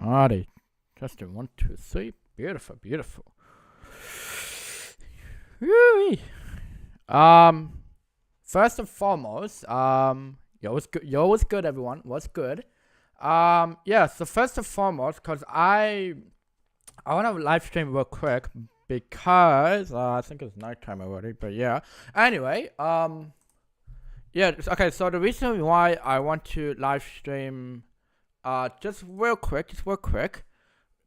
Alrighty. Testing 1, 2, 3. Beautiful, beautiful. Woo-wee. First and foremost, what's good? Yo, what's good, everyone? What's good? Yeah. So first and foremost, cause I want to live stream real quick because I think it's nighttime already. But yeah. Anyway, yeah. Okay. So the reason why I want to live stream, just real quick,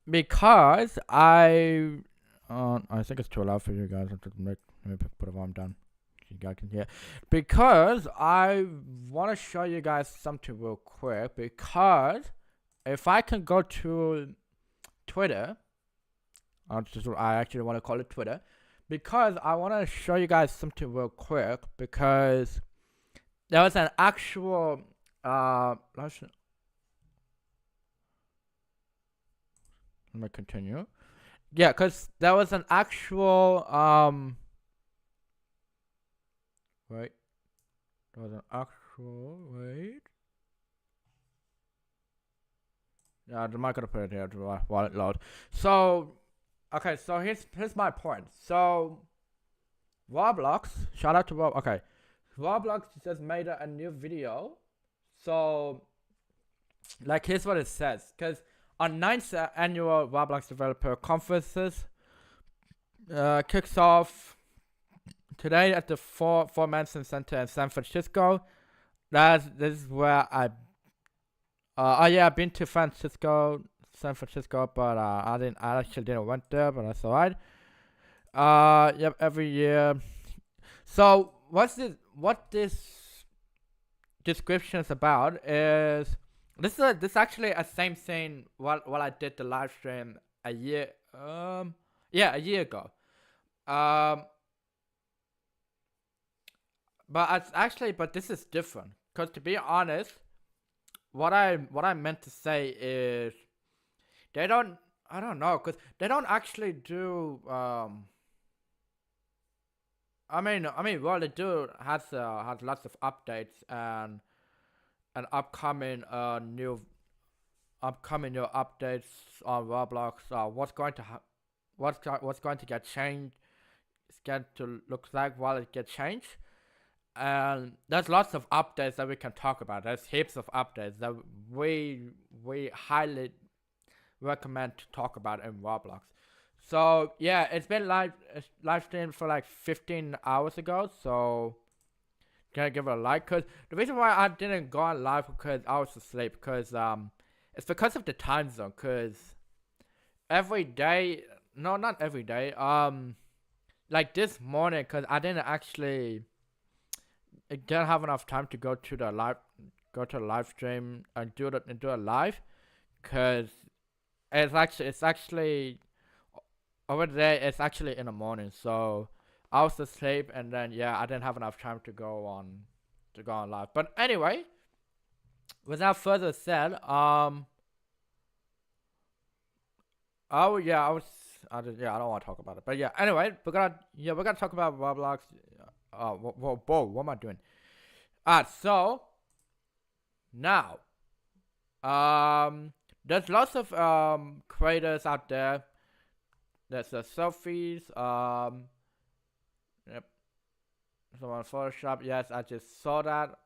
because I think it's too loud for you guys. I have to let me put a volume down. You guys can hear. Because I want to show you guys something real quick. Because if I can go to Twitter, I actually want to call it Twitter. Because I want to show you guys something real quick. Because there was an actual let me continue. Yeah, because there was an actual wait. There was an actual wait. Yeah, I'm not gonna put it here while it loads. So okay, so here's my point. So Roblox, shout out to Rob. Okay, Roblox just made a new video. So like here's what it says, because on 9th annual Roblox developer conferences kicks off today at the Four Manson Center in San Francisco. This is where I've been to San Francisco, but I actually didn't went there, but that's alright. Yep, every year. So what this description is about is this is actually a same thing what I did the live stream a year ago. But this is different, because to be honest, what I meant to say is I don't know, because they don't actually do well, they do has lots of updates and upcoming new updates on Roblox. What's going to get changed? It's going to look like while it gets changed. And there's lots of updates that we can talk about. There's heaps of updates that we highly recommend to talk about in Roblox. So yeah, it's been live streamed for like 15 hours ago. So can I give it a like? Cause the reason why I didn't go on live because I was asleep. Cause it's because of the time zone. Cause every day, no, not every day. Like this morning, cause I didn't have enough time to go to the live stream and do it live. Cause it's actually over there. It's actually in the morning. So I was asleep, and then yeah, I didn't have enough time to go on live. But anyway, without further said, I don't want to talk about it. But yeah, anyway, we're gonna talk about Roblox. Whoa, what am I doing? So now, there's lots of creators out there. There's the selfies. Yep. So on Photoshop, yes, I just saw that.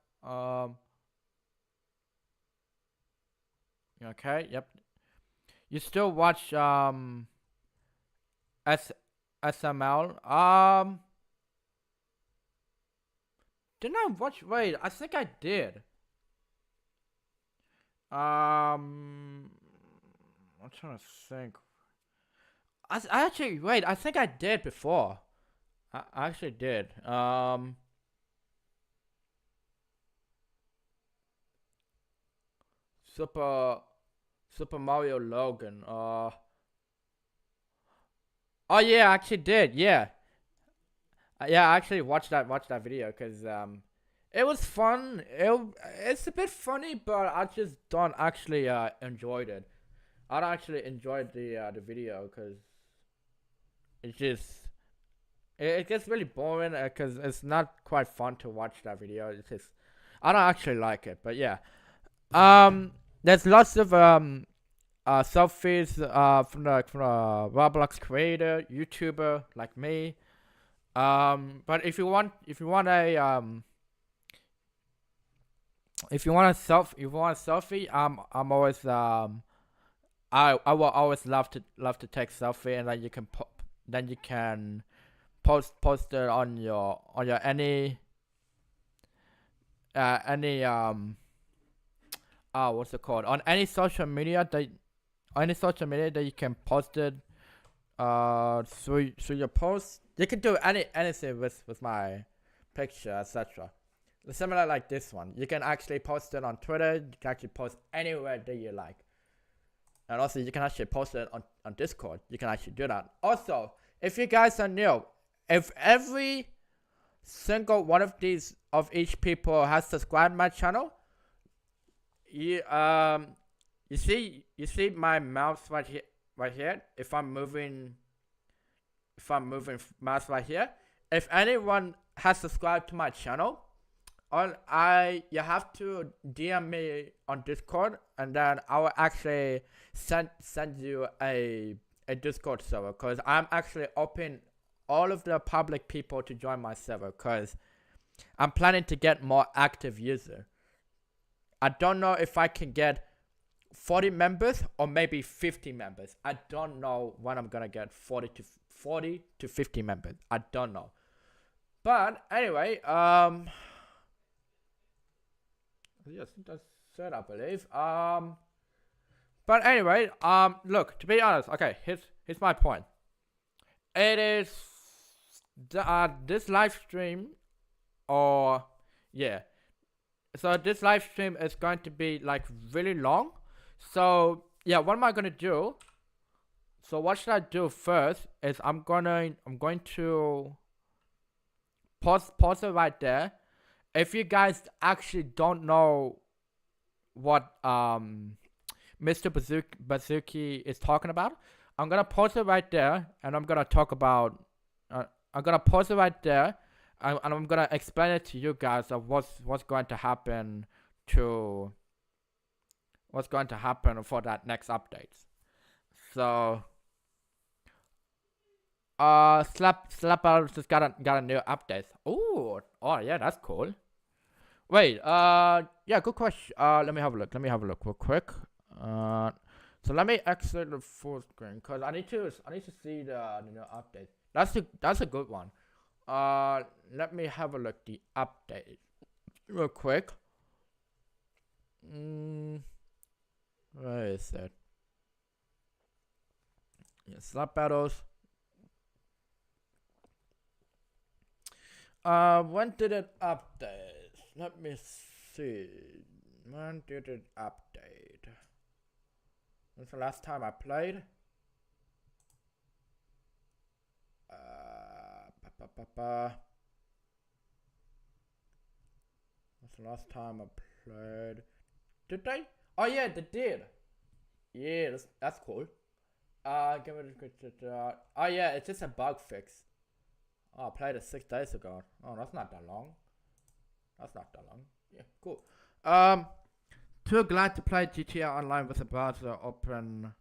Okay, yep. You still watch SML? Didn't I watch? Wait, I think I did. I'm trying to think. I actually wait. I think I did before. I actually did. Super Mario Logan. Oh yeah, I actually did. Yeah. Yeah, I actually watched that video because it was fun. It's a bit funny, but I just don't actually enjoyed it. I don't actually enjoy the video because it gets really boring because it's not quite fun to watch that video. It's just I don't actually like it, but yeah. There's lots of selfies from a Roblox creator, YouTuber like me. But if you want a if you want a selfie, I'm always I will always love to take selfie, and then you can post it on your any what's it called, on any social media that you can post it through your post. You can do anything with my picture, etc. Similar like this one, you can actually post it on Twitter. You can actually post anywhere that you like, and also you can actually post it on Discord. You can actually do that. Also, if you guys are new, if every single one of each people has subscribed my channel, you see my mouse right here. If I'm moving mouse right here, if anyone has subscribed to my channel, you have to DM me on Discord, and then I will actually send you a Discord server, because I'm actually open all of the public people to join my server, because I'm planning to get more active user. I don't know if I can get 40 members or maybe 50 members. I don't know when I'm gonna get 40 to 50 members. I don't know. But anyway, yes, that's it, I believe. But anyway, look, to be honest, okay, here's my point. It is this live stream, or yeah. So this live stream is going to be like really long. So yeah, what am I gonna do? So what should I do first? Is I'm going to pause it right there. If you guys actually don't know what Mr. Bazooki is talking about, I'm gonna pause it right there, and I'm gonna talk about. I'm gonna pause it right there, and I'm gonna explain it to you guys of what's going to happen for that next update. So, Slap Out just got a new update. Oh yeah, that's cool. Wait, yeah, good question. Let me have a look real quick. So let me exit the full screen, because I need to see the new update. That's a good one. Let me have a look the update real quick. Where is it? Yeah, slap battles. When did it update? Let me see. When did it update? When's the last time I played? What's the last time I played? Did they? Oh yeah, they did. Yeah, that's cool. Give it a oh yeah, it's just a bug fix. Oh, I played it 6 days ago. Oh, that's not that long. Yeah, cool. Too glad to play GTA Online with the browser open.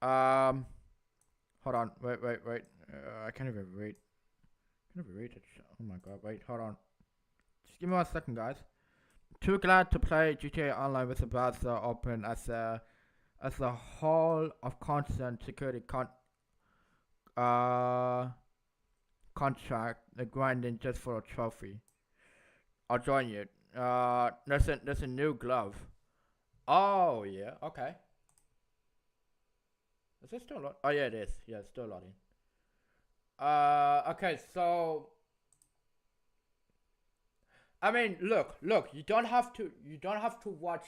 Hold on. Wait. I can't even read. It. Oh my god. Wait. Hold on. Just give me 1 second, guys. Too glad to play GTA Online with the browser open as a whole of constant security contract grinding just for a trophy. I'll join you. There's a new glove. Oh yeah. Okay. Is it still loading? Oh yeah, it is. Yeah, it's still loading. Okay, so I mean, look. You don't have to watch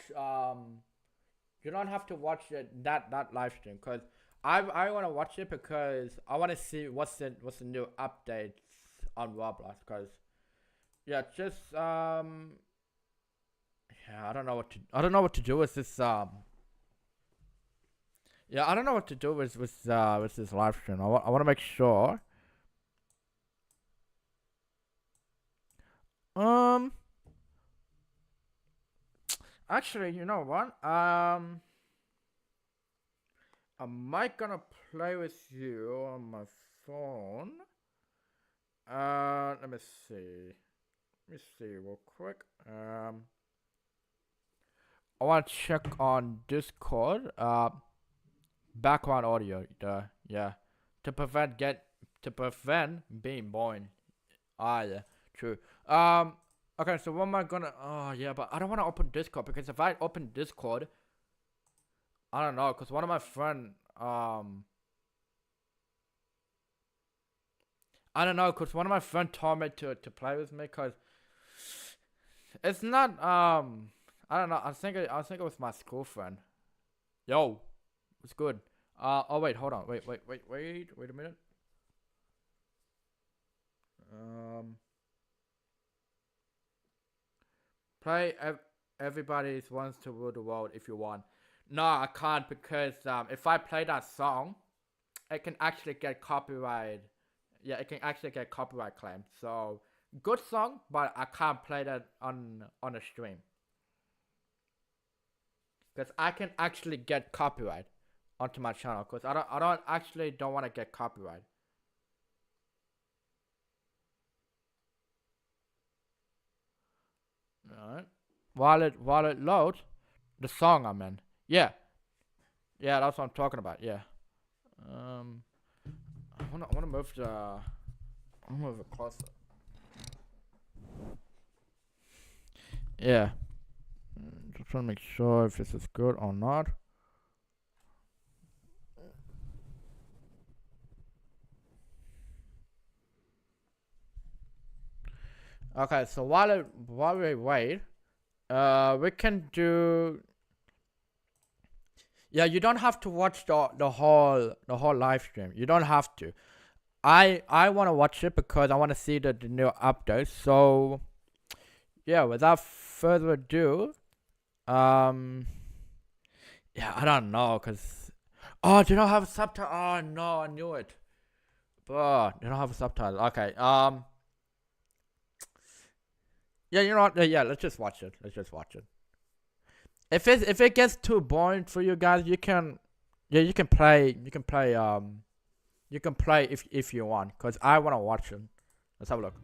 that live stream, because I want to watch it, because I want to see what's the new updates on Roblox, because yeah, just yeah, I don't know what to do with this yeah, I don't know what to do with this live stream. I want to make sure. Actually, you know what? Am I gonna play with you on my phone? Let me see. Let me see real quick. I want to check on Discord. Background audio. Yeah. To prevent being boring. Ah, yeah. True. Okay. So what am I gonna? Oh, yeah. But I don't want to open Discord because if I open Discord, I don't know. Cause one of my friend. I don't know. Cause one of my friend told me to play with me. Cause it's not. I don't know. I think it was my school friend. Yo, it's good. Oh wait, hold on. Wait a minute. Play everybody's wants to rule the world if you want. No, I can't because if I play that song, it can actually get copyright. Yeah, it can actually get copyright claim. So good song, but I can't play that on a stream because I can actually get copyright onto my channel because I don't actually don't want to get copyright. Alright. While it loads, the song I'm in. Yeah. Yeah, that's what I'm talking about. Yeah. I wanna move it closer. Yeah. Just trying to make sure if this is good or not. Okay, so while we wait, we can do. Yeah, you don't have to watch the whole live stream. You don't have to. I want to watch it because I want to see the new updates. So yeah, without further ado, yeah, I don't know, cause they don't have a subtitle. Oh no, I knew it. But they don't have a subtitle. Okay. Yeah, you know what? Yeah, let's just watch it. Let's just watch it. If it gets too boring for you guys, you can play. You can play if you want, cause I wanna watch it. Let's have a look.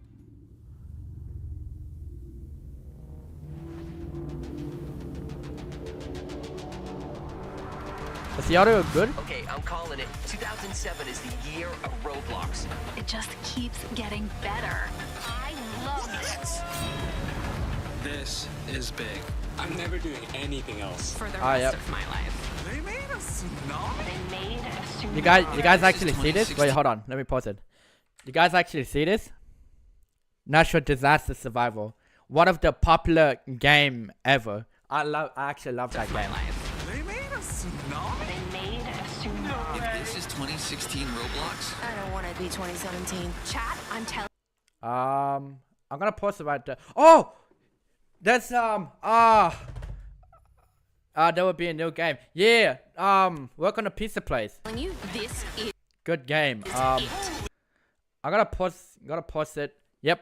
Is the audio good? Okay, I'm calling it. 2007 is the year of Roblox. It just keeps getting better. I love this. This is big. I'm never doing anything else. For the rest of my life. They made a tsunami? They made a tsunami. You guys actually see this? Wait, hold on. Let me pause it. You guys actually see this? Natural Disaster Survival. One of the popular game ever. I actually love that game. They made a tsunami? They made a tsunami. If this is 2016 Roblox, I don't want to be 2017. Chat, I'm telling. I'm gonna pause it right there. Oh, that's there will be a new game. Yeah. Work on a pizza place. You, this is Good game. it. I'm gonna pause it. Yep.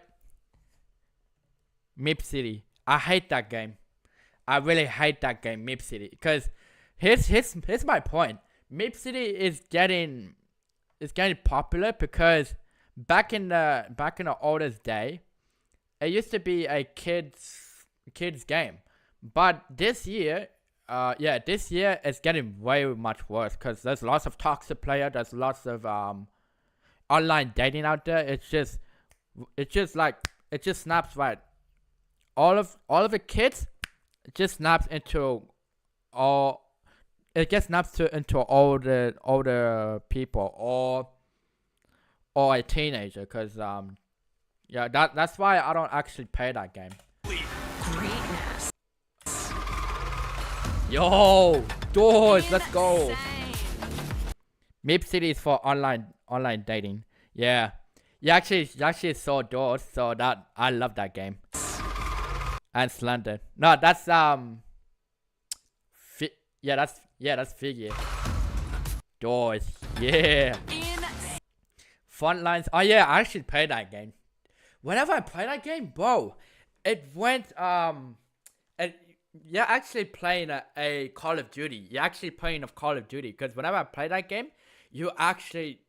Mip City. I hate that game. I really hate that game, Mip City. Because here's my point. Mip City is getting popular because back in the oldest day, it used to be a kids game. But this year, this year it's getting way much worse because there's lots of toxic player. There's lots of online dating out there. It just snaps right. All of the kids, it just snaps into all. It gets snaps into older people or a teenager, cause that's why I don't actually play that game. Greatness. Yo, doors, let's go. Mip City is for online dating. Yeah, you actually saw doors, so that I love that game. And Slender. No, that's that's Figure. Doors. Yeah. Front lines. Oh yeah, I actually played that game. Whenever I play that game, bro, it went you're actually playing a Call of Duty. You're actually playing a Call of Duty because whenever I play that game, you actually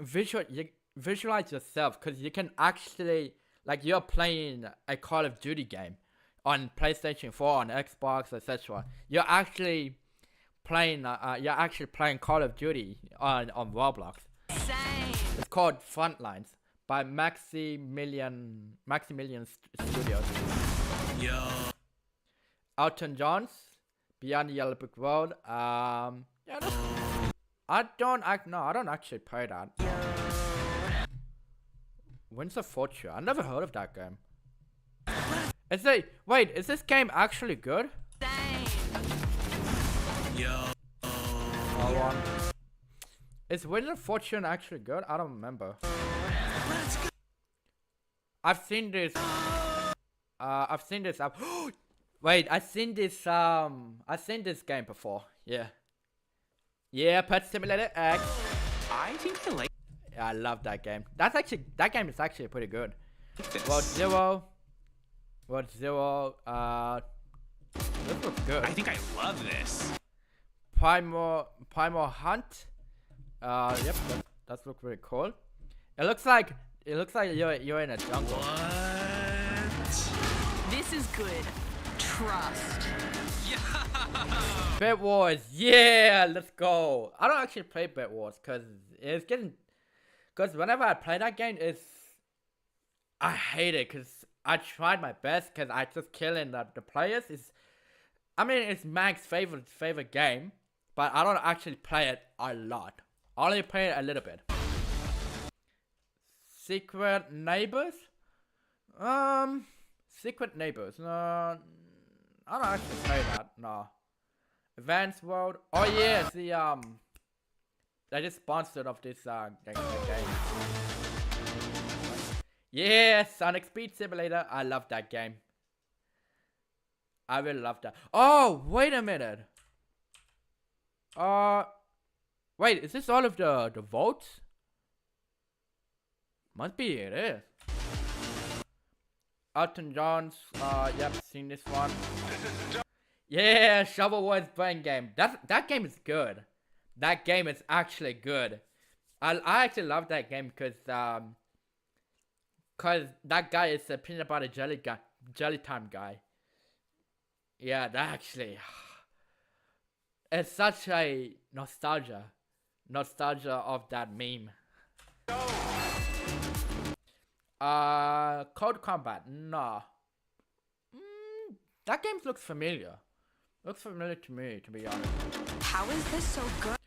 visualize yourself because you can actually like you're playing a Call of Duty game on PlayStation 4, on Xbox, etc. You're actually playing Call of Duty on Roblox. Same. It's called Frontlines by Maximilian Studios. Yo. Elton John's Beyond the Yellow Brick Road. I don't actually play that. Winds of Fortune. I never heard of that game. Is this game actually good? Same. Yo. Hold on. Is Winds of Fortune actually good? I don't remember. I've seen this. Wait, I've seen this game before. Yeah. Yeah, Pet Simulator X. I think I like Yeah, I love that game. That game is actually pretty good. this. World Zero. This looks good. I think I love this. Primal Hunt. Yep, that looks really cool. It looks like you're in a jungle. What? This is good. Trust. Bed Wars, yeah, let's go. I don't actually play Bed Wars because whenever I play that game, I hate it because I tried my best because I just killing the players. It's Mag's favorite game, but I don't actually play it a lot. I only play it a little bit. Secret Neighbors? Secret Neighbors. No, I don't actually play that. No. Advanced World. Oh yeah, they just sponsored of this game. Yeah, Sonic Speed Simulator. I love that game. I really love that. Oh, wait a minute. Wait, is this all of the votes? Must be it is. Elton John's, yep, seen this one. Yeah, Shovel Wars brain game. That game is good. That game is actually good. I actually love that game because that guy is a peanut butter jelly time guy. Yeah, that actually, it's such a nostalgia of that meme. Code Combat, nah. That game looks familiar. Looks familiar to me, to be honest. How is this so good?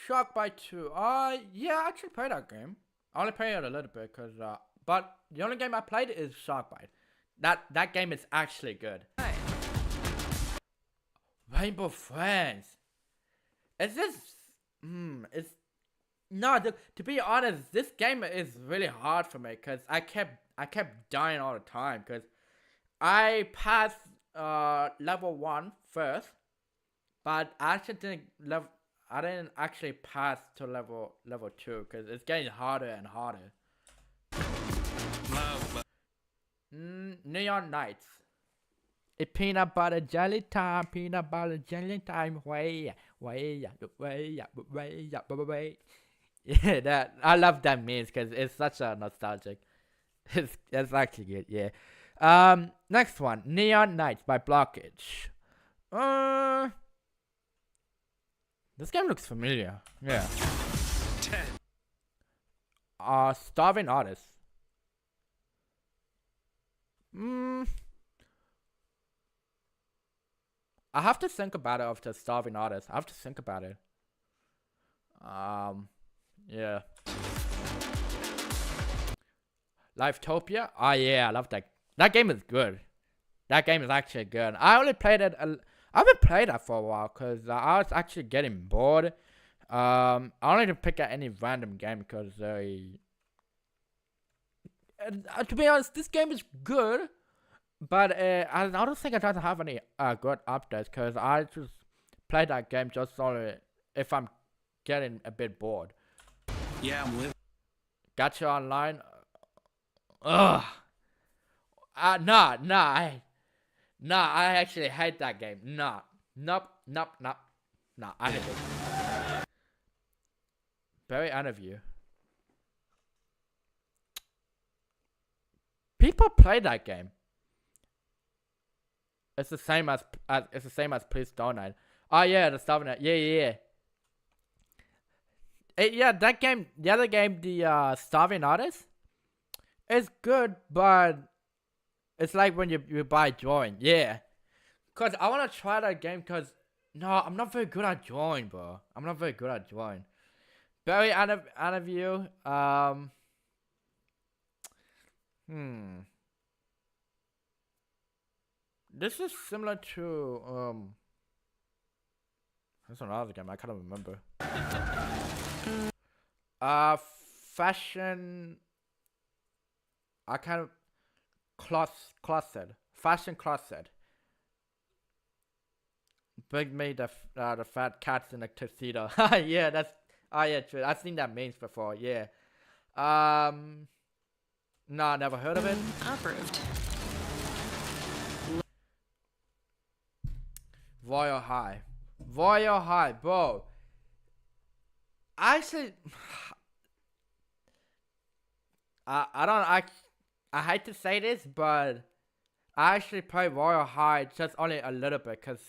Shock by 2. Yeah, I actually played that game. I only played it a little bit, but the only game I played is Sharkbite. That game is actually good. Right. Rainbow Friends. Is this? No. To be honest, this game is really hard for me because I kept dying all the time because I passed level 1 first, but I actually didn't actually pass to level 2 because it's getting harder and harder. Love. Neon Knights. It's peanut butter jelly time, way. Yeah, that I love that memes because it's such a nostalgic. It's actually good, yeah. Next one, Neon Knights by Blockage. This game looks familiar. Yeah. 10. Starving Artist. I have to think about it after Starving Artist. I have to think about it. Yeah. Lifetopia? Oh yeah, I love that. That game is good. That game is actually good. I only played it. I haven't played that for a while because I was actually getting bored. I only to pick out any random game because to be honest, this game is good, but I don't think it doesn't have any good updates because I just play that game just only if I'm getting a bit bored. Yeah, I'm with. Gacha Online. Ugh. I actually hate that game. Nah. Nope. Nah, I hate it. Very interview. People play that game. It's the same as Please Donate. Oh yeah, the stuff in it. Yeah. Yeah, that game. The other game, the Starving Artist, is good, but it's like when you buy drawing. Yeah, cause I wanna try that game. Cause no, I'm not very good at drawing, bro. I'm not very good at drawing. Very interview. This is similar to That's another game I can't remember. Fashion. I kind of closet. Fashion closet. Bring me the fat cats in a tuxedo. Yeah, that's. Oh yeah, true. I've seen that memes before. Yeah. No, never heard of it. Approved. Royal High, bro. Actually, I hate to say this, but I actually play Royal High just only a little bit, cause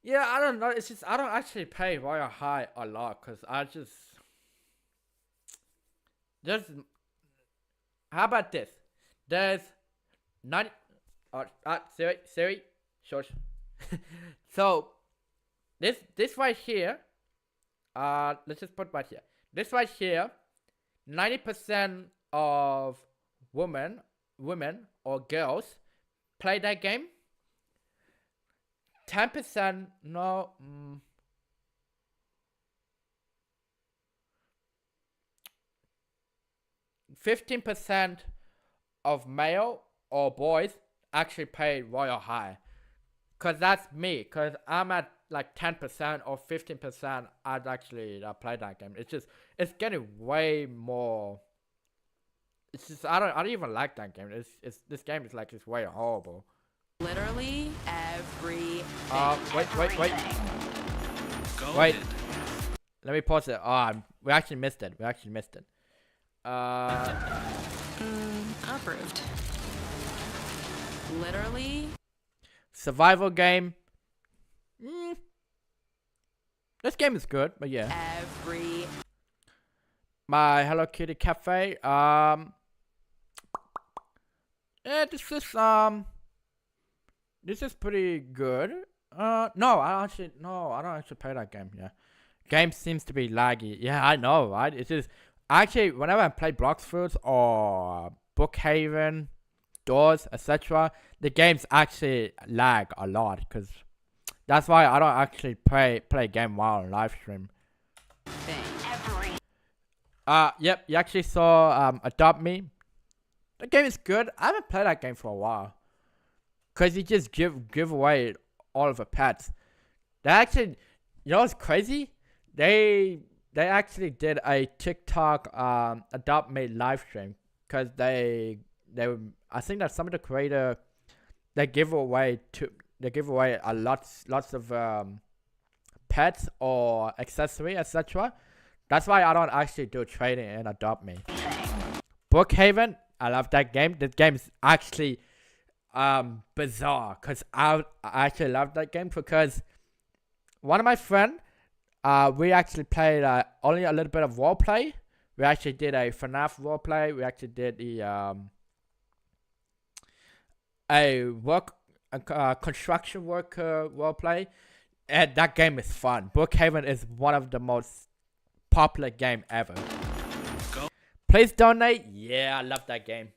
yeah, I don't know. It's just I don't actually play Royal High a lot, cause I just how about this? There's 90. Siri, shush. So this right here, let's just put right here. This right here, 90% of women or girls play that game. 10% no. 15% of male or boys actually play Royal High. Cause that's me. Cause I'm at like 10% or 15%. I'd actually play that game. It's getting way more. It's just I don't even like that game. This game is like it's way horrible. Literally every. Wait. Wait. Let me pause it. We actually missed it. Approved. Literally. Survival game. This game is good, but yeah. Every. My Hello Kitty Cafe. Yeah, this is pretty good. No, I don't actually play that game. Yeah, game seems to be laggy. Yeah, I know, right? It's just actually whenever I play Bloxfruits or Brookhaven, Doors, etc., the games actually lag a lot, because that's why I don't actually play a game while on live stream. Yep, you actually saw Adopt Me. The game is good. I haven't played that game for a while, cause you just give away all of the pets. They actually, you know what's crazy? They actually did a TikTok Adopt Me live stream, cause they I think that some of the creator they give away a lots of pets or accessory, etc. That's why I don't actually do trading in Adopt Me. Brookhaven, I love that game. This game is actually bizarre, because I actually love that game, because one of my friends, we actually played only a little bit of roleplay. We actually did a FNAF roleplay. We actually did the construction worker roleplay, and that game is fun. Brookhaven is one of the most popular game ever. Please Donate. Yeah, I love that game.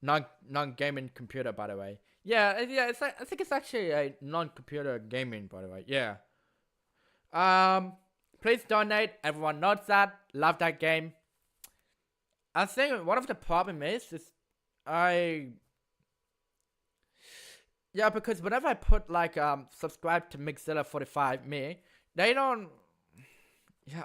Non-gaming computer, by the way. Yeah. It's I think it's actually a non-computer gaming, by the way. Yeah. Please Donate. Everyone knows that. Love that game. I think one of the problem is yeah, because whenever I put like subscribe to Mixzilla 45 me, they don't. Yeah,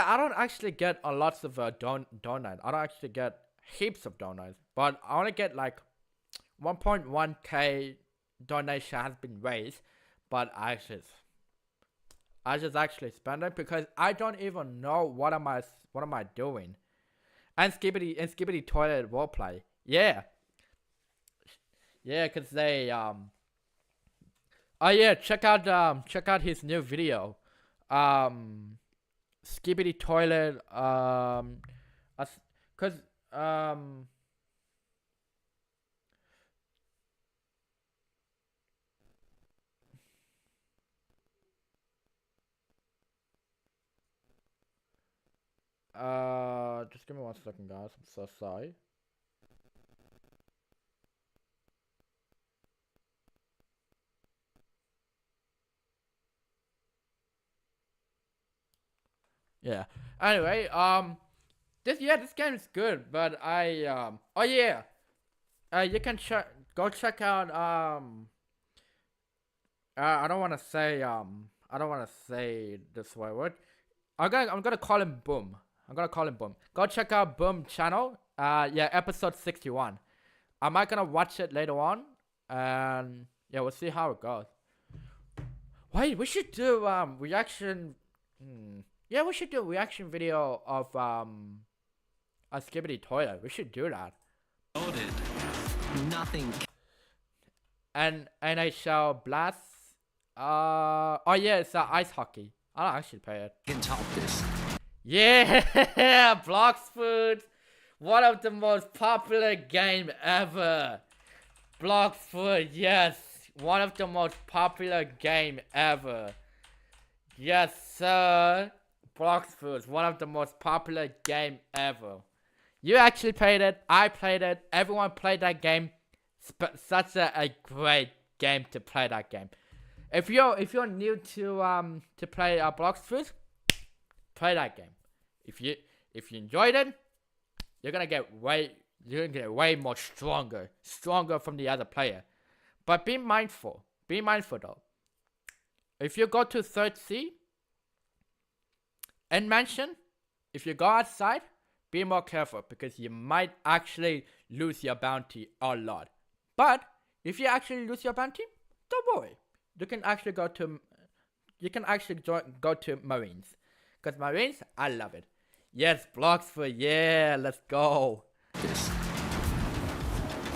I don't actually get a lots of donate. I don't actually get heaps of donations, but I only get like 1.1k donation has been raised, but I just actually spend it because I don't even know what am I doing. And Skibbity Toilet Roleplay, yeah, cause they oh yeah, check out his new video, Skibbity Toilet, cause just give me 1 second, guys. I'm so sorry. Yeah. Anyway, this game is good, but oh yeah, you can go check out I don't want to say this word. I'm gonna call him Boom. Go check out Boom channel. Yeah, episode 61. I might gonna watch it later on, and yeah, we'll see how it goes. Wait, we should do reaction. Yeah, we should do a reaction video of a Skibbity Toilet. We should do that. Loaded. Nothing And NHL Blast. Oh yeah, it's ice hockey. I'll actually play it. can top this. Yeah, Blocks Food, one of the most popular game ever. Blocks Food, yes, one of the most popular game ever. Yes, sir. Blocks Food, one of the most popular game ever. You actually played it. I played it. Everyone played that game. Such a great game to play that game. If you're new to play Blocks Food, play that game. If you enjoyed it, you're gonna get way more stronger from the other player. But be mindful though. If you go to third sea and mansion, if you go outside, be more careful because you might actually lose your bounty a lot. But if you actually lose your bounty, don't worry. You can actually go to Marines. Because Marines, I love it. Yes, Blocks for yeah, let's go.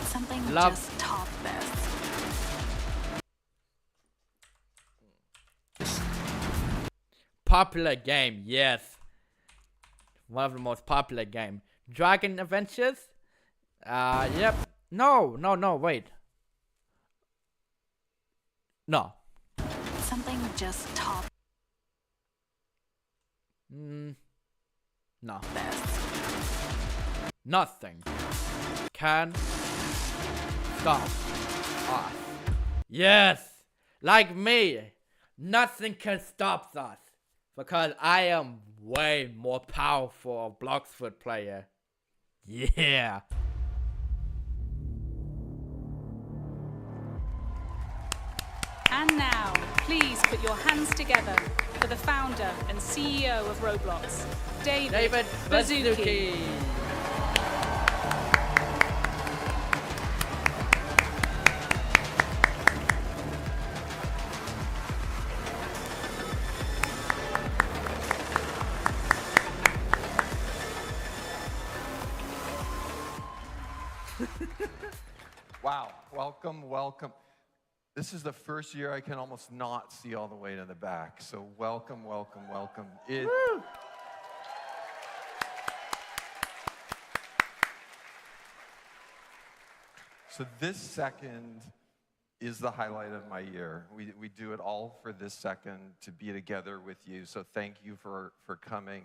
Something Love. just top this. Popular game, yes. One of the most popular game. Dragon Adventures? Yep. No, wait. No. Something just top No. this. Nothing can stop us. Yes! Like me, nothing can stop us. Because I am way more powerful Bloxfoot player. Yeah. And now, please put your hands together for the founder and CEO of Roblox, David Baszucki. Baszucki. Wow, welcome. This is the first year I can almost not see all the way to the back. So welcome. So this second is the highlight of my year. We do it all for this second to be together with you. So thank you for coming.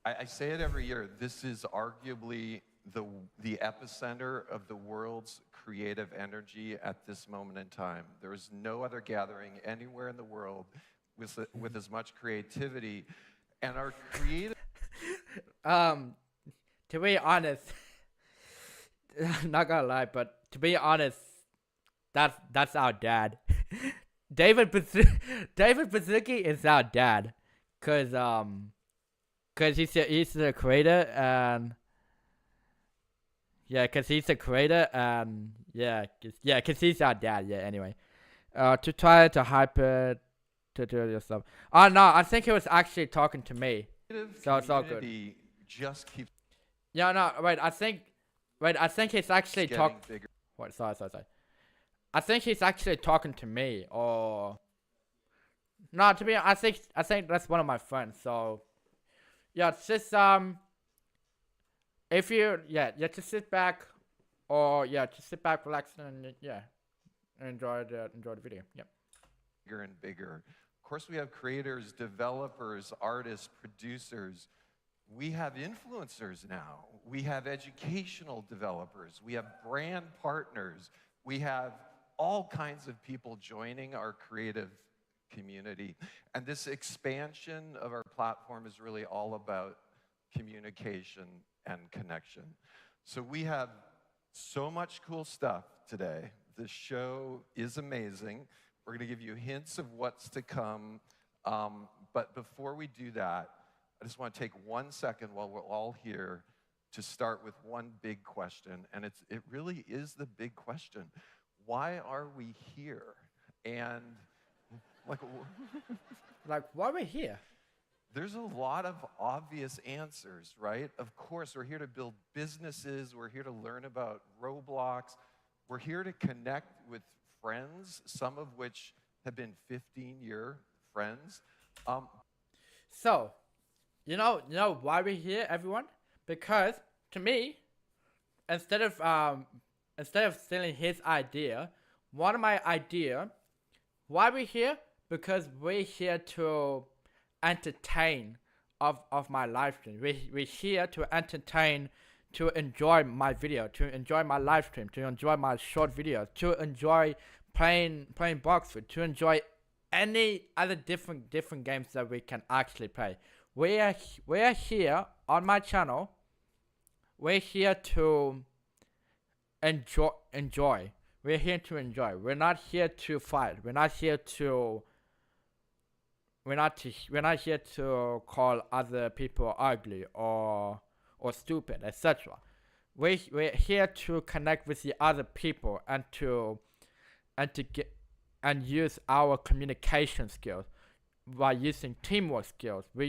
I say it every year. This is arguably the epicenter of the world's creative energy at this moment in time. There is no other gathering anywhere in the world with as much creativity, and our creative. To be honest, I'm not gonna lie, but to be honest, that's our dad. David Baszucki is our dad, cause he's the creator, and Yeah, cause he's a creator, and cause he's our dad. Yeah. Anyway, to try to hype it, to do this stuff. Oh no, I think he was actually talking to me. So it's all good. Community just keeps Yeah, no, wait. I think he's actually getting talking. bigger. Wait, sorry. I think he's actually talking to me, or no? To be honest, I think that's one of my friends. So yeah, it's just if you just sit back, or just sit back, relax, and enjoy the video. Yep. Bigger and bigger. Of course, we have creators, developers, artists, producers. We have influencers now. We have educational developers. We have brand partners. We have all kinds of people joining our creative community. And this expansion of our platform is really all about communication and connection. So we have so much cool stuff today. The show is amazing. We're going to give you hints of what's to come. But before we do that, I just want to take 1 second while we're all here to start with one big question. And it really is the big question. Why are we here? And like why are we here? There's a lot of obvious answers, right? Of course, we're here to build businesses. We're here to learn about Roblox. We're here to connect with friends, some of which have been 15-year friends. So, you know why we're here, everyone? Because to me, instead of stealing his idea, one of my idea, why we're here? Because we're here to entertain of my live stream. We're here to entertain, to enjoy my video, to enjoy my live stream, to enjoy my short videos, to enjoy playing box with, to enjoy any other different games that we can actually play. We are here on my channel. We're here to enjoy. We're here to enjoy. We're not here to fight. We're not here to call other people ugly or stupid, etc. We're here to connect with the other people and to use our communication skills by using teamwork skills. We're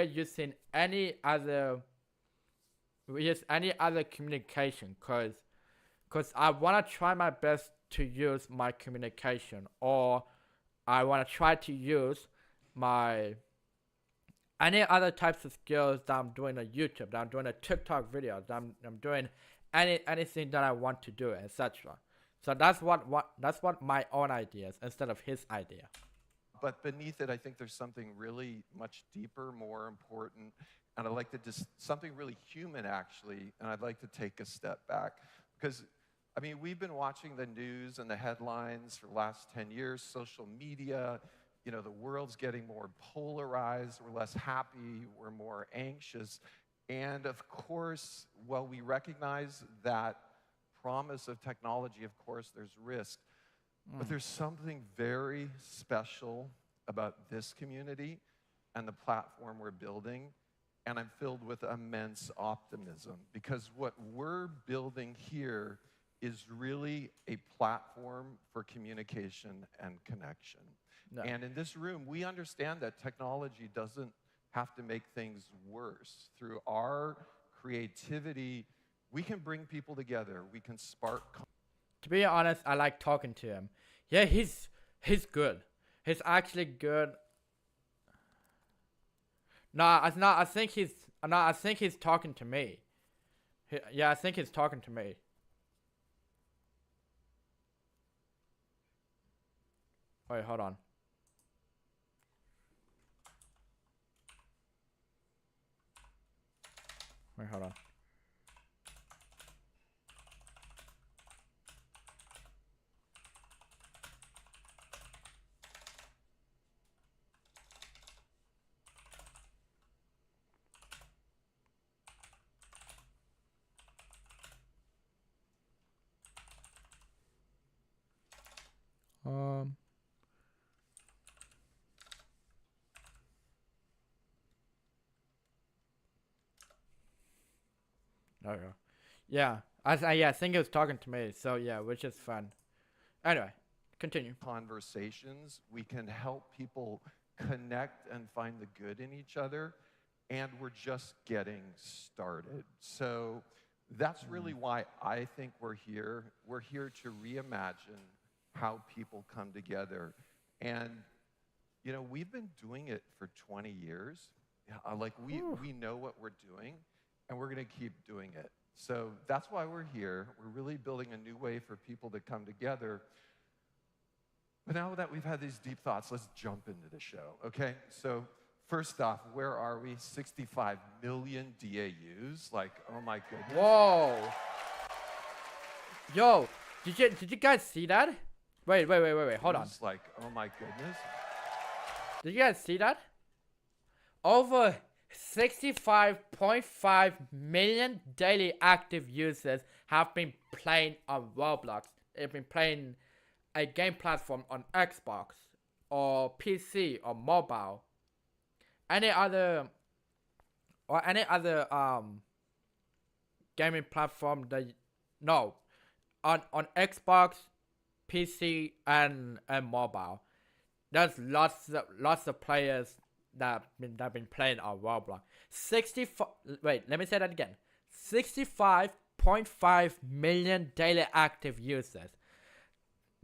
using any other communication because I want to try my best to use my communication, or I want to try to use my any other types of skills that I'm doing on YouTube, that I'm doing a TikTok video, that I'm doing anything that I want to do, etc. So that's what my own ideas instead of his idea. But beneath it, I think there's something really much deeper, more important, and I'd like to just something really human actually, and I'd like to take a step back because I mean, we've been watching the news and the headlines for the last 10 years, social media, the world's getting more polarized, we're less happy, we're more anxious. And of course, while we recognize that promise of technology, of course, there's risk. But there's something very special about this community and the platform we're building. And I'm filled with immense optimism because what we're building here is really a platform for communication and connection. No. And in this room, we understand that technology doesn't have to make things worse. Through our creativity, we can bring people together. We can spark. To be honest, I like talking to him. Yeah, he's good. He's actually good. I think he's talking to me. I think he's talking to me. Wait, hold on. There we go. Yeah. I think he was talking to me. So yeah, which is fun. Anyway, continue. Conversations, we can help people connect and find the good in each other, and we're just getting started. So that's really why I think we're here. We're here to reimagine how people come together. And, you know, we've been doing it for 20 years. Like, we know what we're doing, and we're going to keep doing it. So that's why we're here. We're really building a new way for people to come together. But now that we've had these deep thoughts, let's jump into the show, okay? So first off, where are we? 65 million DAUs? Like, oh my goodness. Whoa. Yo, did you guys see that? Wait. Hold on. It's like, oh my goodness. Did you guys see that? Over 65.5 million daily active users have been playing on Roblox. They've been playing a game platform on Xbox or PC or mobile. Any other gaming platform that on Xbox, PC and mobile. There's lots of players that have been playing on Roblox. 65.5 million daily active users.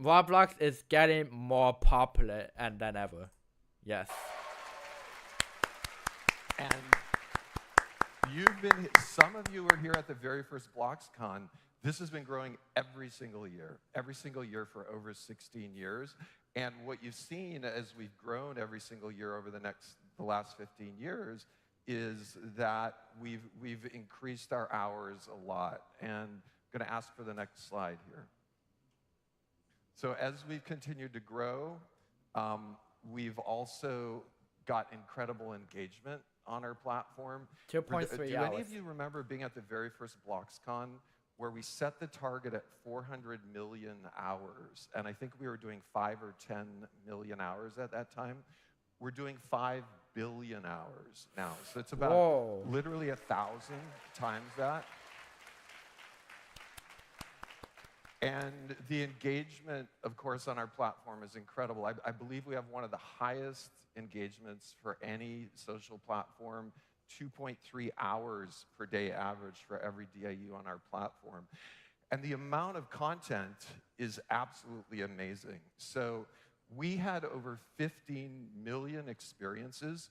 Roblox is getting more popular than ever. Yes. And some of you were here at the very first BloxCon. This has been growing every single year for over 16 years. And what you've seen as we've grown every single year over the last 15 years is that we've increased our hours a lot. And I'm going to ask for the next slide here. So as we've continued to grow, we've also got incredible engagement on our platform. 2.3 hours. Do any of you remember being at the very first BloxCon where we set the target at 400 million hours? And I think we were doing 5 or 10 million hours at that time. We're doing 5 billion hours now. So it's about literally 1,000 times that. And the engagement, of course, on our platform is incredible. I believe we have one of the highest engagements for any social platform, 2.3 hours per day average for every DAU on our platform. And the amount of content is absolutely amazing. So we had over 15 million experiences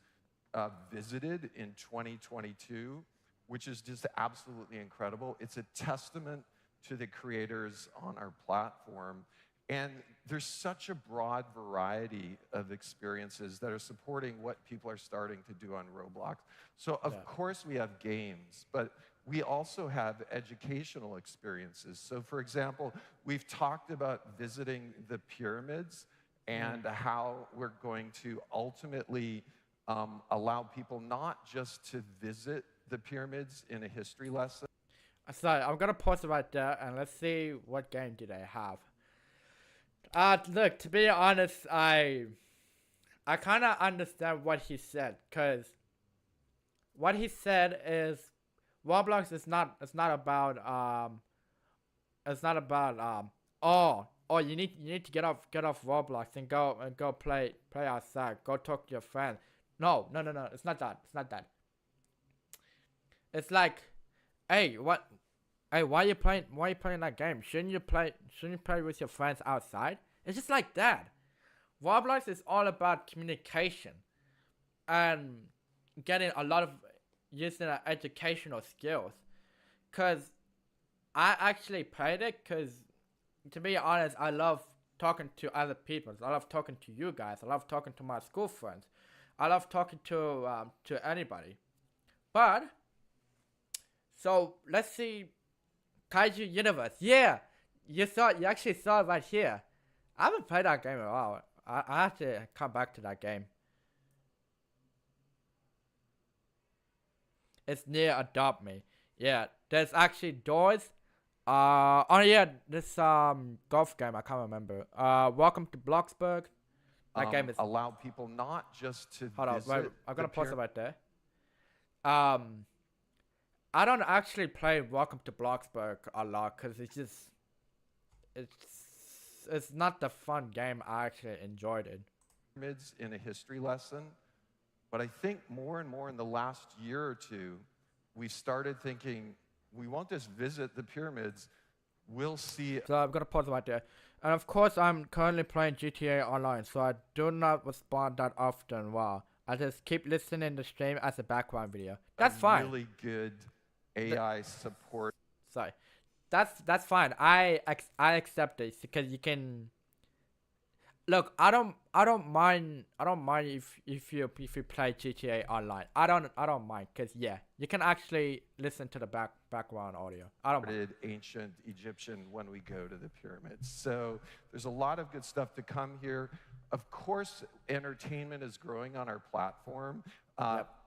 visited in 2022, which is just absolutely incredible. It's a testament to the creators on our platform. And there's such a broad variety of experiences that are supporting what people are starting to do on Roblox. So of course we have games, but we also have educational experiences. So for example, we've talked about visiting the pyramids and how we're going to ultimately allow people not just to visit the pyramids in a history lesson. So I'm gonna pause right there and let's see what game do they have. Look, to be honest, I kind of understand what he said, cause what he said is Roblox is not about you need to get off Roblox and go play outside, go talk to your friends. No, it's not that. It's like, hey, why are you playing that game? Shouldn't you play with your friends outside? It's just like that. Roblox is all about communication and getting a lot of using educational skills. Cause I actually played it because, to be honest, I love talking to other people. I love talking to you guys. I love talking to my school friends. I love talking to anybody. But so let's see, Kaiju Universe. Yeah, you actually saw it right here. I haven't played that game at all. I have to come back to that game. It's near Adopt Me. Yeah, there's actually doors. This golf game, I can't remember. Welcome to Bloxburg. That game is allow people not just to hold on, visit wait, I'm gonna pause it right there. I don't actually play Welcome to Bloxburg a lot because it's not the fun game. I actually enjoyed it. Pyramids in a history lesson, but I think more and more in the last year or two, we started thinking we won't just visit the pyramids, we'll see. So I'm gonna pause right there. And of course, I'm currently playing GTA Online, so I do not respond that often. Wow, I just keep listening to the stream as a background video. That's fine. Really good AI support. Sorry, that's fine. I accept this because you can. Look, I don't mind if you play GTA Online. I don't mind because yeah, you can actually listen to the background audio. I don't mind. Ancient Egyptian when we go to the pyramids. So there's a lot of good stuff to come here. Of course, entertainment is growing on our platform.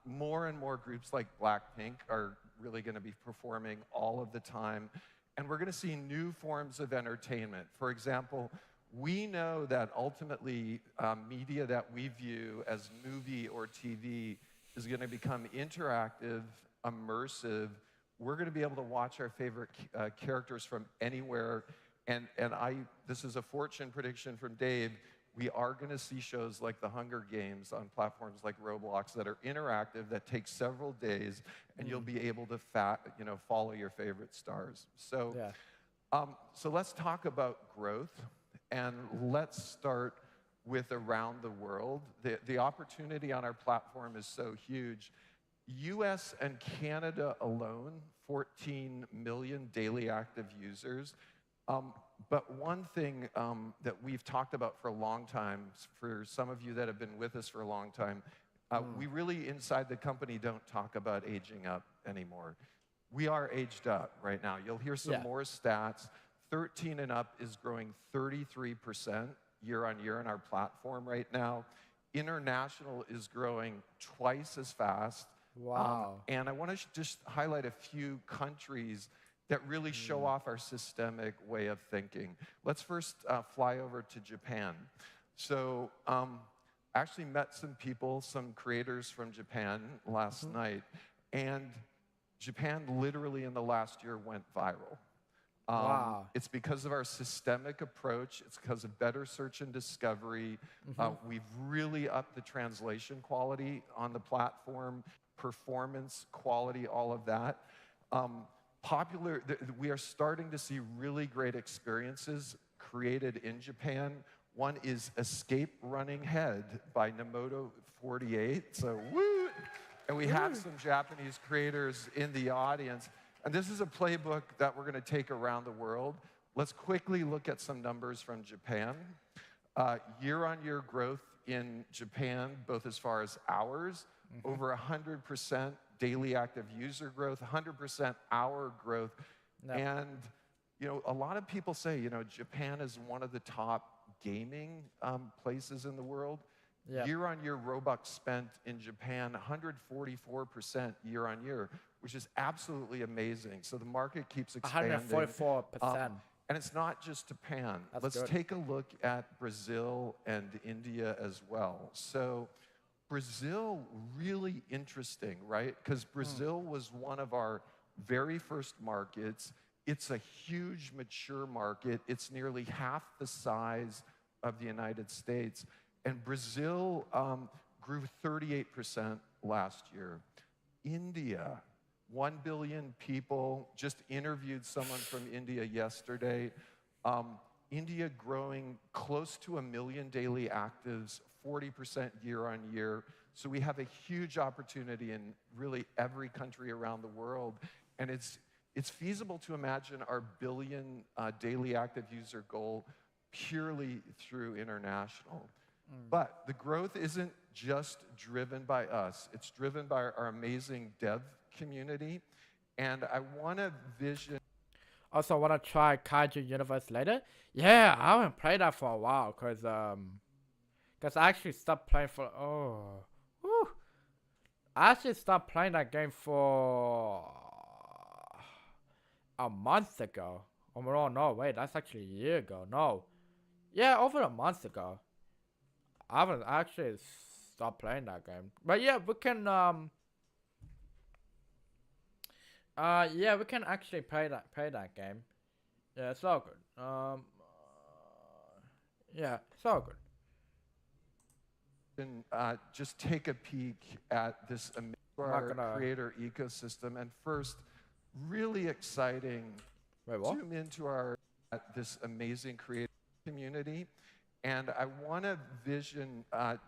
More and more groups like Blackpink are really going to be performing all of the time, and we're going to see new forms of entertainment. For example, we know that ultimately media that we view as movie or TV is going to become interactive, immersive. We're going to be able to watch our favorite characters from anywhere. And this is a fortune prediction from Dave. We are going to see shows like The Hunger Games on platforms like Roblox that are interactive, that take several days, and you'll be able to follow your favorite stars. So, so let's talk about growth. And let's start with around the world. The opportunity on our platform is so huge. US and Canada alone, 14 million daily active users. But one thing that we've talked about for a long time, for some of you that have been with us for a long time, we really inside the company don't talk about aging up anymore. We are aged up right now. You'll hear some more stats. 13 and up is growing 33% year on year on our platform right now. International is growing twice as fast. Wow. And I want to just highlight a few countries that really show off our systemic way of thinking. Let's first fly over to Japan. So I actually met some people, some creators from Japan last night, and Japan literally in the last year went viral. Wow. It's because of our systemic approach. It's because of better search and discovery. We've really upped the translation quality on the platform, performance, quality, all of that. We are starting to see really great experiences created in Japan. One is Escape Running Head by Nemoto48. So, woo! And we have some Japanese creators in the audience. And this is a playbook that we're going to take around the world. Let's quickly look at some numbers from Japan. Year-on-year growth in Japan, both as far as hours, over 100% daily active user growth, 100% hour growth. And, a lot of people say, Japan is one of the top gaming places in the world. Year-on-year Robux spent in Japan, 144% year-on-year, which is absolutely amazing. So the market keeps expanding. 144%. And it's not just Japan. Let's take a look at Brazil and India as well. So Brazil, really interesting, right? Because Brazil was one of our very first markets. It's a huge, mature market. It's nearly half the size of the United States. And Brazil grew 38% last year. India, 1 billion people. Just interviewed someone from India yesterday. India growing close to 1 million daily actives, 40% year on year. So we have a huge opportunity in really every country around the world. And it's feasible to imagine our billion daily active user goal purely through international. But the growth isn't just driven by us. It's driven by our amazing dev community. And I want to vision. Also, I want to try Kaiju Universe later. Yeah, I haven't played that for a while because I actually stopped playing for I actually stopped playing that game for a month ago. Oh no, wait, that's actually a year ago. No, yeah, over a month ago. I haven't actually stopped playing that game. But yeah, we can Yeah, we can actually play that game. Yeah, it's all good. Yeah, it's all good. And just take a peek at this amazing creator ecosystem. And first, really exciting. Wait, what? Zoom into this amazing creator community. And I want to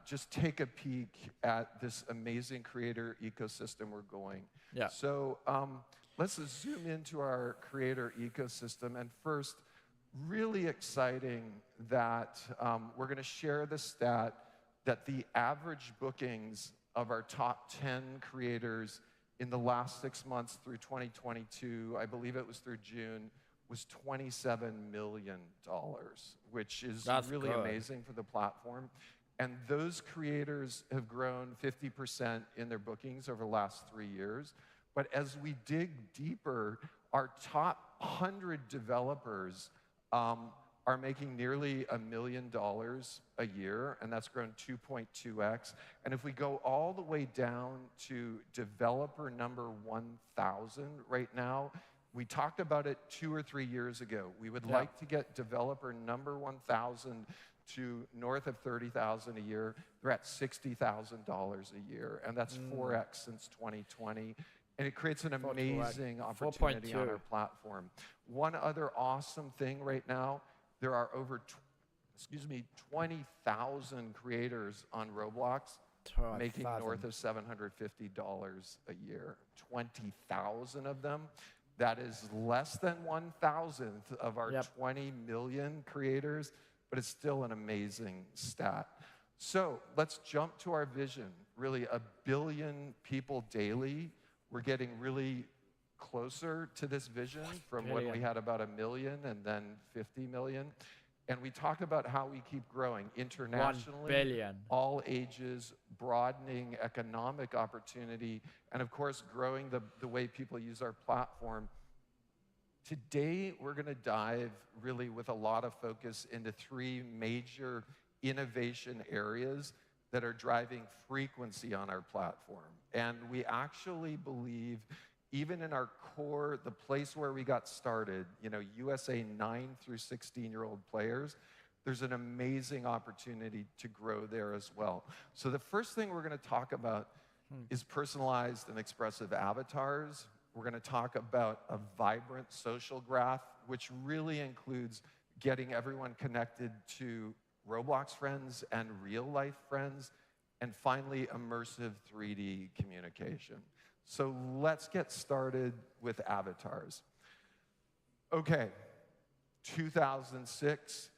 just take a peek at this amazing creator ecosystem we're going. Yeah. So let's zoom into our creator ecosystem. And first, really exciting that we're going to share the stat that the average bookings of our top 10 creators in the last 6 months through 2022, I believe it was through June, was $27 million, which is really amazing for the platform. And those creators have grown 50% in their bookings over the last 3 years. But as we dig deeper, our top 100 developers are making nearly $1 million a year, and that's grown 2.2x. And if we go all the way down to developer number 1,000 right now, we talked about it 2 or 3 years ago. We would like to get developer number 1,000 to north of 30,000 a year. They're at $60,000 a year, and that's 4x since 2020. And it creates an amazing opportunity on our platform. One other awesome thing right now, there are over 20,000 creators on Roblox making north of $750 a year. 20,000 of them. That is less than 1,000th of our 20 million creators, but it's still an amazing stat. So let's jump to our vision. Really, 1 billion people daily. We're getting really closer to this vision from when we had about 1 million and then 50 million. And we talk about how we keep growing internationally, 1 billion. all ages, broadening economic opportunity, and of course, growing the way people use our platform. Today, we're going to dive really with a lot of focus into 3 major innovation areas that are driving frequency on our platform. And we actually believe, even in our core, the place where we got started, USA 9 through 16-year-old players, there's an amazing opportunity to grow there as well. So the first thing we're going to talk about is personalized and expressive avatars. We're going to talk about a vibrant social graph, which really includes getting everyone connected to Roblox friends and real-life friends, and finally, immersive 3D communication. So let's get started with avatars. Okay, 2006,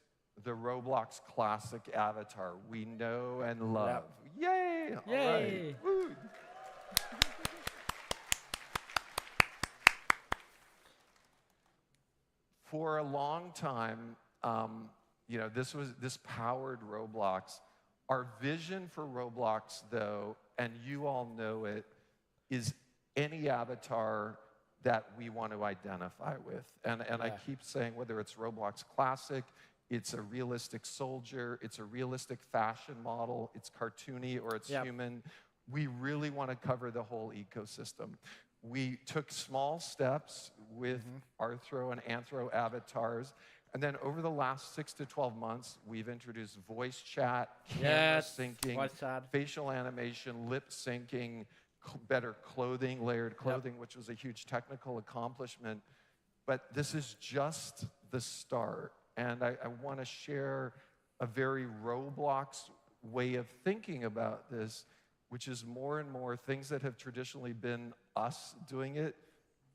the Roblox classic avatar we know and love. Yay! Yay! All right. Woo. For a long time, this powered Roblox. Our vision for Roblox, though, and you all know it, is any avatar that we want to identify with. And I keep saying, whether it's Roblox Classic, it's a realistic soldier, it's a realistic fashion model, it's cartoony, or it's human, we really want to cover the whole ecosystem. We took small steps with Arthro and Anthro avatars, and then over the last 6 to 12 months, we've introduced voice chat, camera syncing, facial animation, lip syncing, better clothing, layered clothing, which was a huge technical accomplishment. But this is just the start. And I want to share a very Roblox way of thinking about this, which is more and more things that have traditionally been us doing it.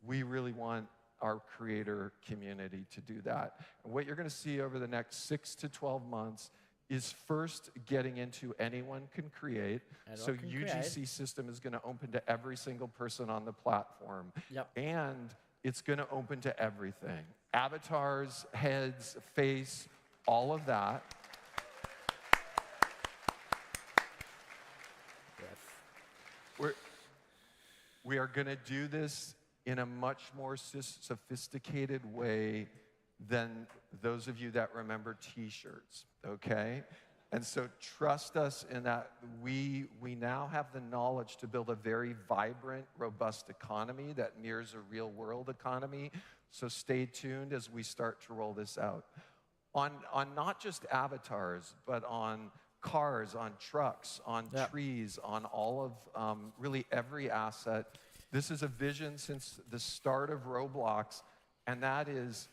We really want our creator community to do that. And what you're going to see over the next 6 to 12 months is first getting into anyone can create. So UGC system is going to open to every single person on the platform. And it's going to open to everything. Avatars, heads, face, all of that. We are going to do this in a much more sophisticated way than those of you that remember t-shirts, okay? And so trust us in that we now have the knowledge to build a very vibrant, robust economy that mirrors a real world economy. So stay tuned as we start to roll this out. On not just avatars, but on cars, on trucks, on trees, on all of really every asset. This is a vision since the start of Roblox, and that is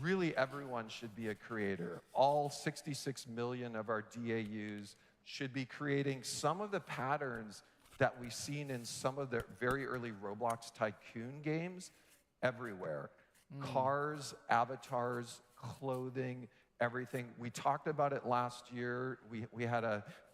really everyone should be a creator. All 66 million of our DAUs should be creating some of the patterns that we've seen in some of the very early Roblox Tycoon games everywhere. Cars, avatars, clothing, everything. We talked about it last year. We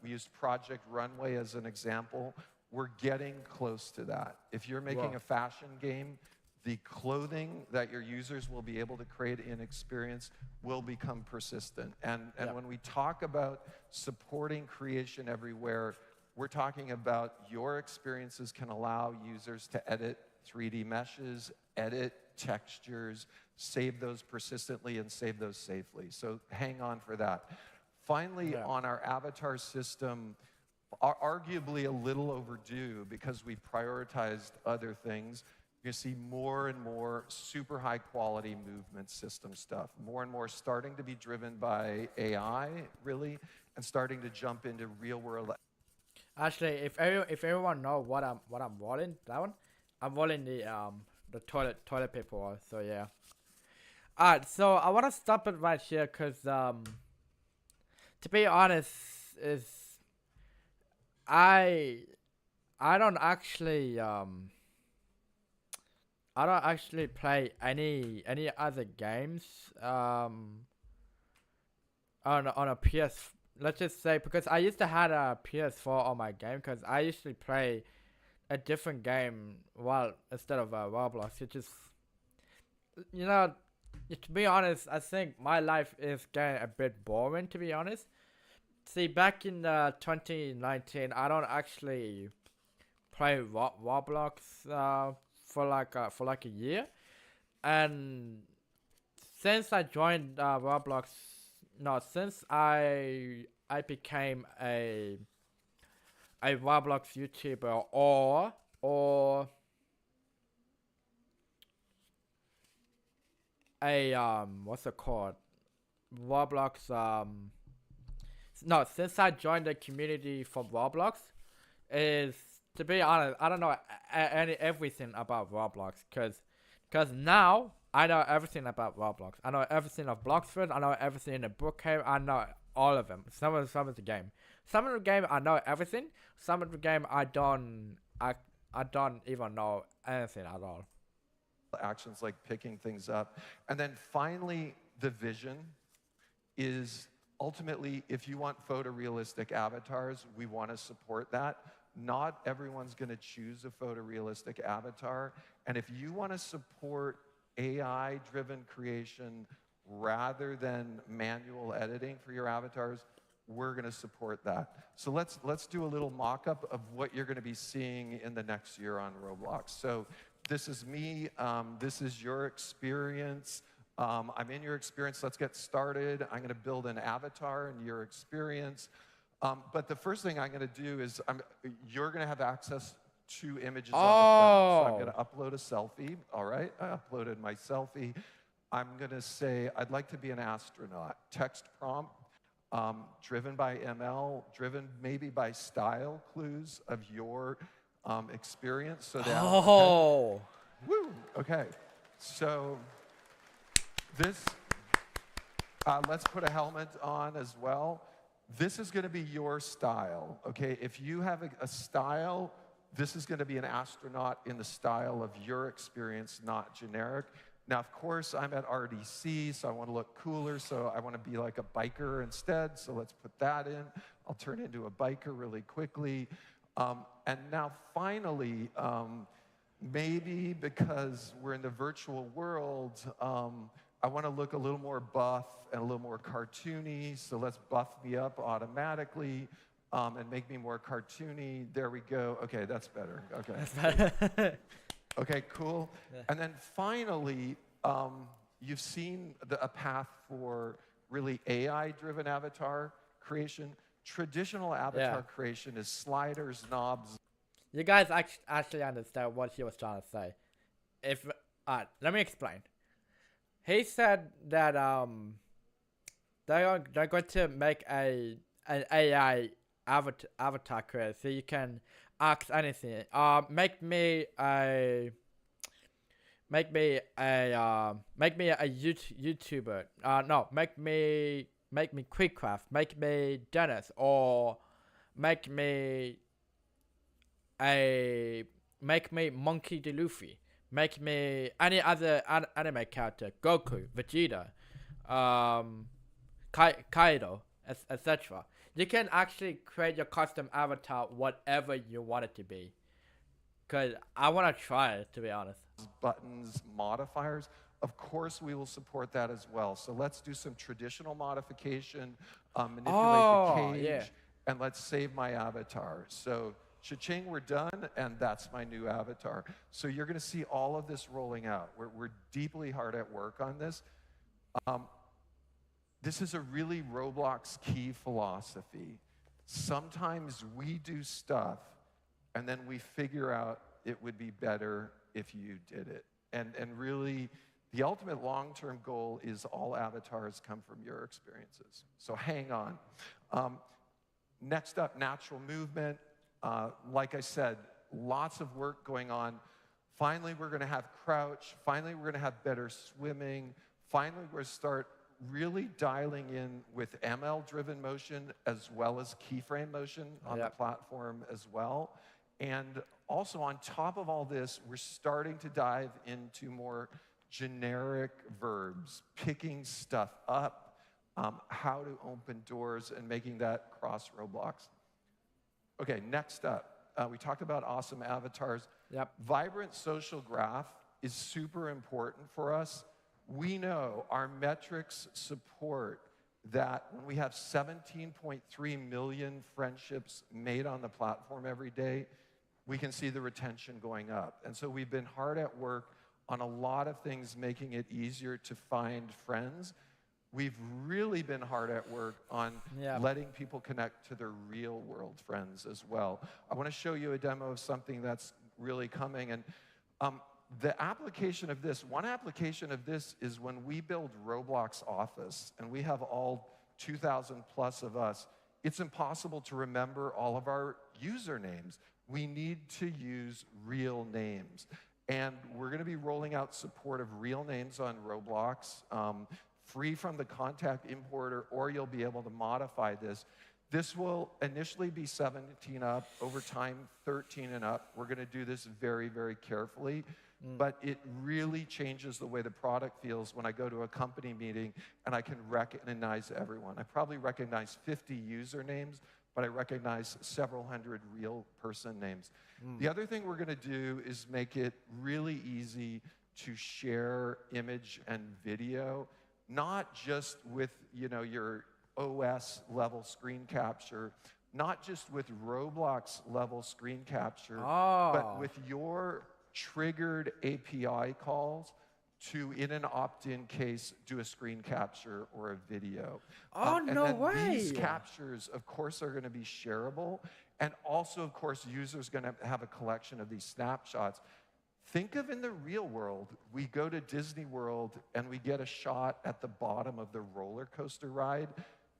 used Project Runway as an example. We're getting close to that. If you're making a fashion game, the clothing that your users will be able to create in experience will become persistent. And when we talk about supporting creation everywhere, we're talking about your experiences can allow users to edit 3D meshes, edit textures, save those persistently, and save those safely. So hang on for that. Finally, on our avatar system, arguably a little overdue because we prioritized other things, you see more and more super high quality movement system stuff, more and more starting to be driven by AI, really, and starting to jump into real world. Actually, if everyone know what I'm rolling down, I'm rolling the toilet paper roll. So yeah. Alright, so I want to stop it right here because to be honest, is I don't actually play any other games on a PS. Let's just say, because I used to have a PS4 on my game, because I usually play a different game instead of Roblox. It just, you know, to be honest, I think my life is getting a bit boring, to be honest. See, back in 2019, I don't actually play Roblox for like a year, and since I joined Roblox, no, since I became a Roblox YouTuber or a what's it called, Roblox no, since I joined the community for Roblox, is, to be honest, I don't know everything about Roblox, cause now I know everything about Roblox. I know everything of Bloxford. I know everything in the Brookhaven. I know all of them. Some of the game. Some of the game I know everything. Some of the game I don't even know anything at all. Actions like picking things up, and then finally the vision is ultimately, if you want photorealistic avatars, we want to support that. Not everyone's going to choose a photorealistic avatar, and if you want to support AI-driven creation rather than manual editing for your avatars, we're going to support that. So let's do a little mock-up of what you're going to be seeing in the next year on Roblox. So this is me. This is your experience. I'm in your experience. Let's get started. I'm going to build an avatar in your experience. But the first thing I'm going to do is you're going to have access to images on the phone. So I'm going to upload a selfie. All right, I uploaded my selfie. I'm going to say, I'd like to be an astronaut. Text prompt, driven by ML, driven maybe by style clues of your experience. So that, okay. Woo, okay. So this, let's put a helmet on as well. This is going to be your style, okay? If you have a style, this is going to be an astronaut in the style of your experience, not generic. Now, of course, I'm at RDC, so I want to look cooler, so I want to be like a biker instead, so let's put that in. I'll turn into a biker really quickly. And now, finally, maybe because we're in the virtual world, I want to look a little more buff and a little more cartoony, so let's buff me up automatically and make me more cartoony. There we go. Okay, that's better. Okay. That's better. Okay, cool. Yeah. And then finally, you've seen a path for really AI-driven avatar. creation. Traditional avatar creation is sliders, knobs. You guys actually understand what he was trying to say. If let me explain. He said that they're going to make an AI avatar creator, so you can ask anything. Make me a YouTuber. No, make me Quickcraft. Make me Dennis, or make me Monkey D. Luffy. Make me any other anime character. Goku, Vegeta, Kaido, etc. You can actually create your custom avatar whatever you want it to be. Cause I want to try it, to be honest. Buttons, modifiers. Of course, we will support that as well. So let's do some traditional modification, manipulate the cage, and let's save my avatar. So cha-ching, we're done, and that's my new avatar. So you're going to see all of this rolling out. We're deeply hard at work on this. This is a really Roblox key philosophy. Sometimes we do stuff, and then we figure out it would be better if you did it. And really, the ultimate long-term goal is all avatars come from your experiences. So hang on. Next up, natural movement. Like I said, lots of work going on. Finally, we're going to have crouch. Finally, we're going to have better swimming. Finally, we're going to start really dialing in with ML-driven motion as well as keyframe motion on the platform as well. And also on top of all this, we're starting to dive into more generic verbs, picking stuff up, how to open doors, and making that cross Roblox. Okay, next up, we talked about awesome avatars. Vibrant social graph is super important for us. We know our metrics support that when we have 17.3 million friendships made on the platform every day, we can see the retention going up. And so we've been hard at work on a lot of things, making it easier to find friends. We've really been hard at work on letting people connect to their real world friends as well. I want to show you a demo of something that's really coming. And the application of this, one application of this is when we build Roblox Office, and we have all 2,000 plus of us, it's impossible to remember all of our usernames. We need to use real names. And we're going to be rolling out support of real names on Roblox, free from the contact importer, or you'll be able to modify this. This will initially be 17 up, over time 13 and up. We're going to do this very, very carefully. But it really changes the way the product feels when I go to a company meeting and I can recognize everyone. I probably recognize 50 usernames, but I recognize several hundred real person names. The other thing we're going to do is make it really easy to share image and video, not just with your OS level screen capture, not just with Roblox level screen capture, but with your triggered API calls to, in an opt-in case, do a screen capture or a video. No way! These captures, of course, are going to be shareable, and also, of course, users going to have a collection of these snapshots. Think of in the real world, we go to Disney World and we get a shot at the bottom of the roller coaster ride.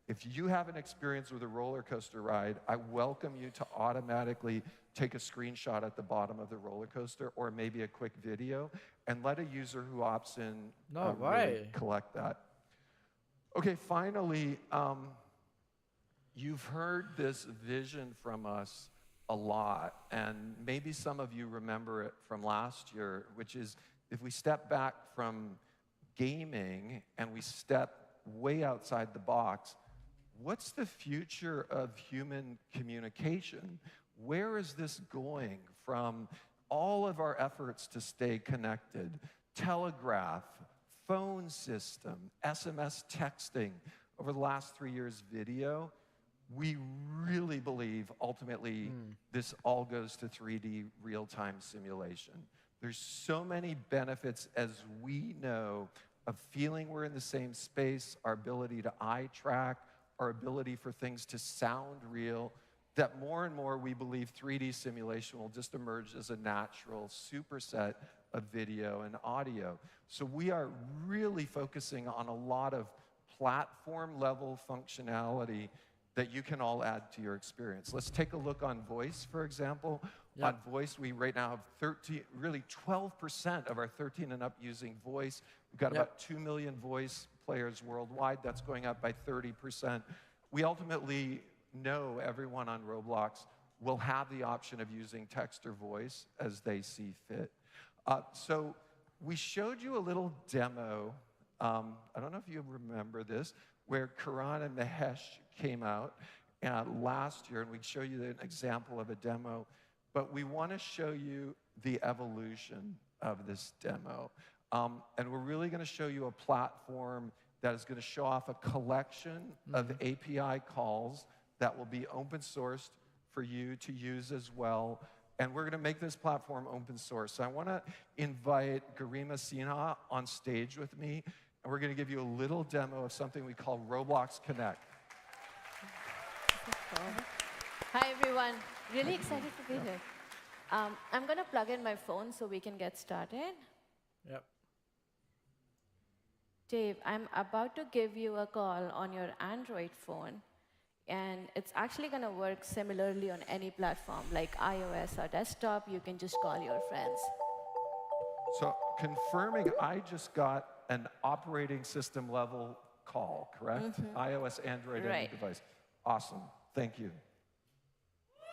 If you have an experience with a roller coaster ride, I welcome you to automatically take a screenshot at the bottom of the roller coaster, or maybe a quick video, and let a user who opts in really collect that. Okay, finally, you've heard this vision from us a lot, and maybe some of you remember it from last year, which is if we step back from gaming and we step way outside the box, what's the future of human communication? Where is this going from all of our efforts to stay connected? Telegraph, phone system, SMS texting, over the last 3 years, video. We really believe, ultimately, this all goes to 3D real-time simulation. There's so many benefits, as we know, of feeling we're in the same space, our ability to eye track, our ability for things to sound real, that more and more we believe 3D simulation will just emerge as a natural superset of video and audio. So we are really focusing on a lot of platform-level functionality that you can all add to your experience. Let's take a look on voice, for example. Yep. On voice, we right now have 12% of our 13 and up using voice. We've got Yep. about 2 million voice players worldwide. That's going up by 30%. We ultimately know everyone on Roblox will have the option of using text or voice as they see fit. So we showed you a little demo. I don't know if you remember this, where Karan and Mahesh came out last year, and we'd show you an example of a demo. But we want to show you the evolution of this demo. And we're really going to show you a platform that is going to show off a collection of API calls that will be open sourced for you to use as well. And we're going to make this platform open source. So I want to invite Garima Sinha on stage with me, and we're going to give you a little demo of something we call Roblox Connect. Hi, everyone. Really excited to be here. I'm going to plug in my phone so we can get started. Yep. Dave, I'm about to give you a call on your Android phone, and it's actually going to work similarly on any platform, like iOS or desktop. You can just call your friends. So confirming, I just got an operating system level call, correct? iOS, Android, any Right. device. Awesome. Thank you.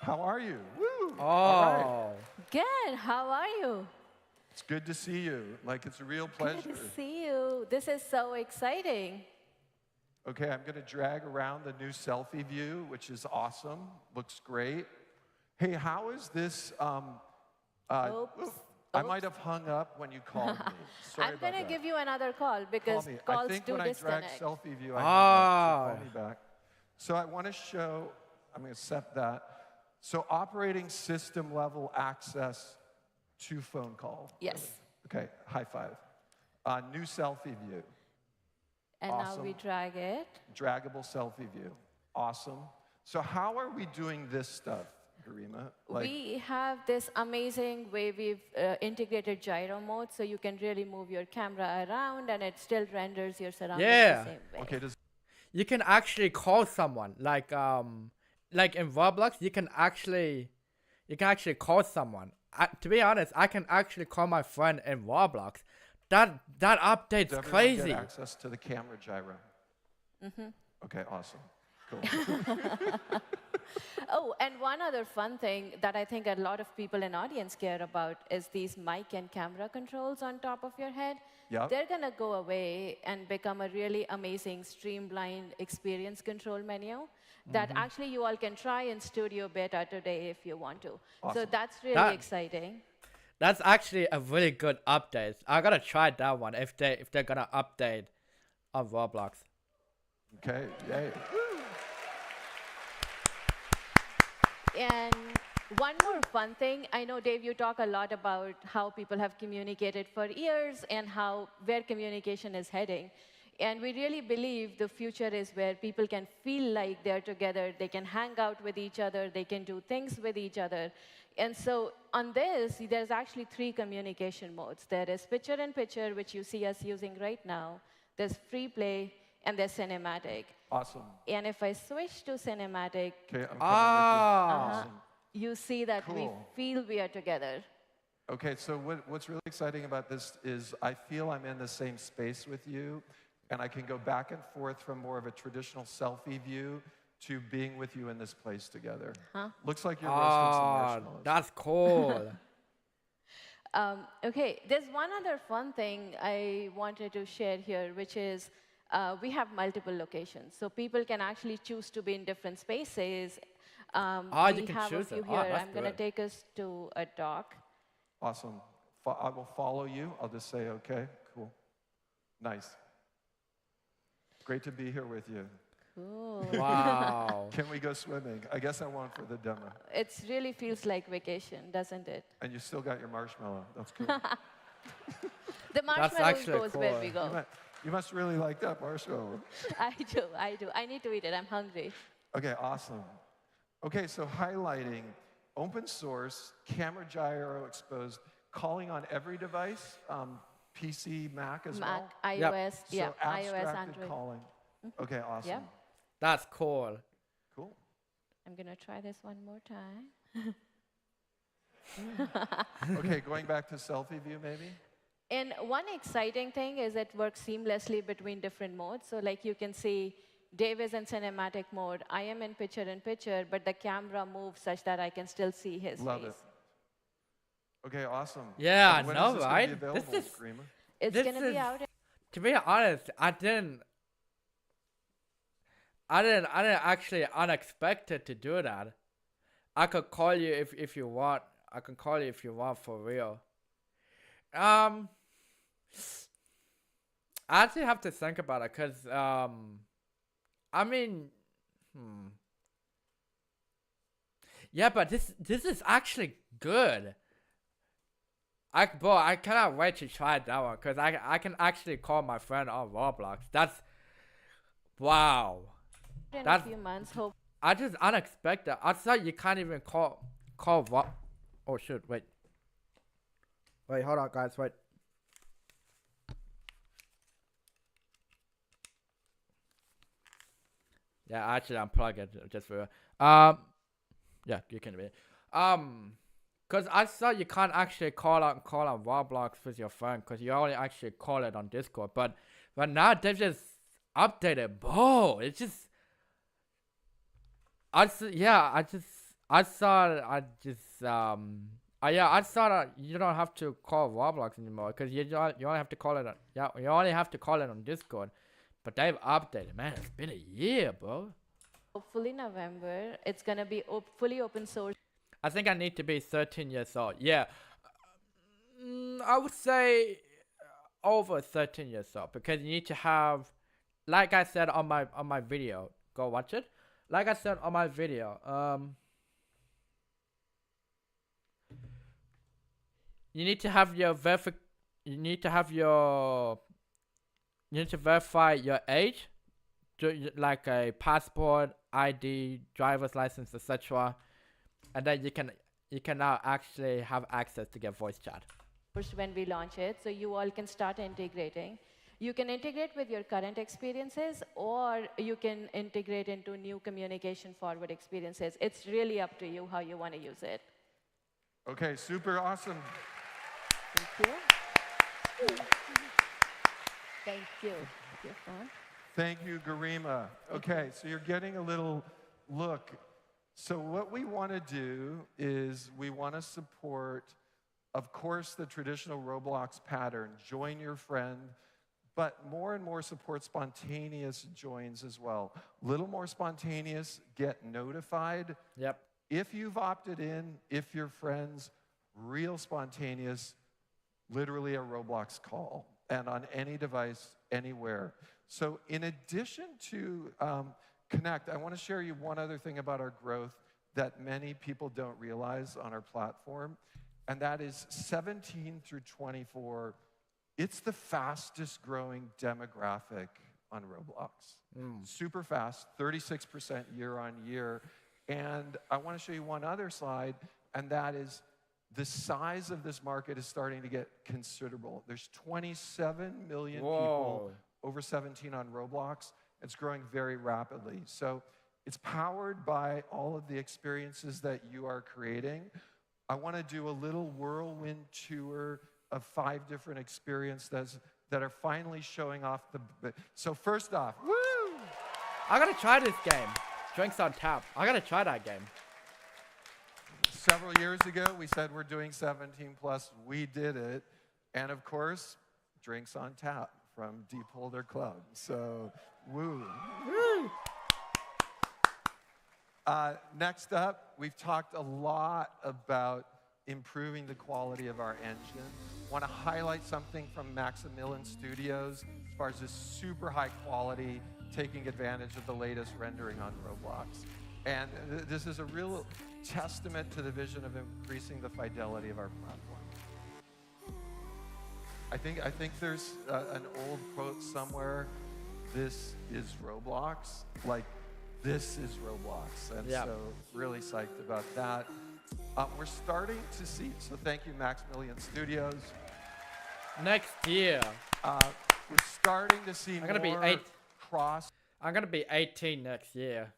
How are you? Woo! Oh. All right. Good. How are you? It's good to see you. Like, it's a real pleasure. Good to see you. This is so exciting. Okay, I'm going to drag around the new selfie view, which is awesome. Looks great. Hey, how is this? Oops. I might have hung up when you called me. Sorry I'm going to about give you another call that. because Call me. calls I think do when disconnect. I drag selfie view, I hung Ah. up, so call me back. So I want to show, I'm going to set that. So operating system level access to phone call. Yes. Okay, high five. New selfie view. And now Awesome. we drag it. Draggable selfie view. Awesome. So how are we doing this stuff, Garima? We have this amazing way we've integrated gyro mode, so you can really move your camera around, and it still renders your surroundings Yeah. the same way. Okay, does You can actually call someone like in Roblox. You can actually call someone. To be honest, I can actually call my friend in Roblox. That update's everyone crazy. get access to the camera gyro? Okay, awesome. Cool. Oh, and one other fun thing that I think a lot of people in audience care about is these mic and camera controls on top of your head. Yep. They're going to go away and become a really amazing streamlined experience control menu that actually you all can try in Studio Beta today if you want to. So Awesome. that's really That- exciting. That's actually a really good update. I gotta try that one if they're gonna update on Roblox. Okay, yay. And one more fun thing, I know, Dave, you talk a lot about how people have communicated for years and where communication is heading. And we really believe the future is where people can feel like they're together, they can hang out with each other, they can do things with each other. And so on this, there's actually 3 communication modes. There is picture-in-picture, which you see us using right now. There's free play, and there's cinematic. Awesome. And if I switch to cinematic, Okay, I'm coming Ah. with you. Awesome. you see that we Cool. feel we are together. Okay, so what's really exciting about this is I feel I'm in the same space with you, and I can go back and forth from more of a traditional selfie view to being with you in this place together. Looks like you're roasting some Ah, marshmallows. that's cool. Okay, there's one other fun thing I wanted to share here, which is we have multiple locations. So people can actually choose to be in different spaces. You We can have a choose few it. here. That's I'm going to good. take us to a dock. Awesome. I will follow you. I'll just say, okay, cool. Nice. Great to be here with you. Cool. Wow. Can we go swimming? I guess I want for the demo. It really feels like vacation, doesn't it? And you still got your marshmallow. That's cool. The marshmallows actually goes where cool. we go. You must really like that marshmallow. I do. I need to eat it. I'm hungry. Okay, awesome. Okay, so highlighting open source, camera gyro exposed, calling on every device, PC, Mac as well. Mac, Yep. iOS, So yeah, iOS, abstracted Android. calling. Okay, awesome. Yeah. That's cool. Cool. I'm gonna try this one more time. Okay, going back to selfie view maybe. And one exciting thing is it works seamlessly between different modes. So like you can see, Dave is in cinematic mode. I am in picture-in-picture, but the camera moves such that I can still see his Love face. it. Okay, awesome. Yeah, And when I is know, this gonna right? be available, This is- Screamer? It's This gonna is- be out. To be honest, I didn't actually unexpected to do that. I could call you if you want. I can call you if you want for real. I actually have to think about it, cause I mean, yeah, but this is actually good. I cannot wait to try that one, cause I can actually call my friend on Roblox. That's wow. In a That's- few months, hope. I just unexpected. I thought you can't even call Oh shit! Wait, hold on, guys. Wait. Yeah, actually, unplug it just for. Yeah, you can be. Cause I thought you can't actually call on Roblox with your phone, cause you only actually call it on Discord. But now they just updated. Bro, it's just. I thought you don't have to call Roblox anymore, because you only have to call it you only have to call it on Discord. But they've updated, man. It's been a year, bro. Hopefully November, it's gonna be fully open source. I think I need to be 13 years old. Yeah, I would say over 13 years old, because you need to have, like I said on my video. Go watch it. Like I said on my video, you need to have your you need to verify your age, like a passport, ID, driver's license, etc. And then you can now actually have access to get voice chat. When we launch it, so you all can start integrating. You can integrate with your current experiences, or you can integrate into new communication forward experiences. It's really up to you how you want to use it. Okay, super awesome. Thank you. Thank you. Your phone. Thank you, Garima. Okay, so you're getting a little look. So what we want to do is we want to support, of course, the traditional Roblox pattern. Join your friend. But more and more support spontaneous joins as well. Little more spontaneous, get notified. Yep. If you've opted in, if you're friends, real spontaneous, literally a Roblox call, and on any device, anywhere. So in addition to Connect, I want to share you one other thing about our growth that many people don't realize on our platform, and that is 17 through 24. It's the fastest growing demographic on Roblox. Super fast, 36% year on year. And I want to show you one other slide, and that is the size of this market is starting to get considerable. There's 27 million people over 17 on Roblox. It's growing very rapidly. So it's powered by all of the experiences that you are creating. I want to do a little whirlwind tour of 5 different experiences that are finally showing off the. So first off, woo! I gotta try this game. Drinks on tap. I gotta try that game. Several years ago, we said we're doing 17 plus. We did it, and of course, drinks on tap from Deep Holder Club. So, woo! Woo! Next up, we've talked a lot about improving the quality of our engine. Want to highlight something from Maximilian Studios as far as this super high quality, taking advantage of the latest rendering on Roblox. And this is a real testament to the vision of increasing the fidelity of our platform. I think there's an old quote somewhere. This is Roblox. Like, this is Roblox. And Yeah. so really psyched about that. We're starting to see, so thank you, Maximilian Studios. Next year, We're starting to see I'm gonna be more cross I'm gonna be 18 next year.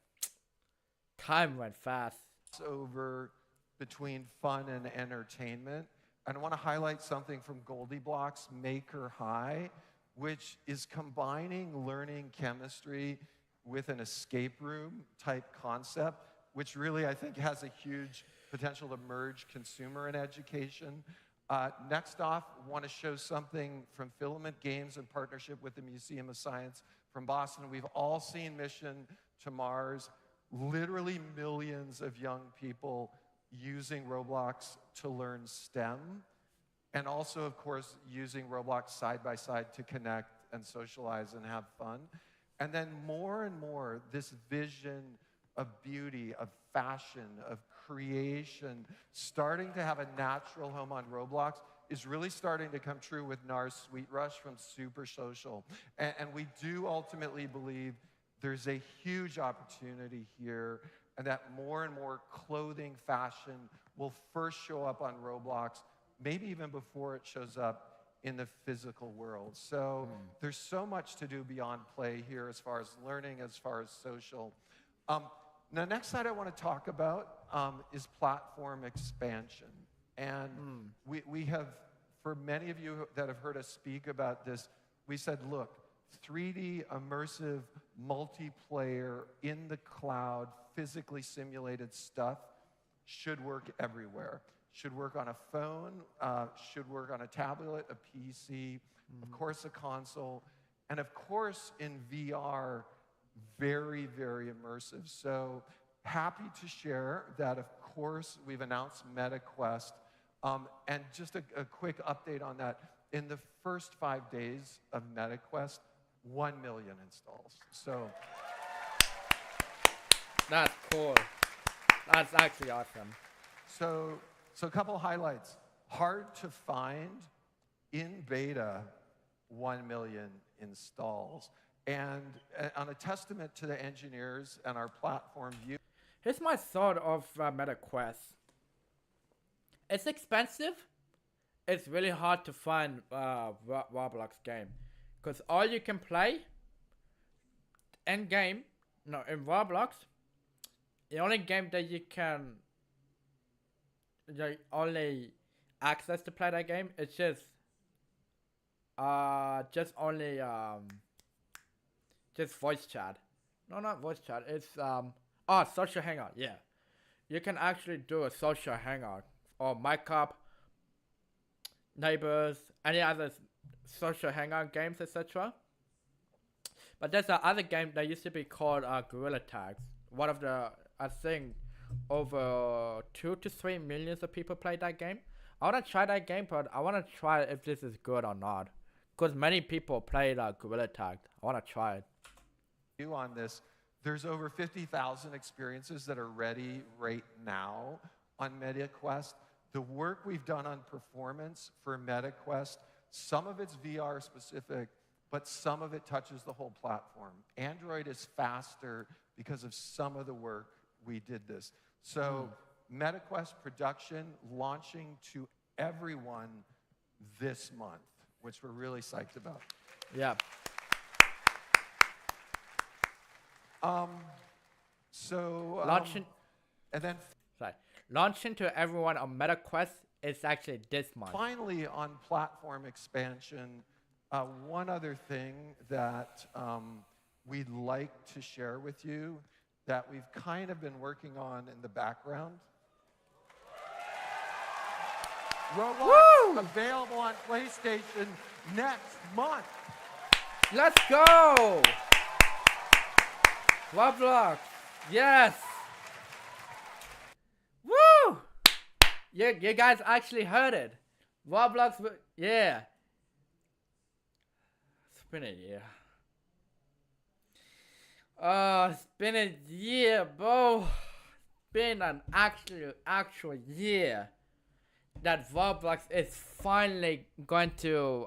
Time went fast. over between fun and entertainment. And I want to highlight something from Goldie Block's Maker High, which is combining learning chemistry with an escape room type concept, which really I think has a huge potential to merge consumer and education. Next off, I want to show something from Filament Games in partnership with the Museum of Science from Boston. We've all seen Mission to Mars. Literally millions of young people using Roblox to learn STEM, and also, of course, using Roblox side by side to connect and socialize and have fun. And then more and more, this vision of beauty, of fashion, of creation, starting to have a natural home on Roblox is really starting to come true with NAR's Sweet Rush from Super Social. And we do ultimately believe there's a huge opportunity here, and that more and more clothing, fashion will first show up on Roblox, maybe even before it shows up in the physical world. So there's so much to do beyond play here as far as learning, as far as social. Now, next slide I want to talk about is platform expansion. And we have, for many of you that have heard us speak about this, we said, look, 3D immersive multiplayer in the cloud, physically simulated stuff should work everywhere. Should work on a phone, should work on a tablet, a PC, of course a console, and of course in VR, very, very immersive. So happy to share that, of course, we've announced MetaQuest. And just a quick update on that. In the first 5 days of MetaQuest, 1 million installs. So That's cool. That's actually awesome. So a couple of highlights. Hard to find in beta, 1 million installs. And on a testament to the engineers and our platform view. Here's my thought of MetaQuest. It's expensive. It's really hard to find Roblox game. Because all you can play in Roblox, the only game that you can only access to play that game is just only just voice chat. No, not voice chat. It's social hangout. Yeah, you can actually do a social hangout or mic up, neighbors, any other social hangout games, etc. But there's another game that used to be called Gorilla Tags. One of the, I think, over 2 to 3 millions of people played that game. I want to try that game, but I want to try if this is good or not. Because many people played Gorilla Tag. I want to try it. On this, there's over 50,000 experiences that are ready right now on MetaQuest. The work we've done on performance for MetaQuest, some of it's VR specific, but some of it touches the whole platform. Android is faster because of some of the work we did this. So MetaQuest production launching to everyone this month, which we're really psyched about. Yeah. Launching. And then Launching to everyone on MetaQuest is actually this month. Finally, on platform expansion, one other thing that we'd like to share with you that we've kind of been working on in the background. Roblox available on PlayStation next month. Let's go! Roblox, yes! Woo! You guys actually heard it. Roblox, yeah. It's been a year. It's been a year, bro. It's been an actual year. that Roblox is finally going to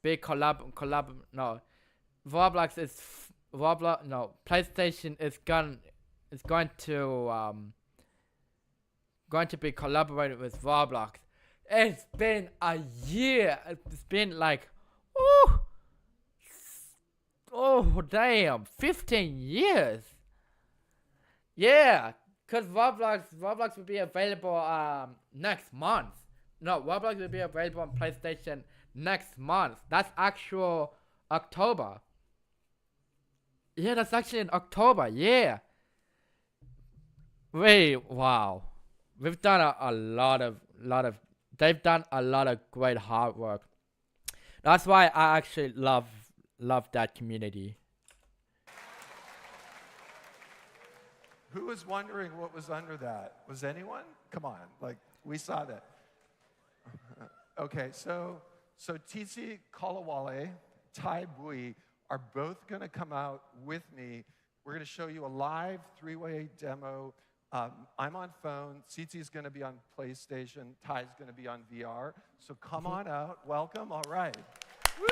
be no, Roblox is Roblox no PlayStation is going to be collaborated with Roblox. It's been a year. It's been like, oh damn, 15 years. Yeah, cause Roblox will be available next month. No, Roblox will be available on PlayStation next month. That's actual October. Yeah, that's actually in October. Yeah. Wait, wow. We've done a lot of they've done a lot of great hard work. That's why I actually love that community. Who was wondering what was under that? Was anyone? Come on, like we saw that. Okay, so Tisi Kalawale, Tai Bui are both going to come out with me. We're going to show you a live three-way demo. I'm on phone. Tsitsi's going to be on PlayStation. Ty's going to be on VR. So come on out. Welcome. All right. Woo!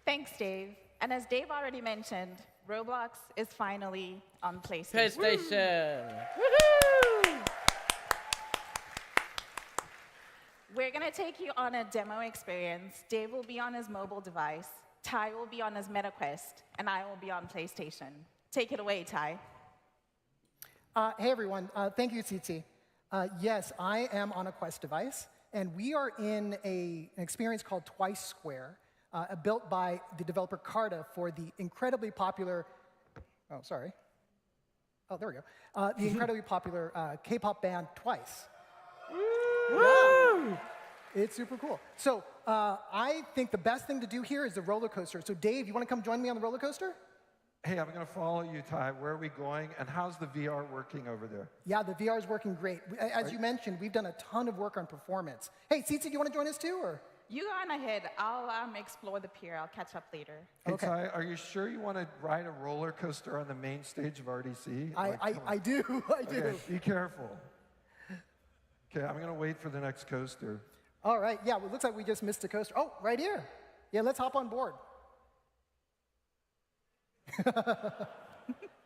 Thanks, Dave. And as Dave already mentioned, Roblox is finally on PlayStation. PlayStation. Woohoo! We're going to take you on a demo experience. Dave will be on his mobile device. Ty will be on his MetaQuest, and I will be on PlayStation. Take it away, Ty. Hey, everyone. Thank you, Tsitsi. Yes, I am on a Quest device, and we are in an experience called Twice Square, built by the developer Carta for the incredibly popular, there we go. The incredibly popular K-pop band Twice. Woo! It's super cool. So I think the best thing to do here is the roller coaster. So Dave, you want to come join me on the roller coaster? Hey, I'm going to follow you, Ty. Where are we going? And how's the VR working over there? Yeah, the VR is working great. As you mentioned, we've done a ton of work on performance. Hey, Tsitsi, do you want to join us too, or? You go on ahead. I'll explore the pier. I'll catch up later. Hey, Okay. Ty, are you sure you want to ride a roller coaster on the main stage of RDC? I do. I do. Okay, be careful. Okay, I'm going to wait for the next coaster. All right. Yeah, well, it looks like we just missed a coaster. Oh, right here. Yeah, let's hop on board.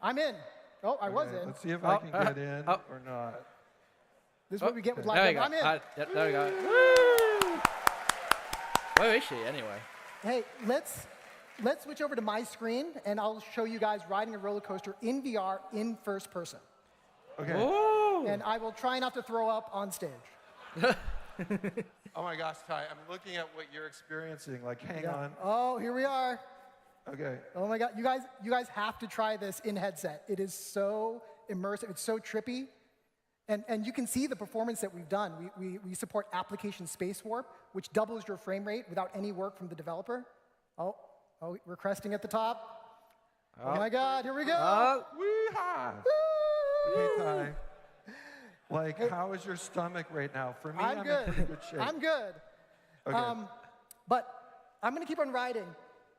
I'm in. Oh, I was in. Let's see if I can get in or not. This is what we get with There we live. go. I'm in. There we go. Woo! Where is she anyway? Hey, let's switch over to my screen, and I'll show you guys riding a roller coaster in VR in first person. Okay. Ooh. And I will try not to throw up on stage. Oh my gosh, Ty, I'm looking at what you're experiencing. Like, hang on. Oh, here we are. Okay. Oh my God, you guys have to try this in headset. It is so immersive. It's so trippy. And you can see the performance that we've done. We support application space warp, which doubles your frame rate without any work from the developer. Oh, we're cresting at the top. Oh my God, here we go. Wee-haw. Okay, Ty. Like, how is your stomach right now? For me, I'm in pretty good shape. I'm good. Okay. But I'm going to keep on riding.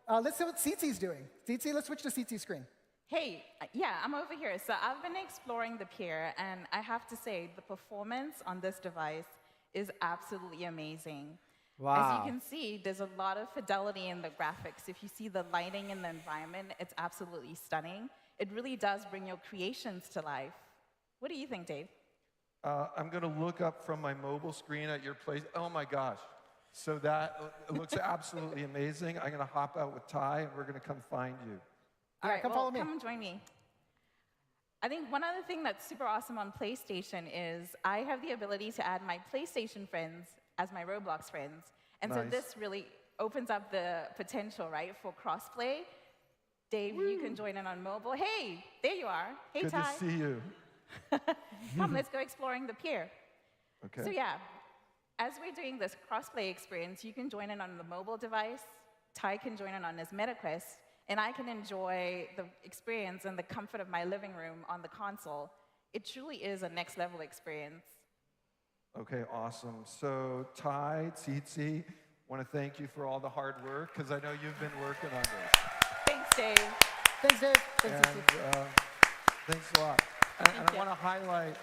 Let's see what Tsitsi's doing. Tsitsi, let's switch to Tsitsi's screen. Hey, yeah, I'm over here. So I've been exploring the pier, and I have to say, the performance on this device is absolutely amazing. Wow. As you can see, there's a lot of fidelity in the graphics. If you see the lighting in the environment, it's absolutely stunning. It really does bring your creations to life. What do you think, Dave? I'm going to look up from my mobile screen at your place. Oh my gosh. So that looks absolutely amazing. I'm going to hop out with Ty, and we're going to come find you. All right, come follow me. Come and join me. I think one other thing that's super awesome on PlayStation is I have the ability to add my PlayStation friends as my Roblox friends. And so this really opens up the potential, right, for crossplay. Dave, you can join in on mobile. Hey, there you are. Hey, Good Ty. to see you. Come, let's go exploring the pier. Okay. So yeah, as we're doing this crossplay experience, you can join in on the mobile device, Ty can join in on his MetaQuest, and I can enjoy the experience in the comfort of my living room on the console. It truly is a next level experience. Okay, awesome. So Ty, Tsitsi, want to thank you for all the hard work, because I know you've been working on this. Thanks, Dave. Thanks, Dave. Thanks, And CT. thanks a lot. And I want to highlight,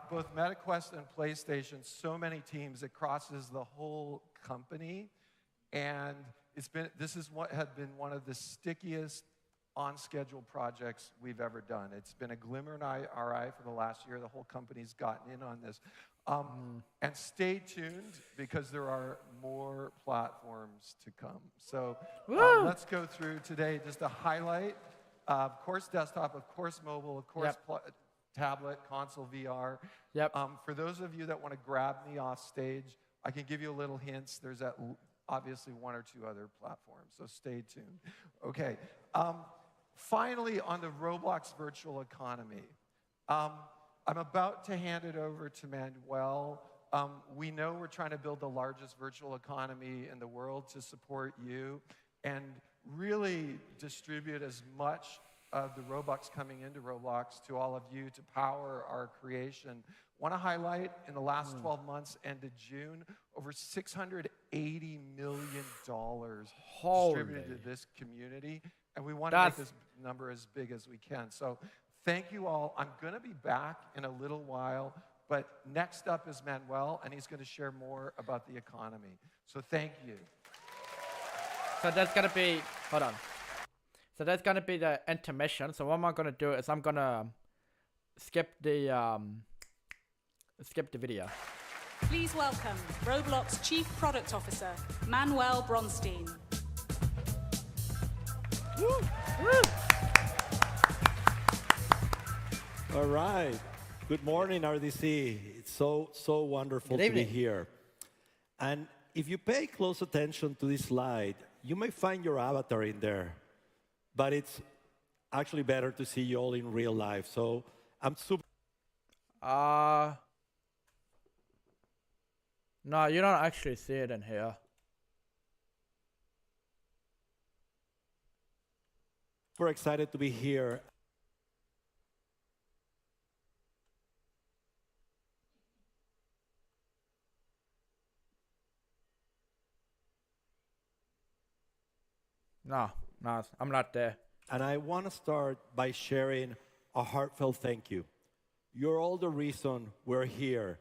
both MetaQuest and PlayStation, so many teams, it crosses the whole company. And this is what had been one of the stickiest on-schedule projects we've ever done. It's been a glimmer in our eye for the last year. The whole company's gotten in on this. And stay tuned, because there are more platforms to come. So let's go through today just a highlight. Of course desktop, of course mobile, of course tablet, console, VR. Yep. For those of you that want to grab me off stage, I can give you a little hints. There's obviously one or two other platforms, so stay tuned. Okay. Finally, on the Roblox virtual economy, I'm about to hand it over to Manuel. We know we're trying to build the largest virtual economy in the world to support you and really distribute as much of the Robux coming into Roblox to all of you to power our creation. Want to highlight, in the last 12 months, ended June, over $680 million distributed to this community. And we want to make this number as big as we can. So thank you all. I'm going to be back in a little while, but next up is Manuel, and he's going to share more about the economy. So thank you. So that's going to be, hold on. So that's going to be the intermission. So what I'm going to do is I'm going to skip the video. Please welcome Roblox Chief Product Officer, Manuel Bronstein. Woo! Woo! All right. Good morning, RDC. It's so wonderful to be here. And if you pay close attention to this slide, you may find your avatar in there. But it's actually better to see you all in real life. So I'm super... No, you don't actually see it in here. Super excited to be here. No, I'm not there. And I want to start by sharing a heartfelt thank you. You're all the reason we're here.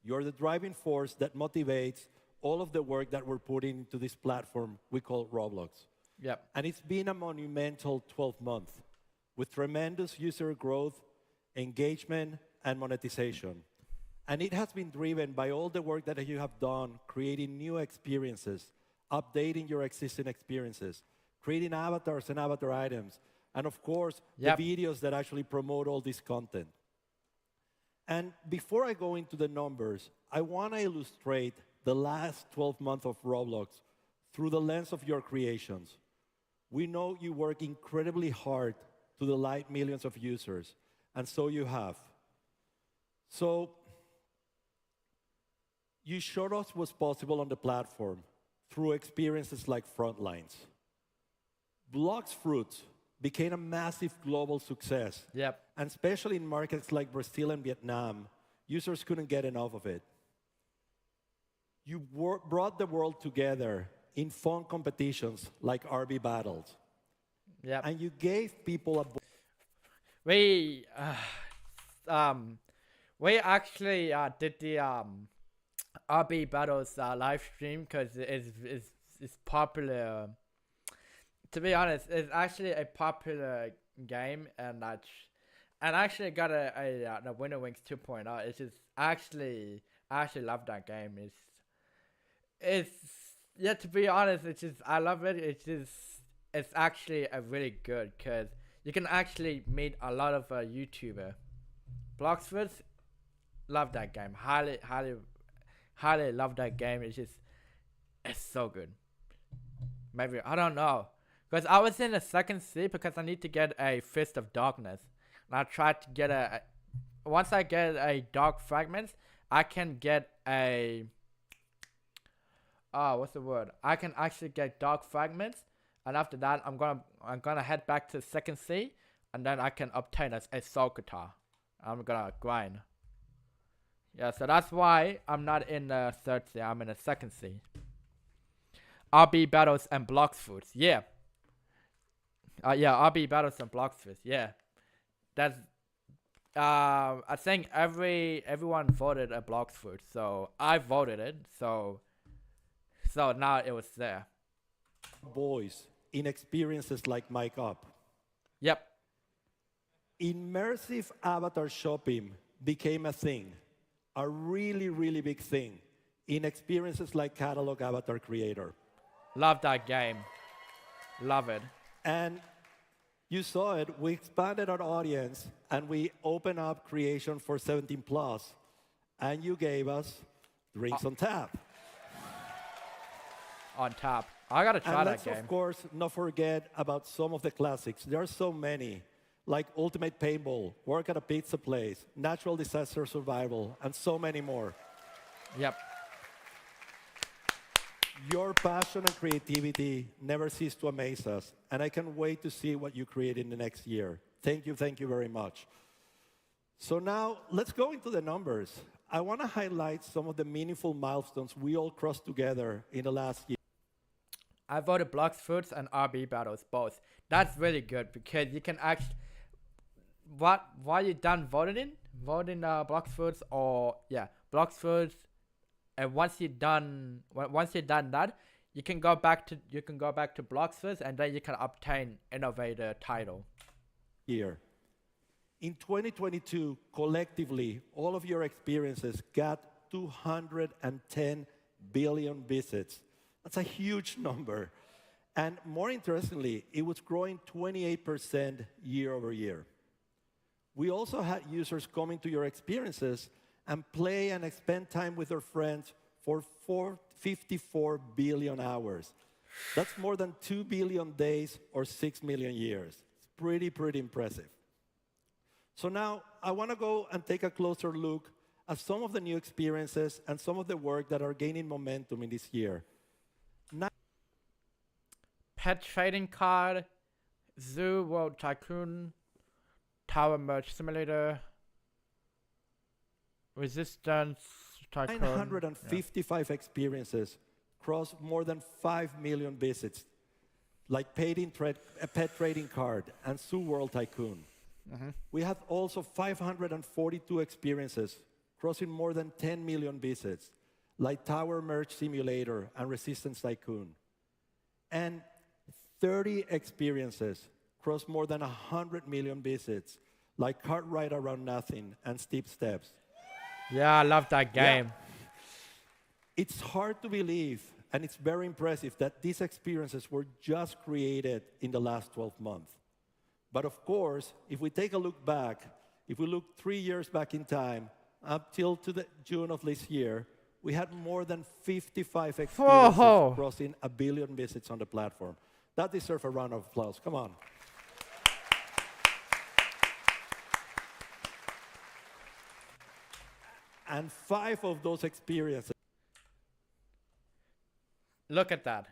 You're the driving force that motivates all of the work that we're putting into this platform we call Roblox. Yep. And it's been a monumental 12 months with tremendous user growth, engagement, and monetization. And it has been driven by all the work that you have done, creating new experiences, updating your existing experiences, creating avatars and avatar items, and of course, the videos that actually promote all this content. And before I go into the numbers, I want to illustrate the last 12 months of Roblox through the lens of your creations. We know you work incredibly hard to delight millions of users, and so you have. So you showed us what's possible on the platform through experiences like Frontlines. Blox Fruits became a massive global success. Yep. And especially in markets like Brazil and Vietnam, users couldn't get enough of it. You brought the world together in fun competitions like RB Battles. Yep. And you gave people a... We actually did the RB Battles live stream because it's popular. To be honest, it's actually a popular game, and actually got the Winter Wings 2.0. It's just I actually love that game. To be honest, it's just I love it. It's actually a really good because you can actually meet a lot of YouTuber. Bloxford, love that game. Highly love that game. It's so good. Maybe I don't know. Because I was in the second seat because I need to get a Fist of Darkness. And I tried to get once I get a Dark Fragments, I can get a... what's the word? I can actually get Dark Fragments. And after that, I'm gonna head back to second seat. And then I can obtain a Soul Guitar. I'm gonna grind. Yeah, so that's why I'm not in the third seat. I'm in the second seat. RB Battles and Blox Foods. Yeah. Yeah, RB battles and Bloxfest. Yeah, that's. I think everyone voted a Bloxfest, so I voted it. So now it was there. Boys in experiences like Mic Up. Yep. Immersive avatar shopping became a thing, a really, really big thing in experiences like Catalog Avatar Creator. Love that game. Love it. And you saw it, we expanded our audience and we opened up creation for 17 plus, and you gave us Drinks on Tap. On Tap. I gotta try and that let's, game. of course, not forget about some of the classics. There are so many, like Ultimate Paintball, Work at a Pizza Place, Natural Disaster Survival, and so many more. Yep. Your passion and creativity never cease to amaze us, and I can't wait to see what you create in the next year. Thank you very much. So now, let's go into the numbers. I want to highlight some of the meaningful milestones we all crossed together in the last year. I voted Bloxfoods and RB battles both. That's really good because you can actually while you done voting Bloxfoods or Bloxfoods, and once you're done that, you can go back to Bloxfoods and then you can obtain Innovator title. Here. In 2022, collectively, all of your experiences got 210 billion visits. That's a huge number. And more interestingly, it was growing 28% year over year. We also had users coming to your experiences and play and spend time with their friends for 54 billion hours. That's more than 2 billion days or 6 million years. It's pretty impressive. So now I want to go and take a closer look at some of the new experiences and some of the work that are gaining momentum in this year. Pet Trading Card, Zoo World Tycoon, Tower Merge Simulator, Resistance Tycoon. 955 experiences crossed more than 5 million visits, like Pet Trading Card and Zoo World Tycoon. We had also 542 experiences crossing more than 10 million visits, like Tower Merge Simulator and Resistance Tycoon. And 30 experiences crossed more than 100 million visits, like Kart Ride Around Nothing and Steep Steps. Yeah, I love that game. Yeah. It's hard to believe, and it's very impressive that these experiences were just created in the last 12 months. But of course, if we take a look back, if we look 3 years back in time, up till to the June of this year, we had more than 55 experiences crossing 1 billion visits on the platform. That deserves a round of applause. Come on. And 5 of those experiences. Look at that.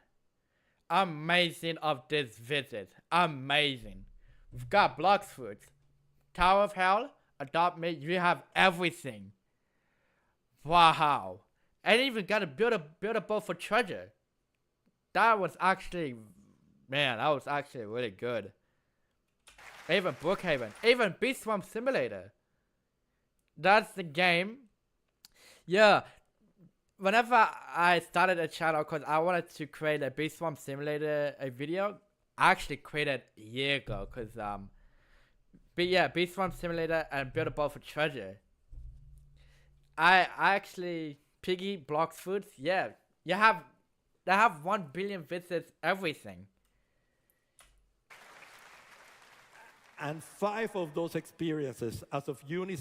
Amazing of this visit. Amazing. We've got Bloxfoods, Tower of Hell, Adopt Me. You have everything. Wow. And even got a build a boat for treasure. That was actually really good. Even Brookhaven, even Beast Swamp Simulator. That's the game. Yeah. Whenever I started a channel, because I wanted to create a Beast Swamp Simulator video, I actually created a year ago, because Beast Swamp Simulator and Build a Boat for Treasure. I actually Piggy Blocks Foods. Yeah, they have 1 billion visits. Everything. And 5 of those experiences, as of June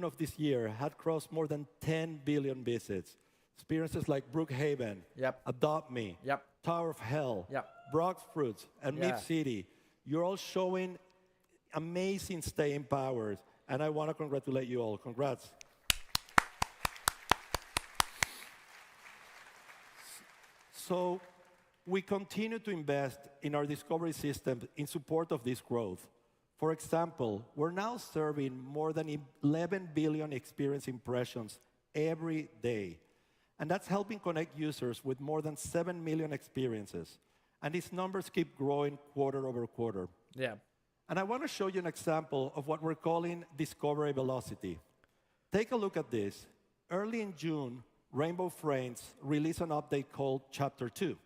of this year, had crossed more than 10 billion visits. Experiences like Brookhaven, Adopt Me, Tower of Hell, Brock's Fruits, and Mid City. You're all showing amazing staying powers, and I want to congratulate you all. Congrats. So we continue to invest in our discovery system in support of this growth. For example, we're now serving more than 11 billion experience impressions every day. And that's helping connect users with more than 7 million experiences. And these numbers keep growing quarter over quarter. Yeah. And I want to show you an example of what we're calling discovery velocity. Take a look at this. Early in June, Rainbow Friends released an update called Chapter 2.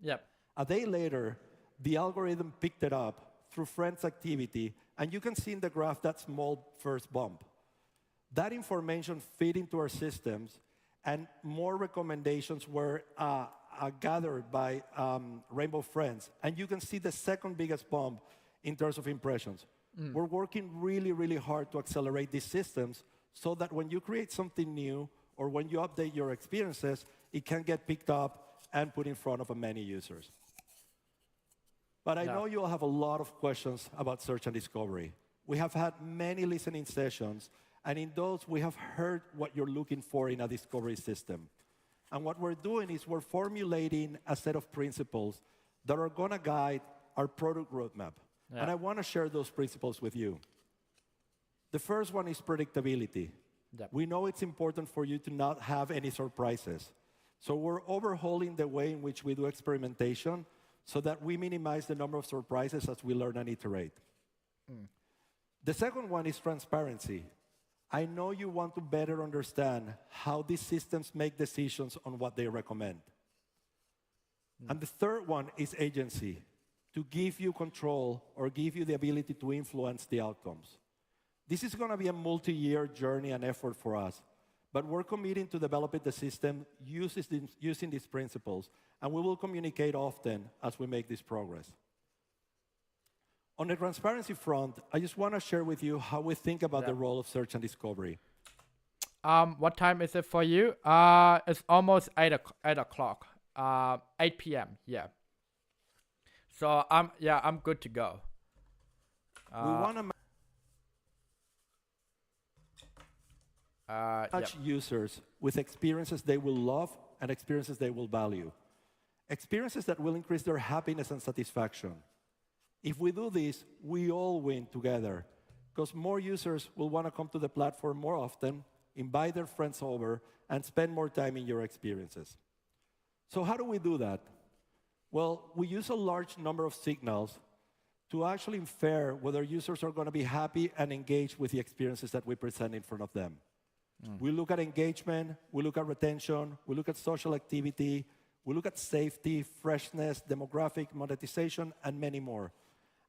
Yep. A day later, the algorithm picked it up through Friends activity, and you can see in the graph that small first bump. That information fed into our systems, and more recommendations were gathered by Rainbow Friends. And you can see the second biggest bump in terms of impressions. We're working really, really hard to accelerate these systems so that when you create something new or when you update your experiences, it can get picked up and put in front of many users. But I know you'll have a lot of questions about search and discovery. We have had many listening sessions, and in those, we have heard what you're looking for in a discovery system. And what we're doing is we're formulating a set of principles that are going to guide our product roadmap. And I want to share those principles with you. The first one is predictability. We know it's important for you to not have any surprises. So we're overhauling the way in which we do experimentation so that we minimize the number of surprises as we learn and iterate. The second one is transparency. I know you want to better understand how these systems make decisions on what they recommend. And the third one is agency, to give you control or give you the ability to influence the outcomes. This is going to be a multi-year journey and effort for us, but we're committing to developing the system using these principles, and we will communicate often as we make this progress. On the transparency front, I just want to share with you how we think about the role of search and discovery. What time is it for you? It's almost 8 o'clock. 8 p.m. Yeah. So I'm good to go. We want to match users with experiences they will love and experiences they will value. Experiences that will increase their happiness and satisfaction. If we do this, we all win together, because more users will want to come to the platform more often, invite their friends over, and spend more time in your experiences. So how do we do that? Well, we use a large number of signals to actually infer whether users are going to be happy and engaged with the experiences that we present in front of them. We look at engagement, we look at retention, we look at social activity, we look at safety, freshness, demographic, monetization, and many more.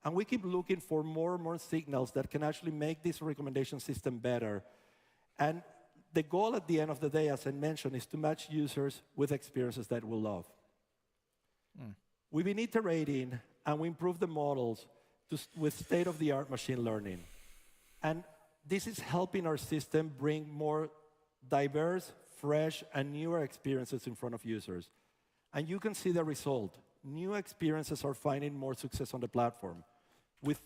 And we keep looking for more and more signals that can actually make this recommendation system better. And the goal at the end of the day, as I mentioned, is to match users with experiences that we love. We've been iterating, and we improve the models with state-of-the-art machine learning. And this is helping our system bring more diverse, fresh, and newer experiences in front of users. And you can see the result. New experiences are finding more success on the platform. With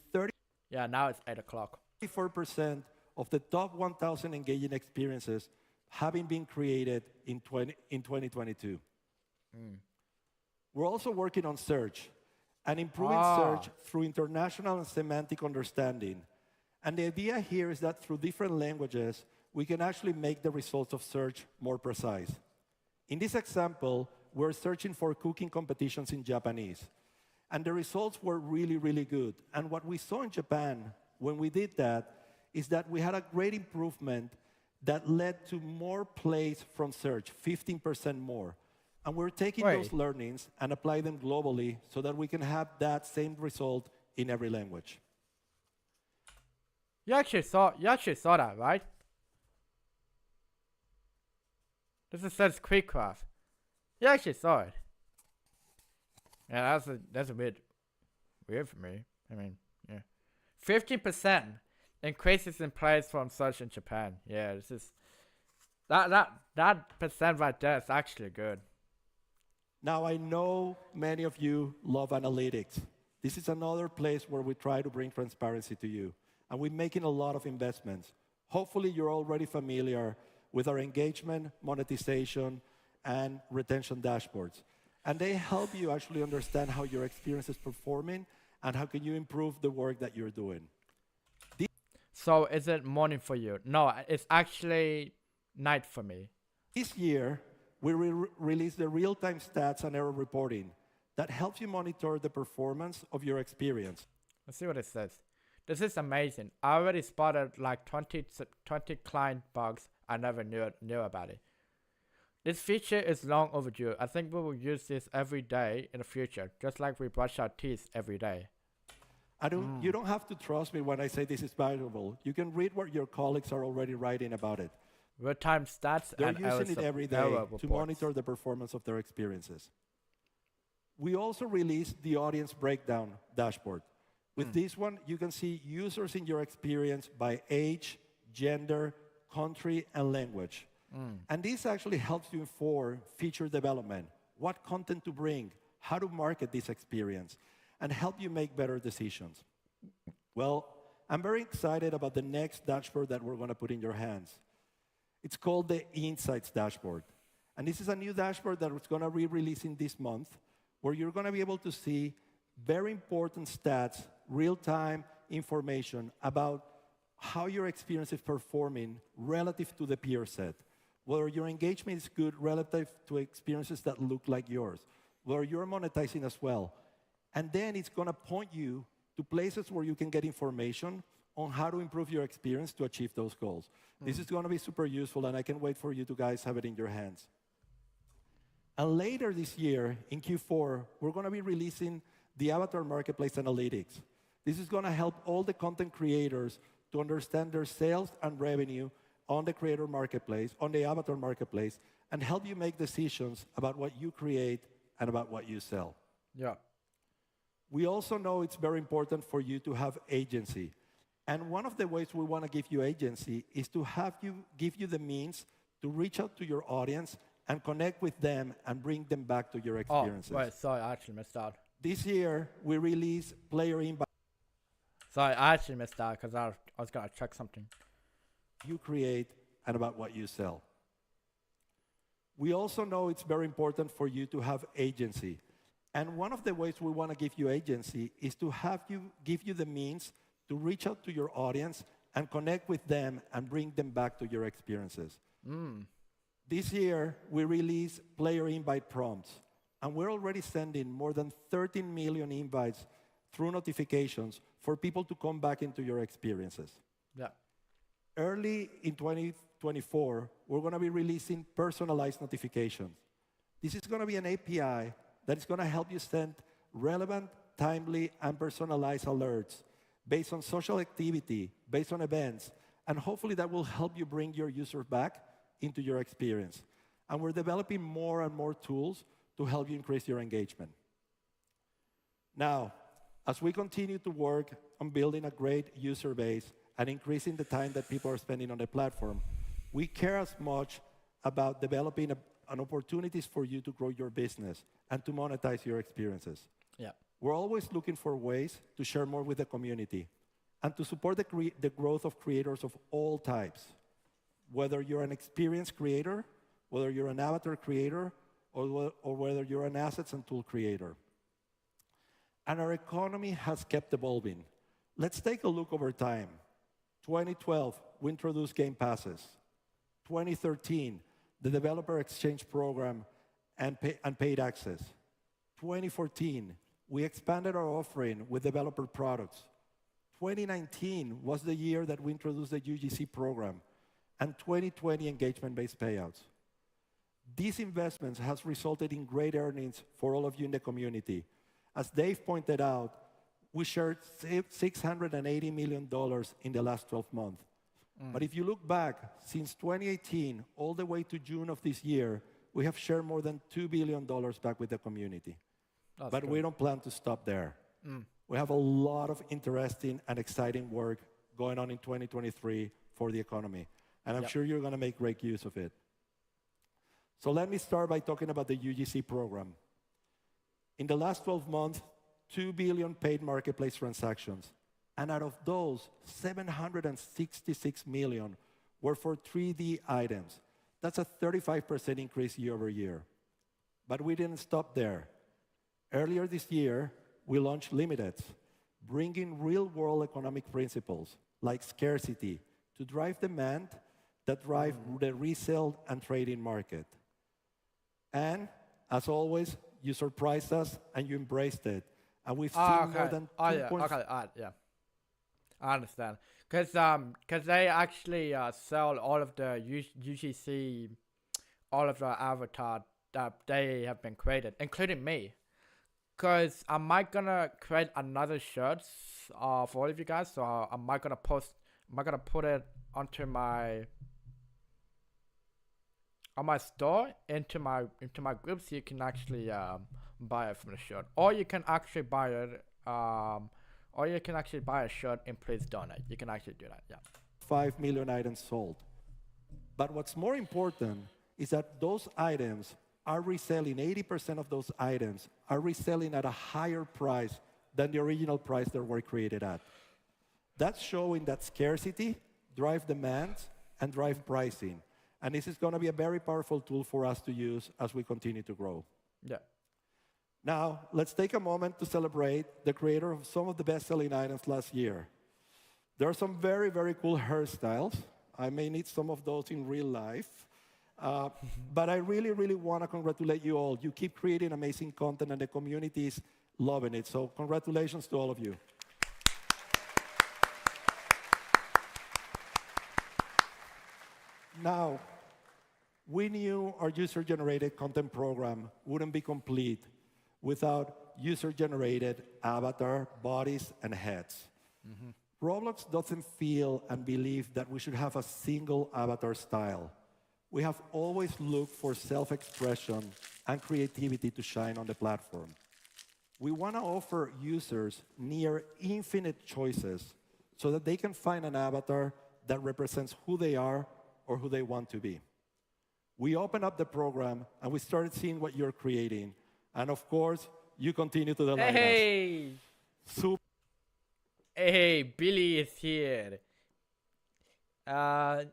now it's 8 o'clock. 34% of the top 1,000 engaging experiences having been created in 2022. We're also working on search and improving search through international and semantic understanding. And the idea here is that through different languages, we can actually make the results of search more precise. In this example, we're searching for cooking competitions in Japanese. And the results were really, really good. And what we saw in Japan when we did that is that we had a great improvement that led to more plays from search, 15% more. And we're taking those learnings and apply them globally so that we can have that same result in every language. You actually saw that, right? This says quick craft. You actually saw it. Yeah, that's a bit weird for me. I mean, yeah. 15% increases in plays from search in Japan. Yeah, this is that percent right there is actually good. Now, I know many of you love analytics. This is another place where we try to bring transparency to you. And we're making a lot of investments. Hopefully, you're already familiar with our engagement, monetization, and retention dashboards. And they help you actually understand how your experience is performing and how can you improve the work that you're doing. So is it morning for you? No, it's actually night for me. This year, we released the real-time stats and error reporting. that helps you monitor the performance of your experience. Let's see what it says. This is amazing. I already spotted like 20 client bugs I never knew about it. This feature is long overdue. I think we will use this every day in the future, just like we brush our teeth every day. You don't have to trust me when I say this is valuable. You can read what your colleagues are already writing about it. Real-time stats They're and using it every day to monitor the performance of their experiences. We also released the audience breakdown dashboard. With this one, you can see users in your experience by age, gender, country, and language. And this actually helps you inform feature development, what content to bring, how to market this experience, and help you make better decisions. Well, I'm very excited about the next dashboard that we're going to put in your hands. It's called the Insights Dashboard. And this is a new dashboard that is going to be releasing this month, where you're going to be able to see very important stats, real-time information about how your experience is performing relative to the peer set, whether your engagement is good relative to experiences that look like yours, whether you're monetizing as well. And then it's going to point you to places where you can get information on how to improve your experience to achieve those goals. This is going to be super useful, and I can't wait for you to guys have it in your hands. And later this year, in Q4, we're going to be releasing the Avatar Marketplace Analytics. This is going to help all the content creators to understand their sales and revenue on the creator marketplace, on the Avatar Marketplace, and help you make decisions about what you create and about what you sell. Yeah. We also know it's very important for you to have agency. And one of the ways we want to give you agency is to give you the means to reach out to your audience and connect with them and bring them back to your experiences. Oh, wait, sorry, I actually missed out. This year, we release player invite. Sorry, I actually missed out because I was going to check something. You create and about what you sell. We also know it's very important for you to have agency. And one of the ways we want to give you agency is to give you the means to reach out to your audience and connect with them and bring them back to your experiences. This year, we release player invite prompts. And we're already sending more than 13 million invites through notifications for people to come back into your experiences. Yeah. Early in 2024, we're going to be releasing personalized notifications. This is going to be an API that is going to help you send relevant, timely, and personalized alerts based on social activity, based on events, and hopefully that will help you bring your user back into your experience. And we're developing more and more tools to help you increase your engagement. Now, as we continue to work on building a great user base and increasing the time that people are spending on the platform, we care as much about developing an opportunities for you to grow your business and to monetize your experiences. Yeah. We're always looking for ways to share more with the community and to support the growth of creators of all types, whether you're an experienced creator, whether you're an avatar creator, or whether you're an assets and tool creator. And our economy has kept evolving. Let's take a look over time. 2012, we introduced Game Passes. 2013, the Developer Exchange Program and paid access. 2014, we expanded our offering with developer products. 2019 was the year that we introduced the UGC program, and 2020 engagement-based payouts. These investments has resulted in great earnings for all of you in the community. As Dave pointed out, we shared $680 million in the last 12 months. But if you look back, since 2018, all the way to June of this year, we have shared more than $2 billion back with the community. But we don't plan to stop there. We have a lot of interesting and exciting work going on in 2023 for the economy. And I'm sure you're going to make great use of it. So let me start by talking about the UGC program. In the last 12 months, 2 billion paid marketplace transactions. And out of those, 766 million were for 3D items. That's a 35% increase year over year. But we didn't stop there. Earlier this year, we launched Limiteds, bringing real-world economic principles like scarcity to drive demand that drive the resale and trading market. And, as always, you surprised us, and you embraced it. And we've seen Okay. more than Oh 2. yeah. Okay. Yeah. I understand. Cause they actually sell all of the UGC, all of the avatar that they have been created, including me. Cause I might gonna create another shirt for all of you guys. So I might gonna put it onto my on my store into my group, so you can actually buy it from the shirt, or you can actually buy it or you can actually buy a shirt and please donate. You can actually do that. Yeah. 5 million items sold. But what's more important is that those items are reselling, 80% of those items are reselling at a higher price than the original price they were created at. That's showing that scarcity drive demand and drive pricing. And this is going to be a very powerful tool for us to use as we continue to grow. Yeah. Now, let's take a moment to celebrate the creator of some of the best-selling items last year. There are some very, very cool hairstyles. I may need some of those in real life. But I really, really want to congratulate you all. You keep creating amazing content, and the community is loving it. So congratulations to all of you. Now, we knew our user-generated content program wouldn't be complete without user-generated avatar, bodies, and heads. Mm-hmm. Roblox doesn't feel and believe that we should have a single avatar style. We have always looked for self-expression and creativity to shine on the platform. We want to offer users near infinite choices so that they can find an avatar that represents who they are or who they want to be. We opened up the program, and we started seeing what you're creating. And of course, you continue to delight Hey! us. Hey, Billy is here. Yeah,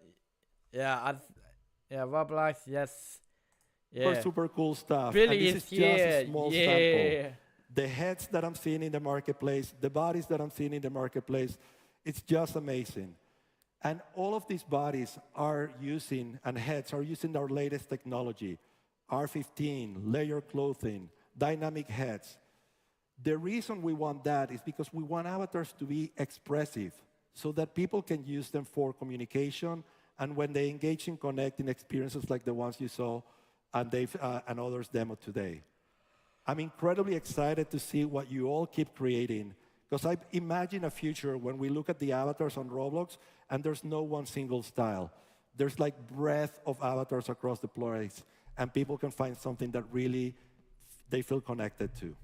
Roblox, yes. Yeah. Super cool stuff. Billy and this is here. just a small sample. The heads that I'm seeing in the marketplace, the bodies that I'm seeing in the marketplace, it's just amazing. And all of these bodies are using, and heads are using our latest technology, R15, layer clothing, dynamic heads. The reason we want that is because we want avatars to be expressive so that people can use them for communication, and when they engage in connecting experiences like the ones you saw and Dave and others demoed today. I'm incredibly excited to see what you all keep creating, because I imagine a future when we look at the avatars on Roblox and there's no one single style. There's like breadth of avatars across the place, and people can find something that really they feel connected to.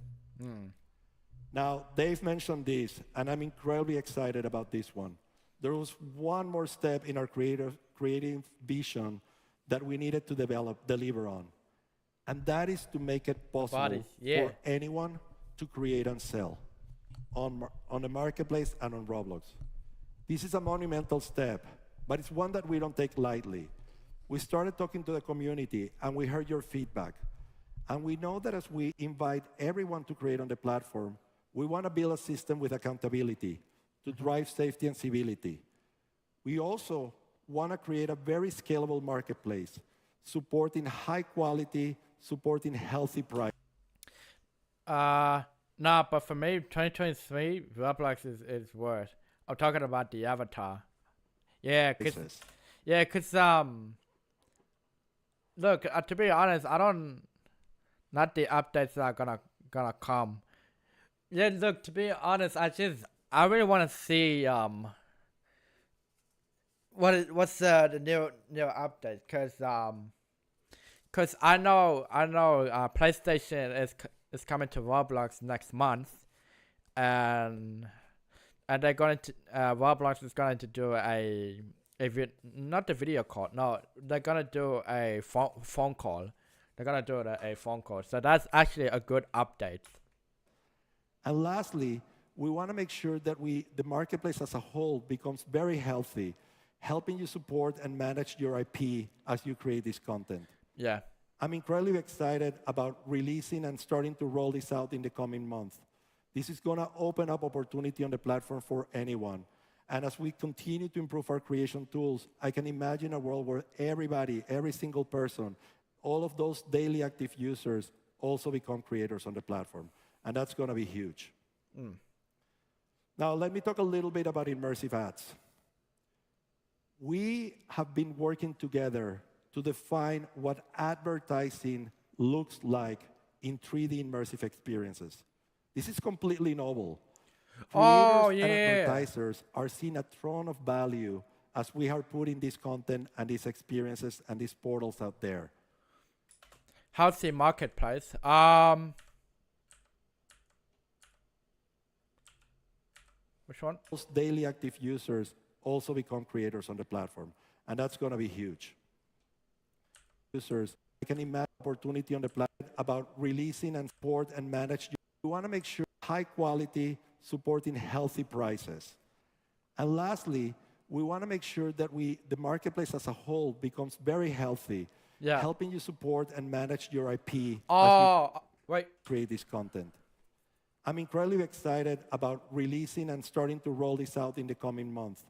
Now, Dave mentioned this, and I'm incredibly excited about this one. There was one more step in our creative vision that we needed to deliver on, and that is to make it possible for anyone to create and sell on the marketplace and on Roblox. This is a monumental step, but it's one that we don't take lightly. We started talking to the community, and we heard your feedback. And we know that as we invite everyone to create on the platform, we want to build a system with accountability to drive safety and civility. We also want to create a very scalable marketplace, supporting high quality, supporting healthy price. Nah, but for me, 2023, Roblox is worse. I'm talking about the avatar. Yeah, cause look, to be honest, not the updates that are gonna come. Yeah, look, to be honest, I really want to see what's the new update, cause I know PlayStation is coming to Roblox next month, and they're going to Roblox is going to do not the video call, no, they're gonna do a phone call. They're gonna do a phone call, so that's actually a good update. And lastly, we want to make sure that the marketplace as a whole becomes very healthy, helping you support and manage your IP as you create this content. Yeah. I'm incredibly excited about releasing and starting to roll this out in the coming month. This is going to open up opportunity on the platform for anyone. And as we continue to improve our creation tools, I can imagine a world where everybody, every single person, all of those daily active users also become creators on the platform. And that's going to be huge. Now, let me talk a little bit about immersive ads. We have been working together to define what advertising looks like in 3D immersive experiences. This is completely novel. Creators and advertisers are seeing a ton of value as we are putting this content and these experiences and these portals out there. How's the marketplace? Which one? Those daily active users also become creators on the platform, and that's going to be huge. Users, I can imagine opportunity on the platform about releasing and support and manage. You want to make sure high quality, supporting healthy prices. And lastly, we want to make sure that the marketplace as a whole becomes very healthy, helping you support and manage your IP as we create this content. I'm incredibly excited about releasing and starting to roll this out in the coming month.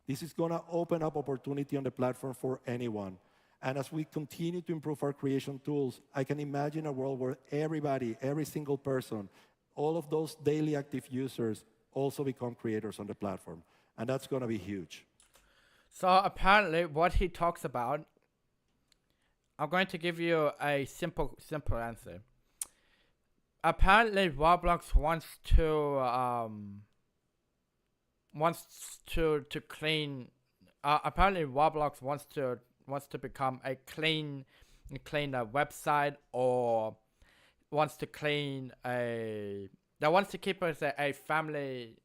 This is going to open up opportunity on the platform for anyone. And as we continue to improve our creation tools, I can imagine a world where everybody, every single person, all of those daily active users also become creators on the platform. And that's going to be huge. So apparently what he talks about, I'm going to give you a simple answer. Apparently Roblox wants to clean. Apparently Roblox wants to become a clean website, or wants to clean a. They wants to keep it a family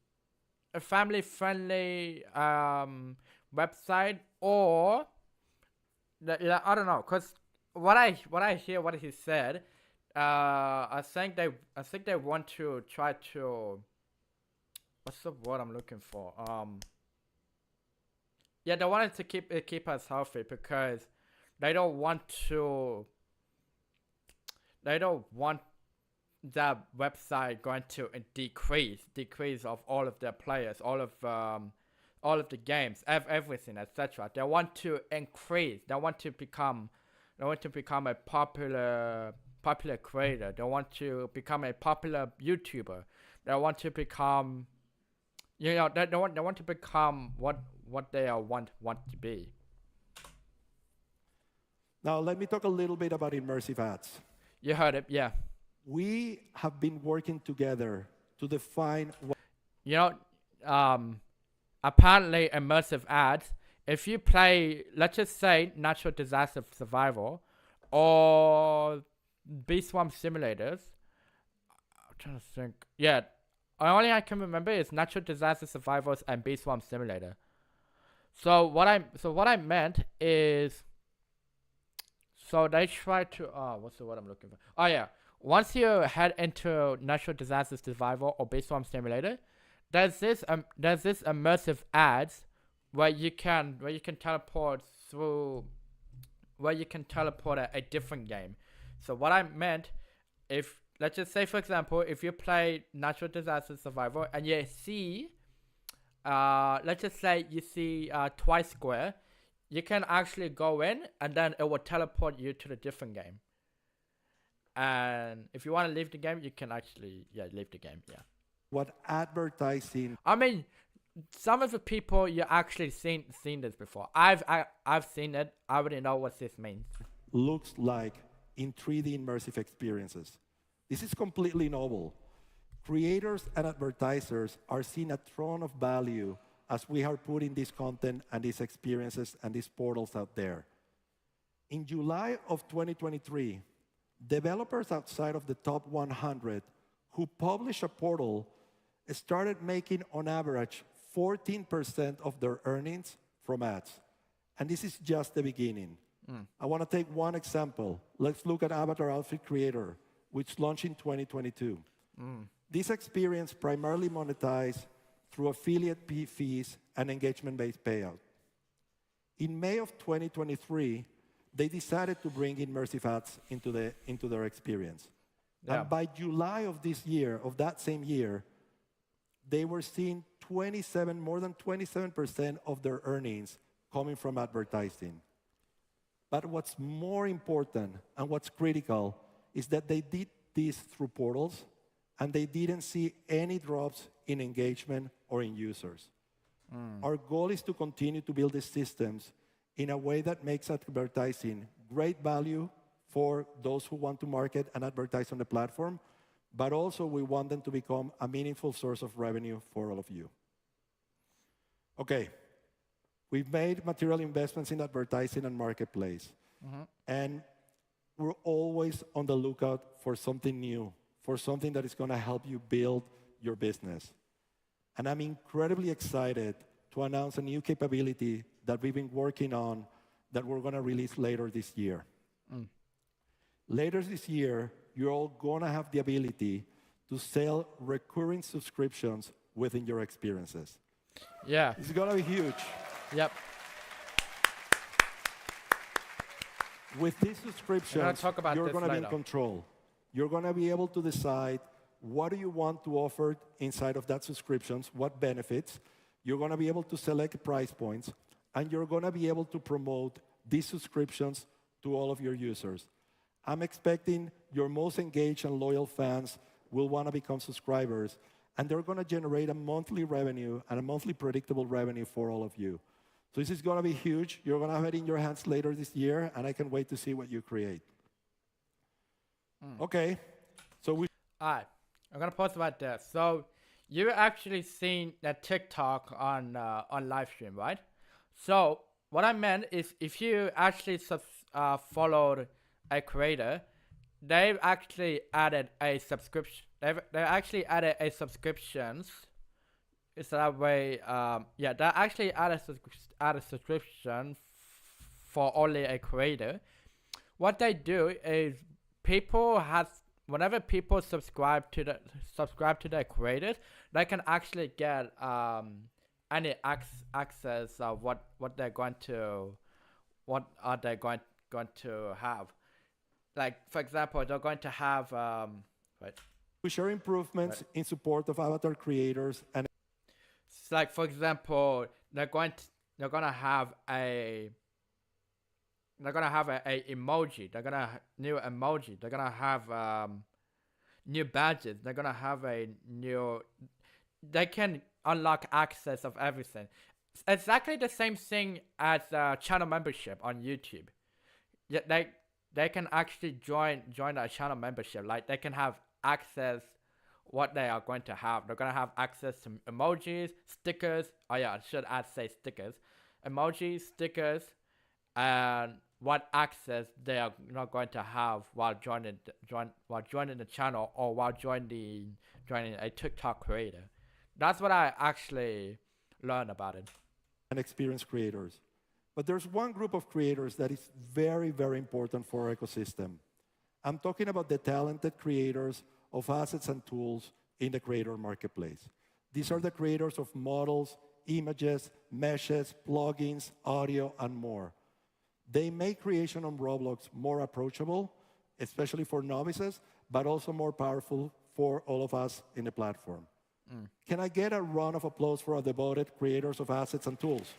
friendly website, or I don't know, cause what I hear what he said. I think they want to try to. What's the word I'm looking for? Yeah, they wanted to keep us healthy because they don't want that website going to decrease of all of their players, all of the games, everything, etc. They want to increase. They want to become a popular creator. They want to become a popular YouTuber. They want to become, they want to become what they want to be. Now let me talk a little bit about immersive ads. You heard it, yeah. We have been working together to define what. Apparently immersive ads. If you play, let's just say, natural disaster survival, or Beast Swarm simulators. I'm trying to think. Yeah, only I can remember is natural disaster survivors and Beast Swarm simulator. So what I meant is, so they try to what's the word I'm looking for? Oh yeah, once you head into natural disaster survival or Beast Swarm simulator, there's this immersive ads where you can teleport through, where you can teleport a different game. So what I meant, if let's just say for example, if you play natural disaster survival and you see, let's just say you see Twice Square, you can actually go in and then it will teleport you to the different game. And if you want to leave the game, you can actually leave the game. Yeah. What advertising? I mean, some of the people you actually seen this before. I've seen it. I already know what this means. Looks like in 3D immersive experiences. This is completely novel. Creators and advertisers are seeing a ton of value as we are putting this content and these experiences and these portals out there. In July of 2023, developers outside of the top 100 who publish a portal started making, on average, 14% of their earnings from ads. And this is just the beginning. I want to take one example. Let's look at Avatar Outfit Creator, which launched in 2022. This experience primarily monetized through affiliate fees and engagement-based payout. In May of 2023, they decided to bring immersive ads into their experience. Yeah. And by July of this year, of that same year, they were seeing more than 27% of their earnings coming from advertising. But what's more important and what's critical is that they did this through portals, and they didn't see any drops in engagement or in users. Our goal is to continue to build these systems in a way that makes advertising great value for those who want to market and advertise on the platform, but also we want them to become a meaningful source of revenue for all of you. Okay, we've made material investments in advertising and marketplace, and we're always on the lookout for something new, for something that is going to help you build your business. And I'm incredibly excited to announce a new capability that we've been working on that we're going to release later this year. Later this year, you're all going to have the ability to sell recurring subscriptions within your experiences. Yeah. It's going to be huge. Yep. With these subscriptions, you're going to be in later. control. You're going to be able to decide what do you want to offer inside of that subscriptions, what benefits. You're going to be able to select price points, and you're going to be able to promote these subscriptions to all of your users. I'm expecting your most engaged and loyal fans will want to become subscribers, and they're going to generate a monthly revenue and a monthly predictable revenue for all of you. So this is going to be huge. You're going to have it in your hands later this year, and I can wait to see what you create. Okay, so we... All right, I'm going to post about this. So you actually seen that TikTok on live stream, right? So what I meant is if you actually followed a creator, they've actually added a subscription. They actually added a subscriptions. Is that way? Yeah, they actually added a subscription for only a creator. What they do is whenever people subscribe to their creators, they can actually get any access of what are they going to have. Like, for example, they're going to have We share improvements in support of avatar creators, and like, for example, they're gonna have a emoji. They're gonna new emoji. They're gonna have new badges. They're gonna have a new. They can unlock access of everything. It's exactly the same thing as channel membership on YouTube. Yeah, they can actually join a channel membership. Like, they can have access. What they are going to have, they're going to have access to emojis, stickers. Oh yeah, I should say stickers, emojis, stickers, and what access they are not going to have while joining the channel or while joining a TikTok creator. That's what I actually learned about it. And experienced creators. But there's one group of creators that is very, very important for our ecosystem. I'm talking about the talented creators of assets and tools in the creator marketplace. These are the creators of models, images, meshes, plugins, audio, and more. They make creation on Roblox more approachable, especially for novices, but also more powerful for all of us in the platform. Can I get a round of applause for our devoted creators of assets and tools?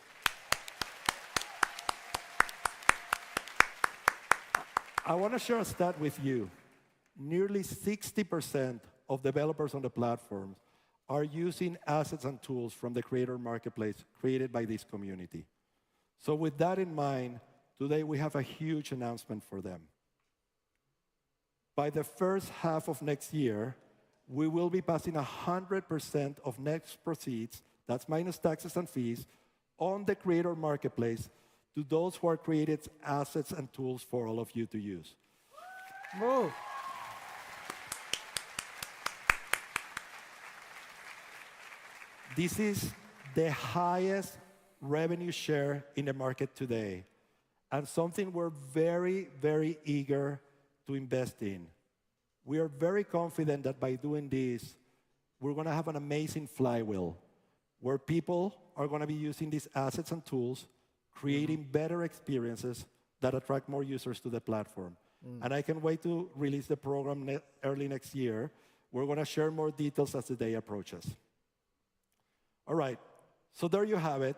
I want to share a stat with you. Nearly 60% of developers on the platform are using assets and tools from the creator marketplace created by this community. So with that in mind, today we have a huge announcement for them. By the first half of next year, we will be passing 100% of net proceeds, that's minus taxes and fees, on the creator marketplace to those who are created assets and tools for all of you to use. Move. This is the highest revenue share in the market today, and something we're very, very eager to invest in. We are very confident that by doing this, we're going to have an amazing flywheel where people are going to be using these assets and tools, creating better experiences that attract more users to the platform. And I can't wait to release the program early next year. We're going to share more details as the day approaches. All right, so there you have it.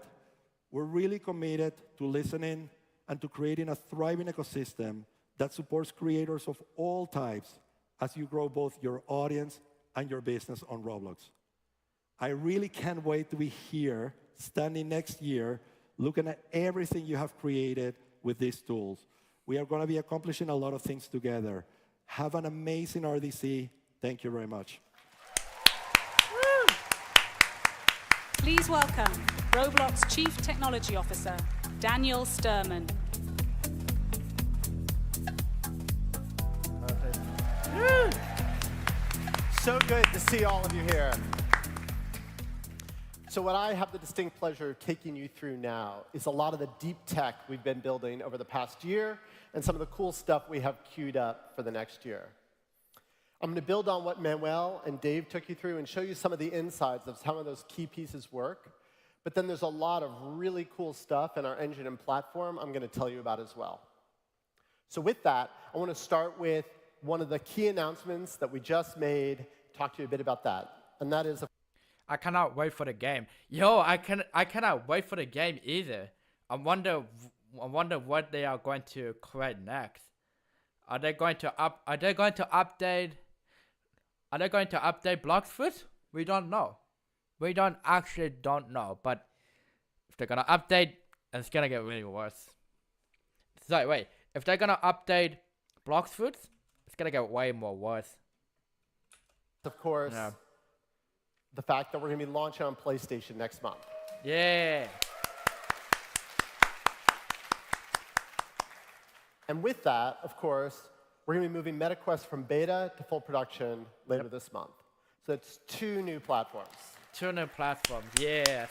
We're really committed to listening and to creating a thriving ecosystem that supports creators of all types as you grow both your audience and your business on Roblox. I really can't wait to be here, standing next year, looking at everything you have created with these tools. We are going to be accomplishing a lot of things together. Have an amazing RDC. Thank you very much. Please welcome Roblox Chief Technology Officer, Daniel Sturman. So good to see all of you here. So what I have the distinct pleasure of taking you through now is a lot of the deep tech we've been building over the past year and some of the cool stuff we have queued up for the next year. I'm going to build on what Manuel and Dave took you through and show you some of the insides of how those key pieces work. But then there's a lot of really cool stuff in our engine and platform I'm going to tell you about as well. So with that, I want to start with one of the key announcements that we just made, talk to you a bit about that. And that is I cannot wait for the game. Yo, I cannot wait for the game either. I wonder what they are going to create next. Are they going to update Bloxfoot? We don't know. We don't know. But if they're gonna update, it's gonna get really worse. Sorry, wait. If they're gonna update Bloxfoot, it's gonna get way more worse. Of course, the fact that we're going to be launching on PlayStation next month. Yeah. And with that, of course, we're going to be moving MetaQuest from beta to full production later this month. So it's 2 new platforms. 2 new platforms, yeah.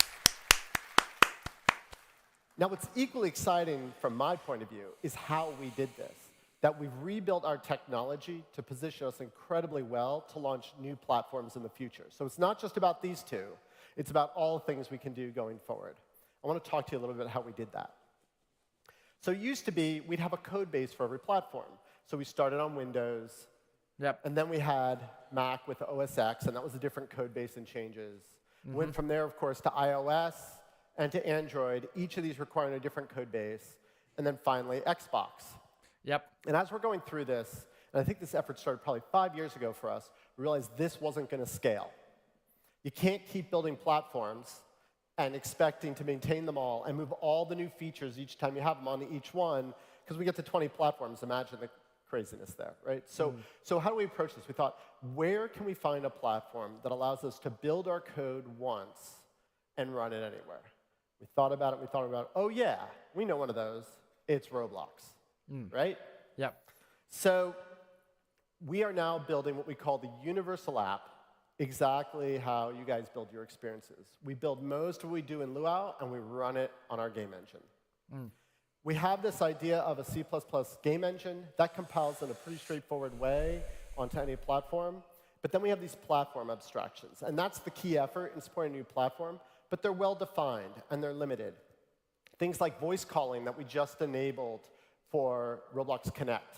Now, what's equally exciting from my point of view is how we did this. That we've rebuilt our technology to position us incredibly well to launch new platforms in the future. So it's not just about these 2. It's about all things we can do going forward. I want to talk to you a little bit about how we did that. So it used to be we'd have a code base for every platform. So we started on Windows. Yep. And then we had Mac with OS X, and that was a different code base and changes. Went from there, of course, to iOS and to Android, each of these requiring a different code base. And then finally, Xbox. Yep. And as we're going through this, and I think this effort started probably 5 years ago for us, we realized this wasn't going to scale. You can't keep building platforms and expecting to maintain them all and move all the new features each time you have them on each one, because we get to 20 platforms. Imagine the craziness there, right? So how do we approach this? We thought, where can we find a platform that allows us to build our code once and run it anywhere? We thought about it, oh yeah, we know one of those. It's Roblox. Right? Yep. So we are now building what we call the universal app, exactly how you guys build your experiences. We build most of what we do in Luau, and we run it on our game engine. We have this idea of a C++ game engine that compiles in a pretty straightforward way onto any platform. But then we have these platform abstractions. And that's the key effort in supporting a new platform. But they're well-defined, and they're limited. Things like voice calling that we just enabled for Roblox Connect.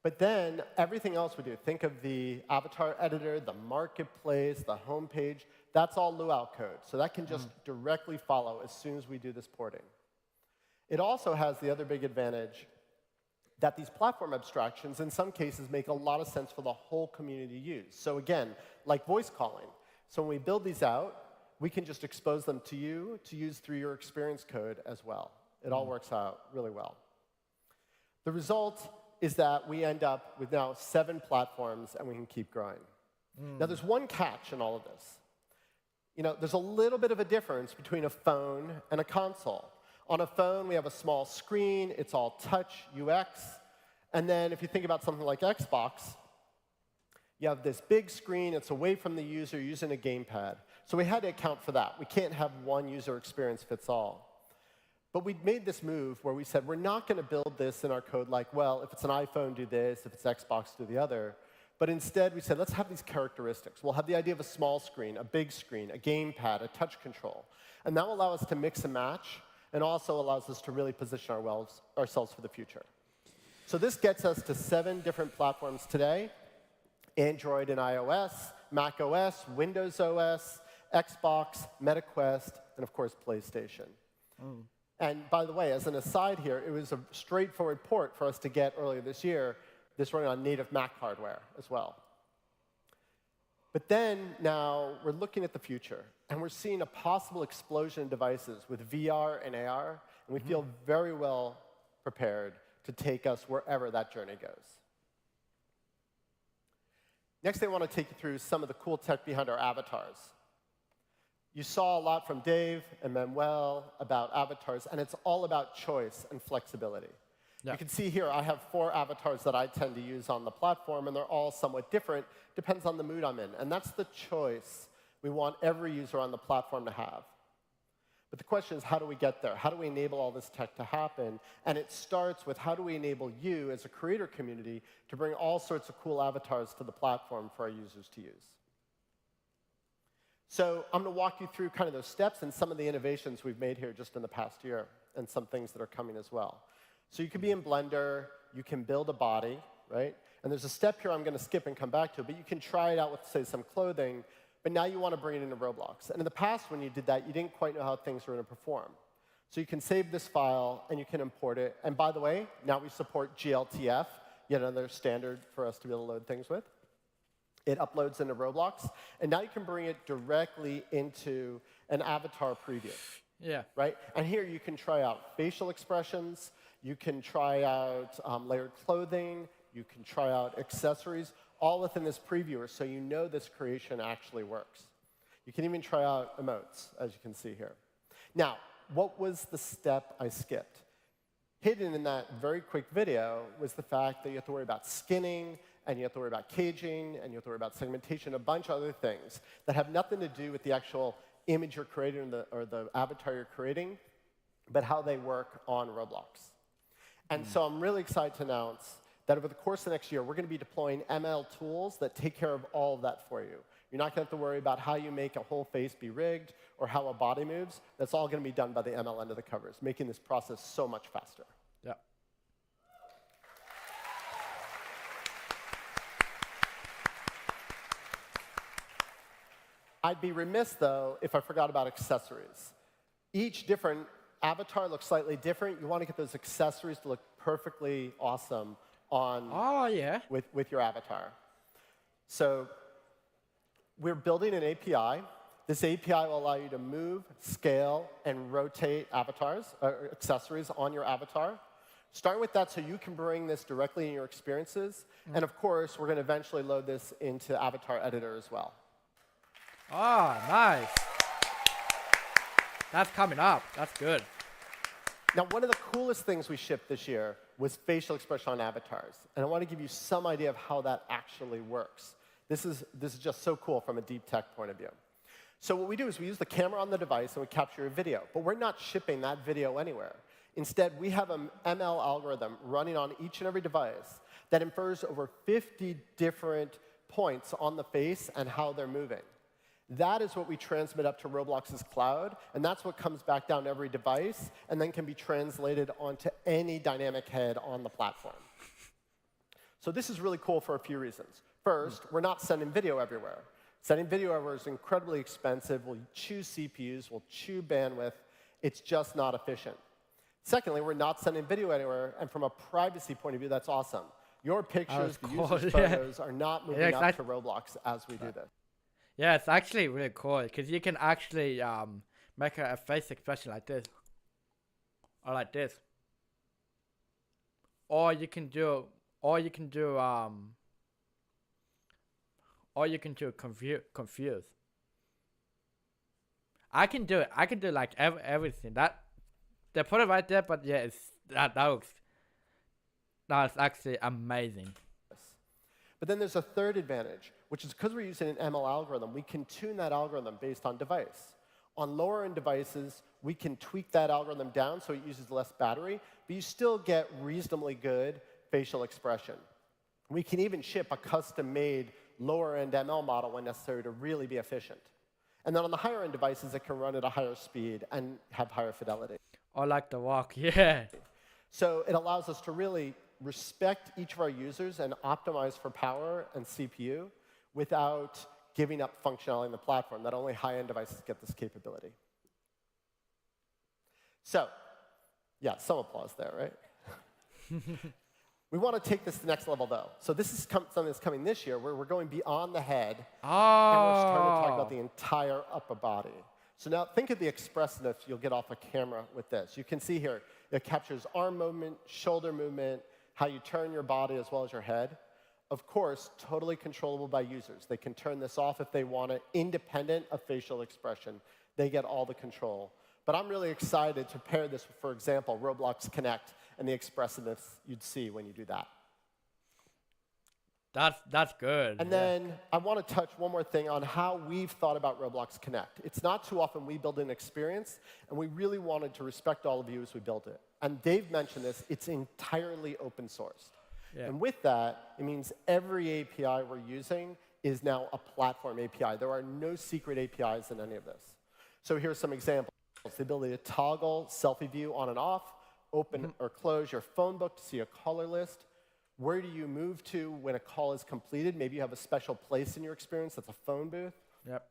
But then everything else we do, think of the avatar editor, the marketplace, the homepage, that's all Luau code. So that can just directly follow as soon as we do this porting. It also has the other big advantage that these platform abstractions, in some cases, make a lot of sense for the whole community to use. So again, like voice calling. So when we build these out, we can just expose them to you to use through your experience code as well. It all works out really well. The result is that we end up with now 7 platforms, and we can keep growing. Now, there's one catch in all of this. There's a little bit of a difference between a phone and a console. On a phone, we have a small screen. It's all touch, UX. And then if you think about something like Xbox, you have this big screen. It's away from the user using a gamepad. So we had to account for that. We can't have one user experience fits all. But we made this move where we said, we're not going to build this in our code like, well, if it's an iPhone, do this. If it's Xbox, do the other. But instead, we said, let's have these characteristics. We'll have the idea of a small screen, a big screen, a gamepad, a touch control. And that will allow us to mix and match, and also allows us to really position ourselves for the future. So this gets us to 7 different platforms today: Android and iOS, Mac OS, Windows OS, Xbox, MetaQuest, and of course, PlayStation. And by the way, as an aside here, it was a straightforward port for us to get earlier this year. this running on native Mac hardware as well. But then now we're looking at the future, and we're seeing a possible explosion in devices with VR and AR, and we feel very well prepared to take us wherever that journey goes. Next, I want to take you through some of the cool tech behind our avatars. You saw a lot from Dave and Manuel about avatars, and it's all about choice and flexibility. Yeah. You can see here I have 4 avatars that I tend to use on the platform, and they're all somewhat different. Depends on the mood I'm in. And that's the choice we want every user on the platform to have. But the question is, how do we get there? How do we enable all this tech to happen? And it starts with how do we enable you as a creator community to bring all sorts of cool avatars to the platform for our users to use. So I'm going to walk you through kind of those steps and some of the innovations we've made here just in the past year, and some things that are coming as well. So you can be in Blender, you can build a body, right? And there's a step here I'm going to skip and come back to, but you can try it out with, say, some clothing, but now you want to bring it into Roblox. And in the past, when you did that, you didn't quite know how things were going to perform. So you can save this file, and you can import it. And by the way, now we support GLTF, yet another standard for us to be able to load things with. It uploads into Roblox, and now you can bring it directly into an avatar preview. Yeah. Right? And here you can try out facial expressions, you can try out layered clothing, you can try out accessories, all within this previewer, so you know this creation actually works. You can even try out emotes, as you can see here. Now, what was the step I skipped? Hidden in that very quick video was the fact that you have to worry about skinning, and you have to worry about caging, and you have to worry about segmentation, a bunch of other things that have nothing to do with the actual image you're creating or the avatar you're creating, but how they work on Roblox. And so I'm really excited to announce that over the course of next year, we're going to be deploying ML tools that take care of all of that for you. You're not going to have to worry about how you make a whole face be rigged or how a body moves. That's all going to be done by the ML under the covers, making this process so much faster. Yeah. I'd be remiss, though, if I forgot about accessories. Each different avatar looks slightly different. You want to get those accessories to look perfectly awesome on with your avatar. So we're building an API. This API will allow you to move, scale, and rotate avatars, or accessories on your avatar. Starting with that so you can bring this directly in your experiences. And of course, we're going to eventually load this into Avatar Editor as well. Ah, nice. That's coming up. That's good. Now, one of the coolest things we shipped this year was facial expression on avatars. And I want to give you some idea of how that actually works. This is just so cool from a deep tech point of view. So what we do is we use the camera on the device and we capture a video. But we're not shipping that video anywhere. Instead, we have an ML algorithm running on each and every device that infers over 50 different points on the face and how they're moving. That is what we transmit up to Roblox's cloud, and that's what comes back down to every device and then can be translated onto any dynamic head on the platform. So this is really cool for a few reasons. First, we're not sending video everywhere. Sending video everywhere is incredibly expensive. We'll chew CPUs, we'll chew bandwidth. It's just not efficient. Secondly, we're not sending video anywhere, and from a privacy point of view, that's awesome. Your pictures, the user's photos are not moving up to Roblox as we do this. Yeah, it's actually really cool because you can actually make a face expression like this, or like this, or you can do confuse. I can do it. I can do like everything. That they put it right there, but yeah, that's actually amazing. But then there's a third advantage, which is because we're using an ML algorithm, we can tune that algorithm based on device. On lower-end devices, we can tweak that algorithm down so it uses less battery, but you still get reasonably good facial expression. We can even ship a custom-made lower-end ML model when necessary to really be efficient. And then on the higher-end devices, it can run at a higher speed and have higher fidelity. I like the walk, yeah. So it allows us to really respect each of our users and optimize for power and CPU without giving up functionality in the platform, that only high-end devices get this capability. So, yeah, some applause there, right? We want to take this to the next level, though. So this is something that's coming this year, where we're going beyond the head, and we're starting to talk about the entire upper body. So now think of the expressiveness you'll get off a camera with this. You can see here, it captures arm movement, shoulder movement, how you turn your body as well as your head. Of course, totally controllable by users. They can turn this off if they want it, independent of facial expression. They get all the control. But I'm really excited to pair this with, for example, Roblox Connect and the expressiveness you'd see when you do that. That's good. And then I want to touch one more thing on how we've thought about Roblox Connect. It's not too often we build an experience, and we really wanted to respect all of you as we built it. And Dave mentioned this, it's entirely open sourced. Yeah. And with that, it means every API we're using is now a platform API. There are no secret APIs in any of this. So here's some examples. The ability to toggle selfie view on and off, open or close your phone book to see a caller list. Where do you move to when a call is completed? Maybe you have a special place in your experience that's a phone booth. Yep.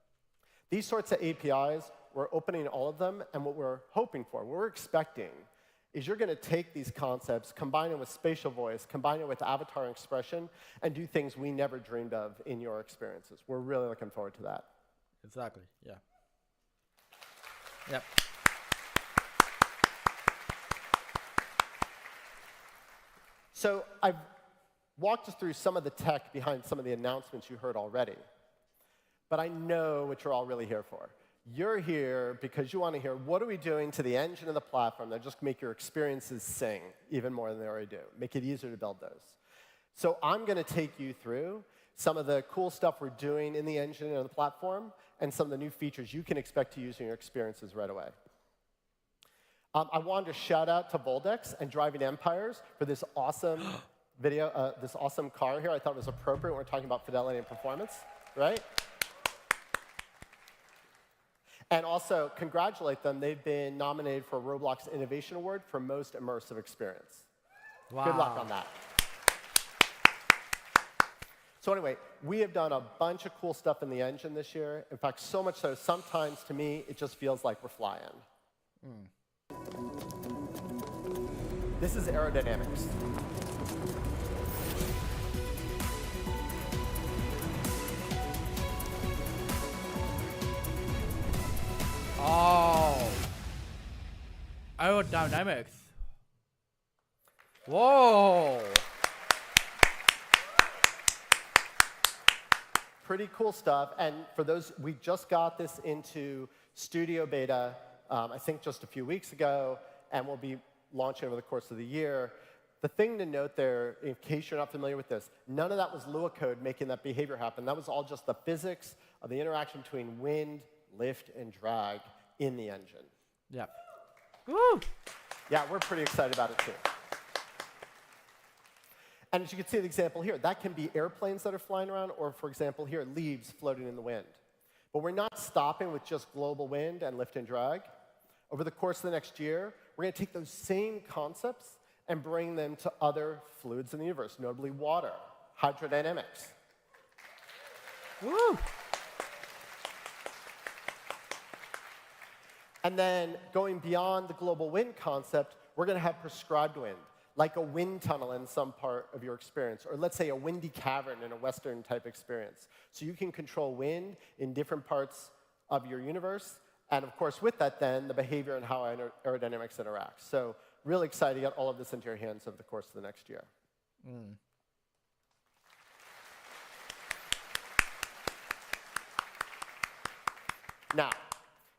These sorts of APIs, we're opening all of them, and what we're hoping for, what we're expecting, is you're going to take these concepts, combine it with spatial voice, combine it with avatar expression, and do things we never dreamed of in your experiences. We're really looking forward to that. Exactly, yeah. Yep. So I've walked us through some of the tech behind some of the announcements you heard already. But I know what you're all really here for. You're here because you want to hear, what are we doing to the engine and the platform that just make your experiences sing even more than they already do, make it easier to build those. So I'm going to take you through some of the cool stuff we're doing in the engine and the platform, and some of the new features you can expect to use in your experiences right away. I wanted to shout out to Voldex and Driving Empires for this awesome video, this awesome car here. I thought it was appropriate when we're talking about fidelity and performance, right? And also congratulate them. They've been nominated for a Roblox Innovation Award for Most Immersive Experience. Wow. Good luck on that. So anyway, we have done a bunch of cool stuff in the engine this year. In fact, so much so, sometimes to me, it just feels like we're flying. This is aerodynamics. Oh. Aerodynamics. Whoa. Pretty cool stuff. And for those, we just got this into studio beta, I think just a few weeks ago, and we'll be launching over the course of the year. The thing to note there, in case you're not familiar with this, none of that was Lua code making that behavior happen. That was all just the physics of the interaction between wind, lift, and drag in the engine. Yep. Woo! Yeah, we're pretty excited about it, too. And as you can see the example here, that can be airplanes that are flying around, or, for example, here, leaves floating in the wind. But we're not stopping with just global wind and lift and drag. Over the course of the next year, we're going to take those same concepts and bring them to other fluids in the universe, notably water, hydrodynamics. Woo! And then going beyond the global wind concept, we're going to have prescribed wind, like a wind tunnel in some part of your experience, or let's say a windy cavern in a Western type experience. So you can control wind in different parts of your universe, and of course with that then, the behavior and how aerodynamics interact. So really excited to get all of this into your hands over the course of the next year. Now,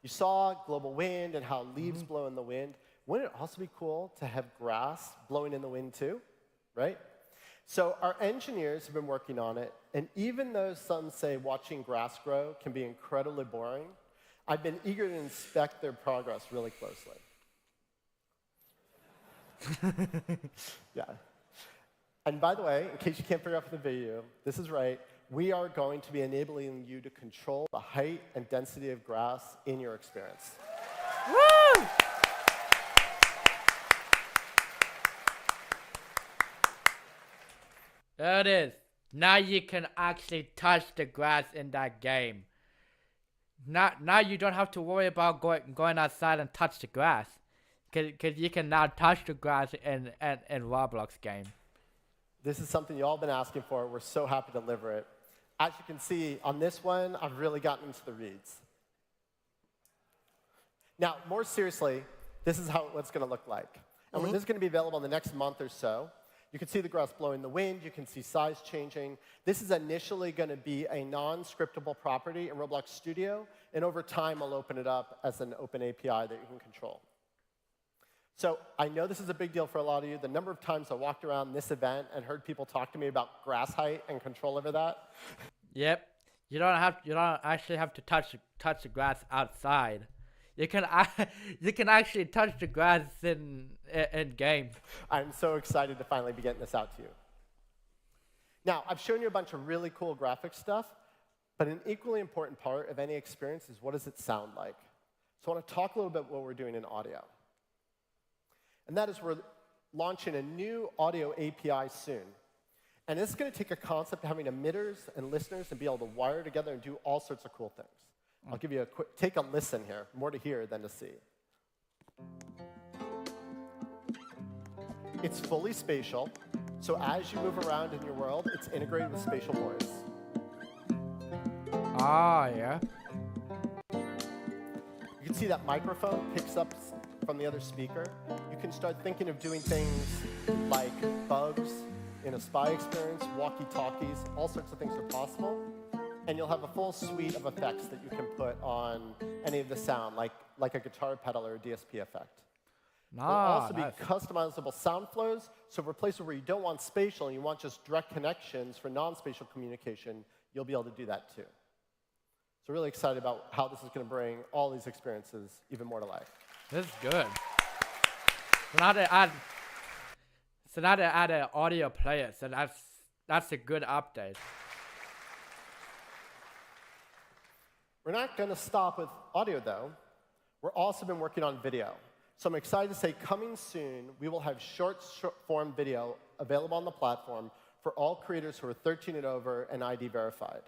you saw global wind and how leaves blow in the wind. Wouldn't it also be cool to have grass blowing in the wind too, right? So our engineers have been working on it, and even though some say watching grass grow can be incredibly boring, I've been eager to inspect their progress really closely. Yeah. And by the way, in case you can't figure out from the video, this is right. We are going to be enabling you to control the height and density of grass in your experience. Woo! There it is. Now you can actually touch the grass in that game. Now you don't have to worry about going outside and touch the grass. Because you can now touch the grass in Roblox game. This is something you all been asking for. We're so happy to deliver it. As you can see, on this one, I've really gotten into the reads. Now, more seriously, this is how what's going to look like. And this is going to be available in the next month or so. You can see the grass blowing in the wind. You can see size changing. This is initially going to be a non-scriptable property in Roblox Studio. And over time, I'll open it up as an open API that you can control. So I know this is a big deal for a lot of you. The number of times I walked around this event and heard people talk to me about grass height and control over that. Yep. You don't actually have to touch the grass outside. You can actually touch the grass in game. I'm so excited to finally be getting this out to you. Now, I've shown you a bunch of really cool graphic stuff, but an equally important part of any experience is what does it sound like? So I want to talk a little bit about what we're doing in audio. And that is we're launching a new audio API soon. And this is going to take a concept of having emitters and listeners and be able to wire together and do all sorts of cool things. I'll give you a quick, take a listen here. More to hear than to see. It's fully spatial, so as you move around in your world, it's integrated with spatial voice. Ah, yeah. You can see that microphone picks up from the other speaker. You can start thinking of doing things like bugs in a spy experience, walkie-talkies, all sorts of things are possible. And you'll have a full suite of effects that you can put on any of the sound, like a guitar pedal or a DSP effect. There'll also be customizable sound flows, so for places where you don't want spatial and you want just direct connections for non-spatial communication, you'll be able to do that too. So really excited about how this is going to bring all these experiences even more to life. This is good. So now they add an audio player, so that's a good update. We're not going to stop with audio, though. We've also been working on video. So I'm excited to say, coming soon, we will have short-form video available on the platform for all creators who are 13 and over and ID verified.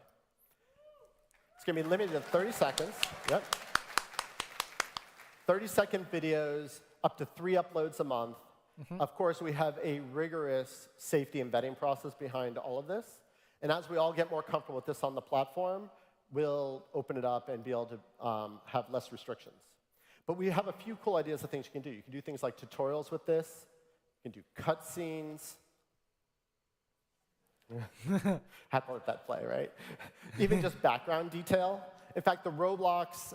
It's going to be limited to 30 seconds. Yep. 30-second videos, up to 3 uploads a month. Of course, we have a rigorous safety and vetting process behind all of this. And as we all get more comfortable with this on the platform, we'll open it up and be able to have less restrictions. But we have a few cool ideas of things you can do. You can do things like tutorials with this. You can do cutscenes. Had to let that play, right? Even just background detail. In fact, the Roblox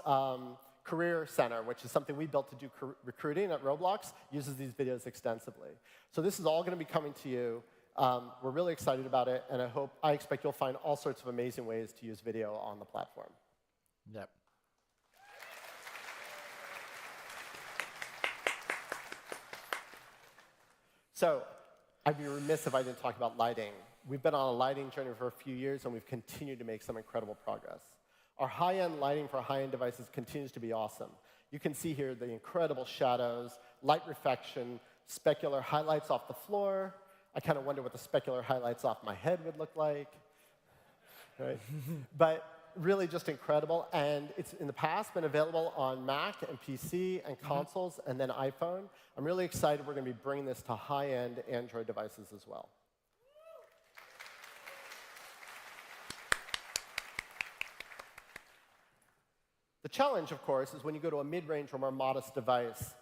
Career Center, which is something we built to do recruiting at Roblox, uses these videos extensively. So this is all going to be coming to you. We're really excited about it, and I expect you'll find all sorts of amazing ways to use video on the platform. Yep. So I'd be remiss if I didn't talk about lighting. We've been on a lighting journey for a few years, and we've continued to make some incredible progress. Our high-end lighting for high-end devices continues to be awesome. You can see here the incredible shadows, light reflection, specular highlights off the floor. I kind of wonder what the specular highlights off my head would look like. Right? But really just incredible. And it's in the past been available on Mac and PC and consoles and then iPhone. I'm really excited we're going to be bringing this to high-end Android devices as well. The challenge, of course, is when you go to a mid-range or more modest device,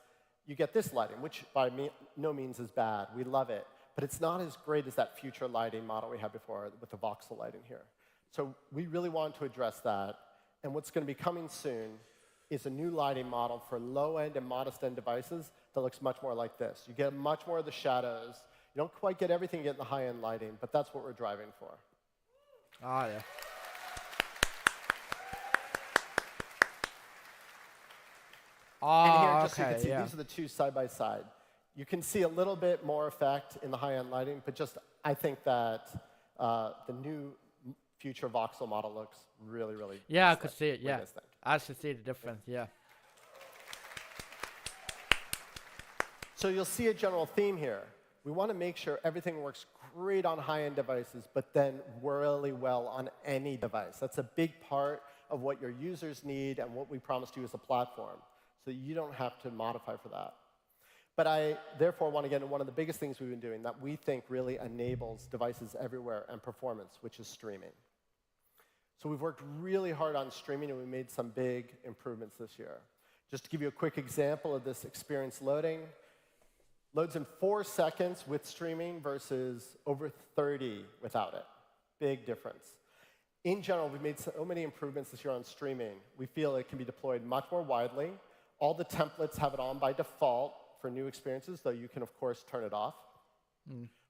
you get this lighting, which by no means is bad. We love it. But it's not as great as that future lighting model we had before with the voxel lighting here. So we really want to address that. And what's going to be coming soon is a new lighting model for low-end and modest-end devices that looks much more like this. You get much more of the shadows. You don't quite get everything you get in the high-end lighting, but that's what we're driving for. Ah, yeah. And here, just so you can see, these are the two side by side. You can see a little bit more effect in the high-end lighting, but just I think that the new future voxel model looks really, really Yeah, slick. I could see it, yeah. What do you guys think? I should see the difference, yeah. So you'll see a general theme here. We want to make sure everything works great on high-end devices, but then really well on any device. That's a big part of what your users need and what we promise to you as a platform, so you don't have to modify for that. But I, therefore, want to get into one of the biggest things we've been doing that we think really enables devices everywhere and performance, which is streaming. So we've worked really hard on streaming, and we made some big improvements this year. Just to give you a quick example of this experience loading, loads in 4 seconds with streaming versus over 30 without it. Big difference. In general, we've made so many improvements this year on streaming. We feel it can be deployed much more widely. All the templates have it on by default for new experiences, though you can, of course, turn it off.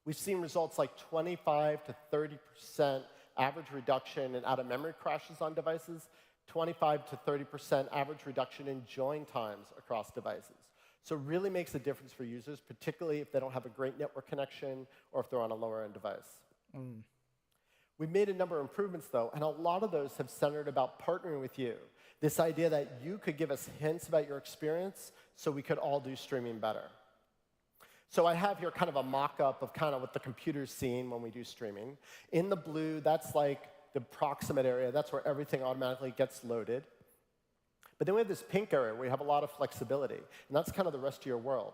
We've seen results like 25 to 30% average reduction in out-of-memory crashes on devices, 25 to 30% average reduction in join times across devices. So it really makes a difference for users, particularly if they don't have a great network connection or if they're on a lower-end device. We've made a number of improvements, though, and a lot of those have centered about partnering with you. This idea that you could give us hints about your experience so we could all do streaming better. So I have here kind of a mock-up of kind of what the computer's seeing when we do streaming. In the blue, that's like the proximate area. That's where everything automatically gets loaded. But then we have this pink area where you have a lot of flexibility, and that's kind of the rest of your world.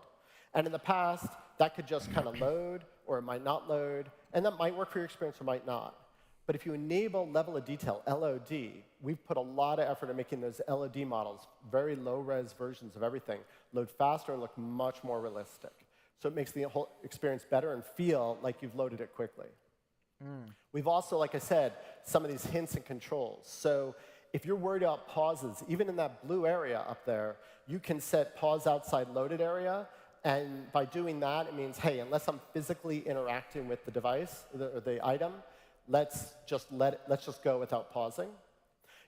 And in the past, that could just kind of load, or it might not load, and that might work for your experience or might not. But if you enable level of detail, LOD, we've put a lot of effort in making those LOD models, very low-res versions of everything, load faster and look much more realistic. So it makes the whole experience better and feel like you've loaded it quickly. We've also, like I said, some of these hints and controls. So if you're worried about pauses, even in that blue area up there, you can set pause outside loaded area. And by doing that, it means, hey, unless I'm physically interacting with the device or the item, let's just go without pausing.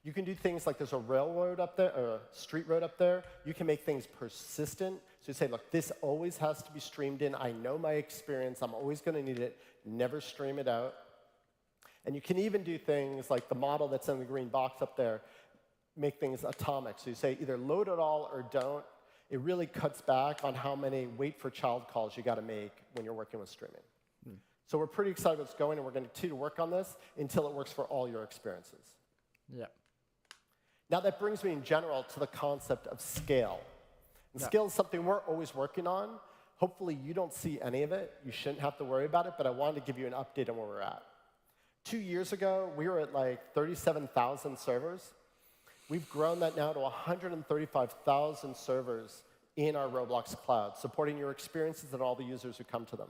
You can do things like there's a railroad up there, or a street road up there. You can make things persistent. So you say, look, this always has to be streamed in. I know my experience. I'm always going to need it. Never stream it out. And you can even do things like the model that's in the green box up there, make things atomic. So you say either load it all or don't. It really cuts back on how many wait for child calls you got to make when you're working with streaming. So we're pretty excited what's going, and we're going to continue to work on this until it works for all your experiences. Yeah. Now that brings me in general to the concept of scale. And scale is something we're always working on. Hopefully you don't see any of it. You shouldn't have to worry about it, but I wanted to give you an update on where we're at. 2 years ago, we were at like 37,000 servers. We've grown that now to 135,000 servers in our Roblox cloud, supporting your experiences and all the users who come to them.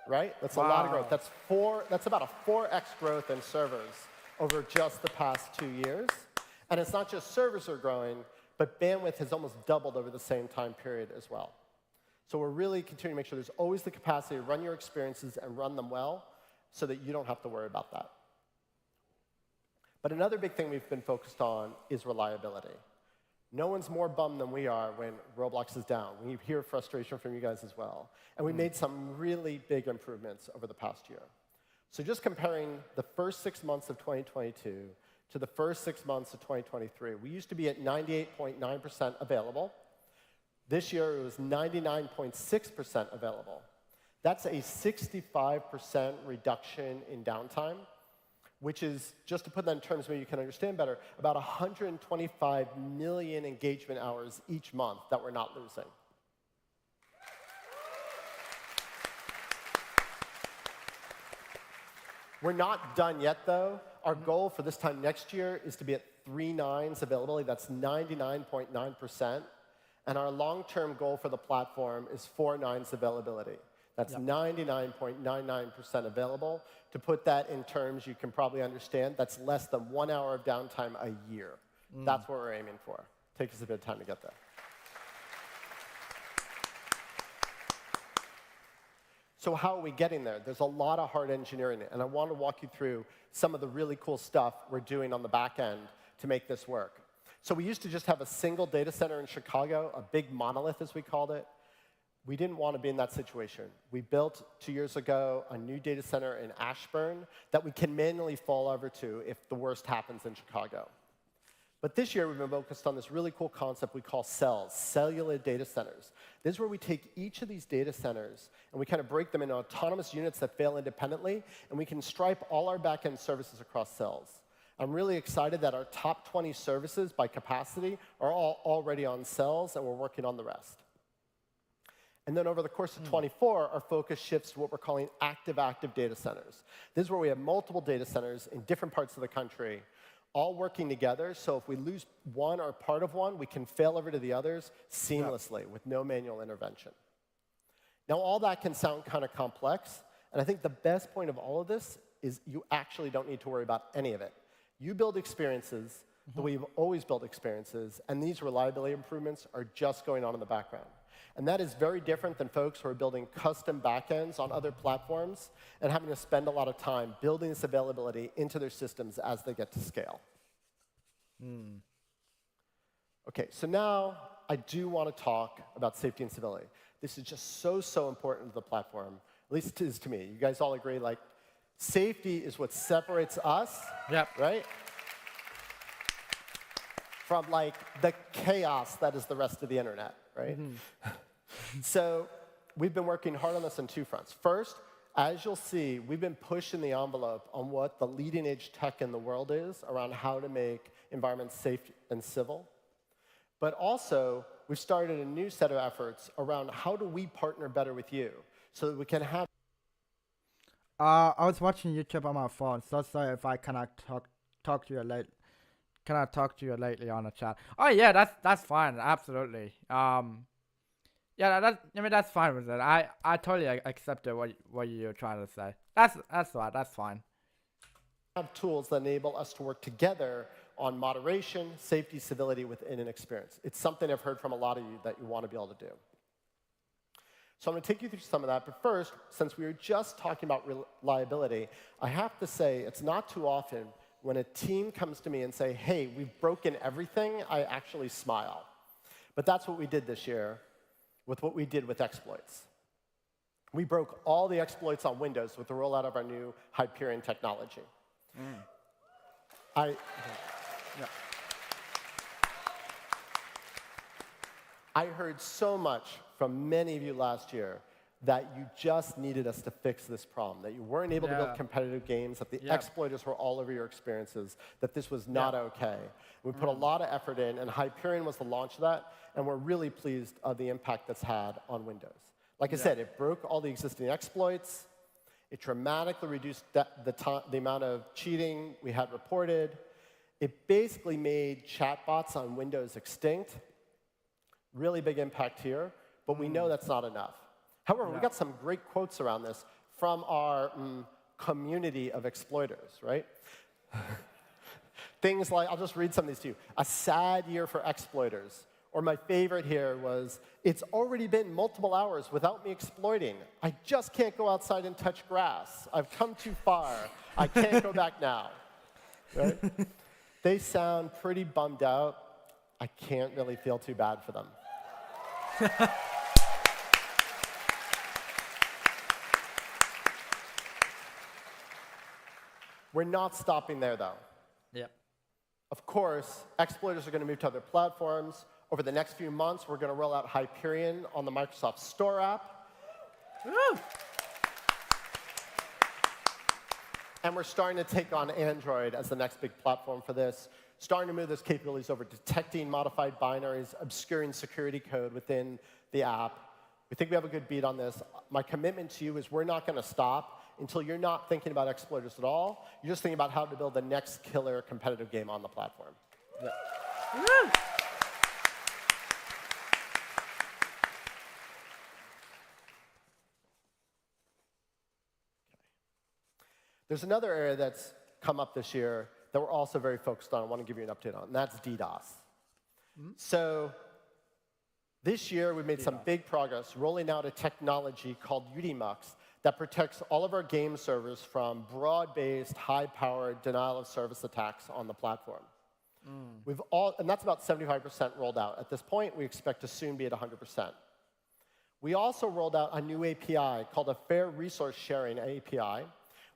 Right? That's a lot of growth. That's about a 4x growth in servers over just the past 2 years. And it's not just servers are growing, but bandwidth has almost doubled over the same time period as well. So we're really continuing to make sure there's always the capacity to run your experiences and run them well so that you don't have to worry about that. But another big thing we've been focused on is reliability. No one's more bummed than we are when Roblox is down. We hear frustration from you guys as well. And we made some really big improvements over the past year. So just comparing the first 6 months of 2022 to the first 6 months of 2023, we used to be at 98.9% available. This year, it was 99.6% available. That's a 65% reduction in downtime, which is, just to put that in terms where you can understand better, about 125 million engagement hours each month that we're not losing. We're not done yet, though. Our goal for this time next year is to be at 3 nines availability. That's 99.9%. And our long-term goal for the platform is 4 nines availability. That's 99.99% available. To put that in terms you can probably understand, that's less than 1 hour of downtime a year. That's what we're aiming for. Takes us a bit of time to get there. So how are we getting there? There's a lot of hard engineering, and I want to walk you through some of the really cool stuff we're doing on the back end to make this work. So we used to just have a single data center in Chicago, a big monolith, as we called it. We didn't want to be in that situation. We built 2 years ago a new data center in Ashburn that we can manually fall over to if the worst happens in Chicago. But this year, we've been focused on this really cool concept we call cells, cellular data centers. This is where we take each of these data centers and we kind of break them into autonomous units that fail independently, and we can stripe all our back-end services across cells. I'm really excited that our top 20 services by capacity are all already on cells, and we're working on the rest. And then over the course of 24, our focus shifts to what we're calling active data centers. This is where we have multiple data centers in different parts of the country, all working together. So if we lose one or part of one, we can fail over to the others seamlessly with no manual intervention. Now, all that can sound kind of complex. And I think the best point of all of this is you actually don't need to worry about any of it. You build experiences the way you've always built experiences, and these reliability improvements are just going on in the background. And that is very different than folks who are building custom backends on other platforms and having to spend a lot of time building this availability into their systems as they get to scale. OK, so now I do want to talk about safety and civility. This is just so important to the platform, at least it is to me. You guys all agree, like, safety is what separates us, right? From, like, the chaos that is the rest of the internet, right? So we've been working hard on this on two fronts. First, as you'll see, we've been pushing the envelope on what the leading edge tech in the world is around how to make environments safe and civil. But also, we've started a new set of efforts around how do we partner better with you so that we can have... I was watching YouTube on my phone, so sorry if I cannot talk to you late. Cannot talk to you lately on the chat. Oh yeah, that's fine, absolutely. Yeah, that's fine with it. I totally accepted what you're trying to say. That's right. That's fine. Have tools that enable us to work together on moderation, safety, civility within an experience. It's something I've heard from a lot of you that you want to be able to do. So I'm going to take you through some of that. But first, since we were just talking about reliability, I have to say it's not too often when a team comes to me and say, hey, we've broken everything, I actually smile. But that's what we did this year with what we did with exploits. We broke all the exploits on Windows with the rollout of our new Hyperion technology. I heard so much from many of you last year that you just needed us to fix this problem, that you weren't able to build competitive games, that the exploiters were all over your experiences, that this was not OK. We put a lot of effort in, and Hyperion was the launch of that, and we're really pleased of the impact that's had on Windows. Like I said, it broke all the existing exploits. It dramatically reduced the amount of cheating we had reported. It basically made chatbots on Windows extinct. Really big impact here, but we know that's not enough. However, we got some great quotes around this from our community of exploiters, right? Things like, I'll just read some of these to you. A sad year for exploiters. Or my favorite here was, it's already been multiple hours without me exploiting. I just can't go outside and touch grass. I've come too far. I can't go back now. Right? They sound pretty bummed out. I can't really feel too bad for them. We're not stopping there, though. Of course, exploiters are going to move to other platforms. Over the next few months, we're going to roll out Hyperion on the Microsoft Store app. And we're starting to take on Android as the next big platform for this, starting to move those capabilities over, detecting modified binaries, obscuring security code within the app. We think we have a good beat on this. My commitment to you is we're not going to stop until you're not thinking about exploiters at all. You're just thinking about how to build the next killer competitive game on the platform. There's another area that's come up this year that we're also very focused on. I want to give you an update on, and that's DDoS. So this year, we made some big progress rolling out a technology called UDMux that protects all of our game servers from broad-based, high-powered denial-of-service attacks on the platform. And that's about 75% rolled out. At this point, we expect to soon be at 100%. We also rolled out a new API called a Fair Resource Sharing API.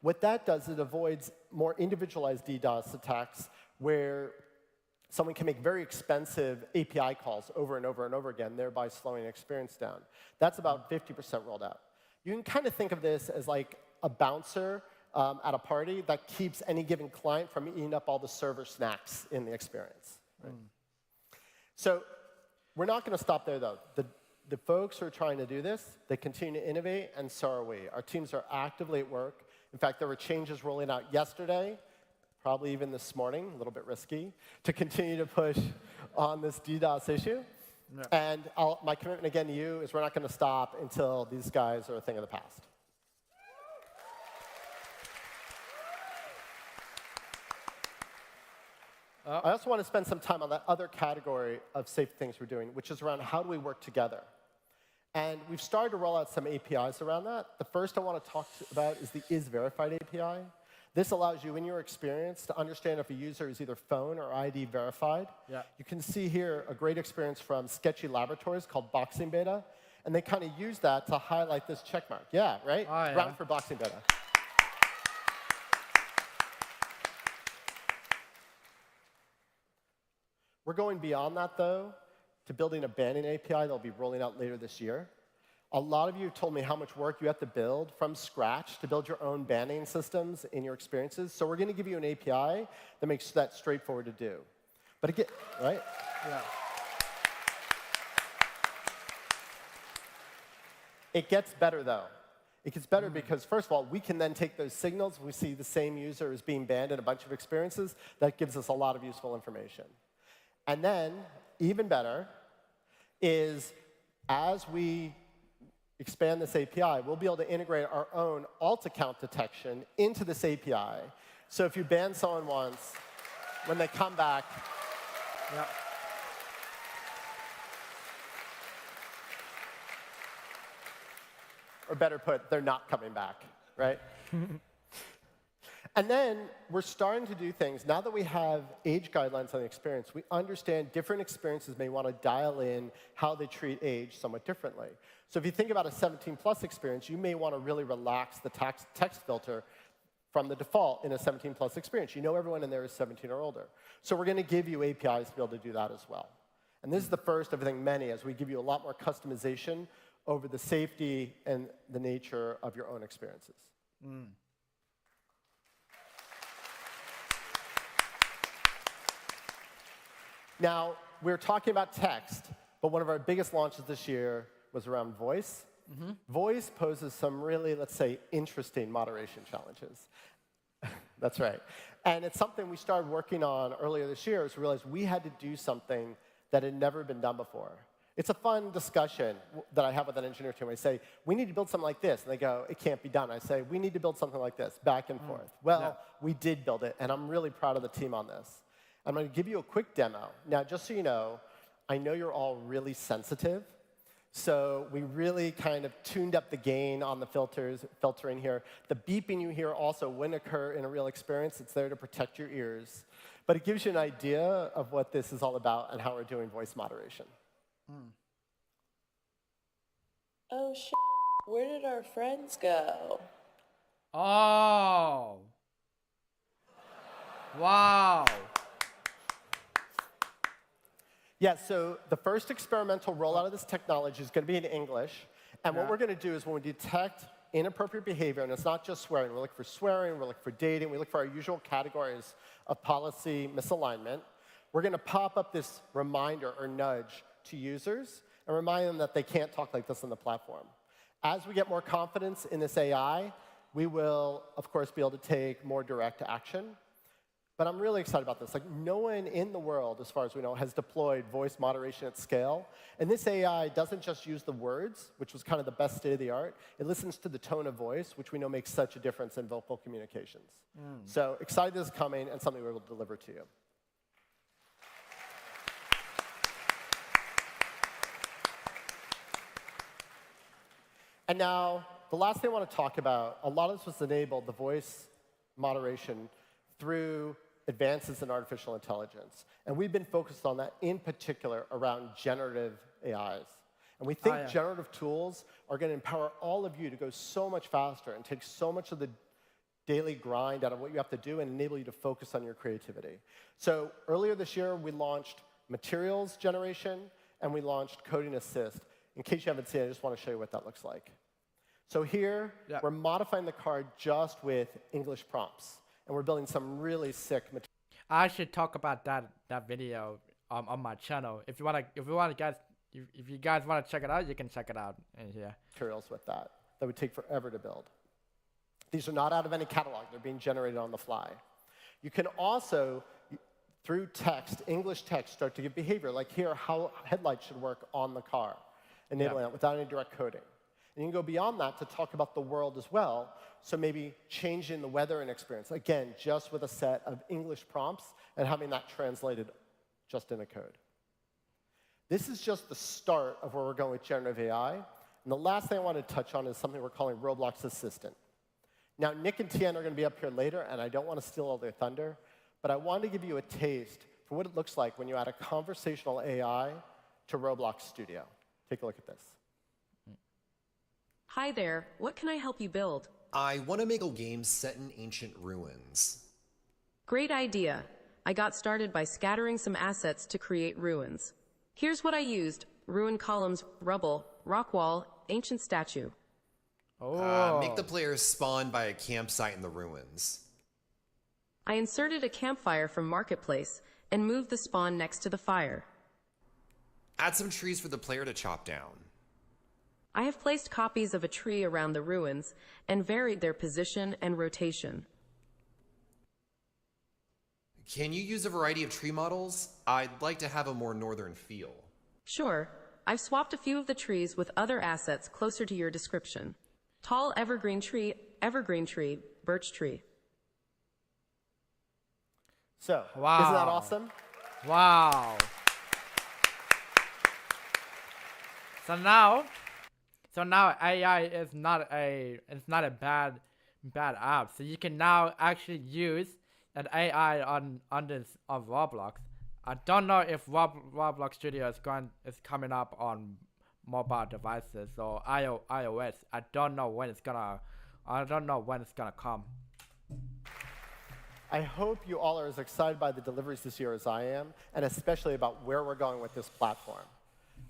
What that does, it avoids more individualized DDoS attacks where someone can make very expensive API calls over and over and over again, thereby slowing the experience down. That's about 50% rolled out. You can kind of think of this as like a bouncer at a party that keeps any given client from eating up all the server snacks in the experience. Right? So we're not going to stop there, though. the folks who are trying to do this, they continue to innovate, and so are we. Our teams are actively at work. In fact, there were changes rolling out yesterday, probably even this morning, a little bit risky, to continue to push on this DDoS issue. Yeah. And my commitment again to you is we're not going to stop until these guys are a thing of the past. I also want to spend some time on that other category of safe things we're doing, which is around how do we work together. And we've started to roll out some APIs around that. The first I want to talk about is the isVerified API. This allows you, in your experience, to understand if a user is either phone or ID verified. Yeah. You can see here a great experience from Sketchy Laboratories called Boxing Beta. And they kind of use that to highlight this check mark. Yeah, right? Oh, yeah. Round for Boxing Beta. We're going beyond that, though, to building a banning API that will be rolling out later this year. A lot of you have told me how much work you have to build from scratch to build your own banning systems in your experiences. So we're going to give you an API that makes that straightforward to do. But again, right? Yeah. It gets better, though. It gets better because, first of all, we can then take those signals. We see the same user is being banned in a bunch of experiences. That gives us a lot of useful information. And then, even better, is as we expand this API, we'll be able to integrate our own alt account detection into this API. So if you ban someone once, when they come back, yeah. Or better put, they're not coming back, right? And then we're starting to do things. Now that we have age guidelines on the experience, we understand different experiences may want to dial in how they treat age somewhat differently. So if you think about a 17+ experience, you may want to really relax the text filter from the default in a 17+ experience. You know everyone in there is 17 or older. So we're going to give you APIs to be able to do that as well. And this is the first of, I think, many, as we give you a lot more customization over the safety and the nature of your own experiences. Mm. Now, we're talking about text, but one of our biggest launches this year was around voice. Mm-hmm. Voice poses some really, let's say, interesting moderation challenges. That's right. And it's something we started working on earlier this year, is we realized we had to do something that had never been done before. It's a fun discussion that I have with an engineer team. I say, we need to build something like this. And they go, it can't be done. I say, we need to build something like this, back and forth. Well, we did build it, and I'm really proud of the team on this. I'm going to give you a quick demo. Now, just so you know, I know you're all really sensitive. So we really kind of tuned up the gain on the filtering here. The beeping you hear also wouldn't occur in a real experience. It's there to protect your ears. But it gives you an idea of what this is all about and how we're doing voice moderation. Hmm. Oh, where did our friends go? Oh. Wow. Yeah, so the first experimental rollout of this technology is going to be in English. And what we're going to do is when we detect inappropriate behavior, and it's not just swearing. We look for swearing, we look for dating, we look for our usual categories of policy misalignment. We're going to pop up this reminder or nudge to users and remind them that they can't talk like this on the platform. As we get more confidence in this AI, we will, of course, be able to take more direct action. But I'm really excited about this. Like, no one in the world, as far as we know, has deployed voice moderation at scale. And this AI doesn't just use the words, which was kind of the best state of the art. It listens to the tone of voice, which we know makes such a difference in vocal communications. So excited this is coming and something we're able to deliver to you. And now, the last thing I want to talk about, a lot of this was enabled, the voice moderation, through advances in artificial intelligence. And we've been focused on that in particular around generative AIs. And we think generative tools are going to empower all of you to go so much faster and take so much of the daily grind out of what you have to do and enable you to focus on your creativity. So earlier this year, we launched materials generation, and we launched coding assist. In case you haven't seen it, I just want to show you what that looks like. So here, we're modifying the card just with English prompts. And we're building some really sick material. I should talk about that video on my channel. If you wanna get if you guys want to check it out, you can check it out in here. Materials with that would take forever to build. These are not out of any catalog. They're being generated on the fly. You can also, through text, English text, start to give behavior, like here, how headlights should work on the car, enabling that without any direct coding. And you can go beyond that to talk about the world as well, so maybe changing the weather and experience, again, just with a set of English prompts and having that translated just in a code. This is just the start of where we're going with generative AI. And the last thing I want to touch on is something we're calling Roblox Assistant. Now, Nick and Tien are going to be up here later, and I don't want to steal all their thunder, but I wanted to give you a taste for what it looks like when you add a conversational AI to Roblox Studio. Take a look at this. Hi there, what can I help you build? I want to make a game set in ancient ruins. Great idea. I got started by scattering some assets to create ruins. Here's what I used: ruin columns, rubble, rock wall, ancient statue. Make the players spawn by a campsite in the ruins. I inserted a campfire from Marketplace and moved the spawn next to the fire. Add some trees for the player to chop down. I have placed copies of a tree around the ruins and varied their position and rotation. Can you use a variety of tree models? I'd like to have a more northern feel. Sure. I've swapped a few of the trees with other assets closer to your description. Tall evergreen tree, birch tree. So, wow. Isn't that awesome? Wow. So now AI is not a bad app. So you can now actually use an AI on Roblox. I don't know if Roblox Studio is coming up on mobile devices or iOS. I don't know when it's gonna come. I hope you all are as excited by the deliveries this year as I am, and especially about where we're going with this platform.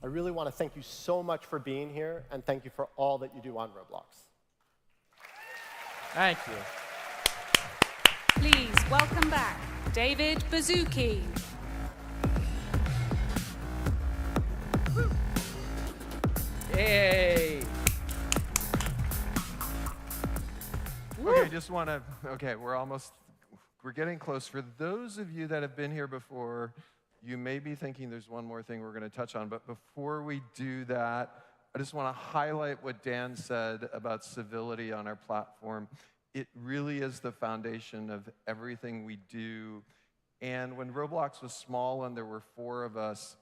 I really want to thank you so much for being here, and thank you for all that you do on Roblox. Thank you. Please welcome back David Baszucki. Yay! Okay, we're getting close. For those of you that have been here before, you may be thinking there's one more thing we're going to touch on, but before we do that, I just want to highlight what Dan said about civility on our platform. It really is the foundation of everything we do. And when Roblox was small and there were 4 of us,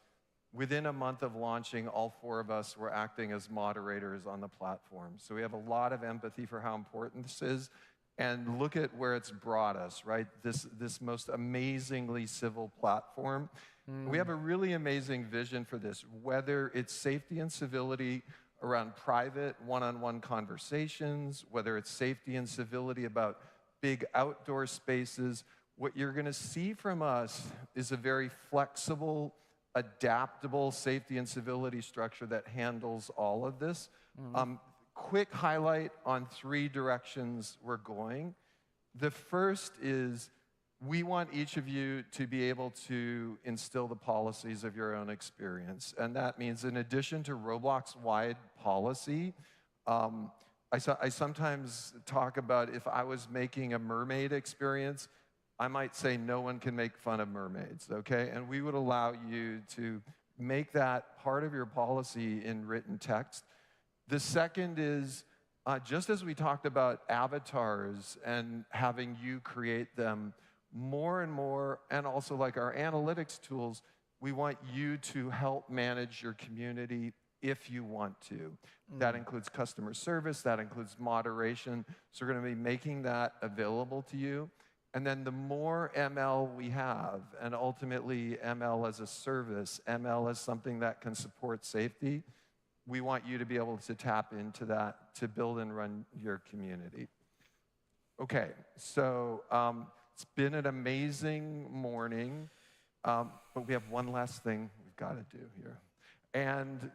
within a month of launching, all 4 of us were acting as moderators on the platform. So we have a lot of empathy for how important this is. And look at where it's brought us, right? This most amazingly civil platform. We have a really amazing vision for this, whether it's safety and civility around private one-on-one conversations, whether it's safety and civility about big outdoor spaces. What you're going to see from us is a very flexible, adaptable safety and civility structure that handles all of this. Quick highlight on 3 directions we're going. The first is we want each of you to be able to instill the policies of your own experience. And that means in addition to Roblox-wide policy, I sometimes talk about if I was making a mermaid experience, I might say no one can make fun of mermaids, okay? And we would allow you to make that part of your policy in written text. The second is, just as we talked about avatars and having you create them, more and more, and also like our analytics tools, we want you to help manage your community if you want to. That includes customer service, that includes moderation. So we're going to be making that available to you. And then the more ML we have, and ultimately ML as a service, ML as something that can support safety, we want you to be able to tap into that to build and run your community. Okay, so it's been an amazing morning, but we have one last thing we've got to do here. And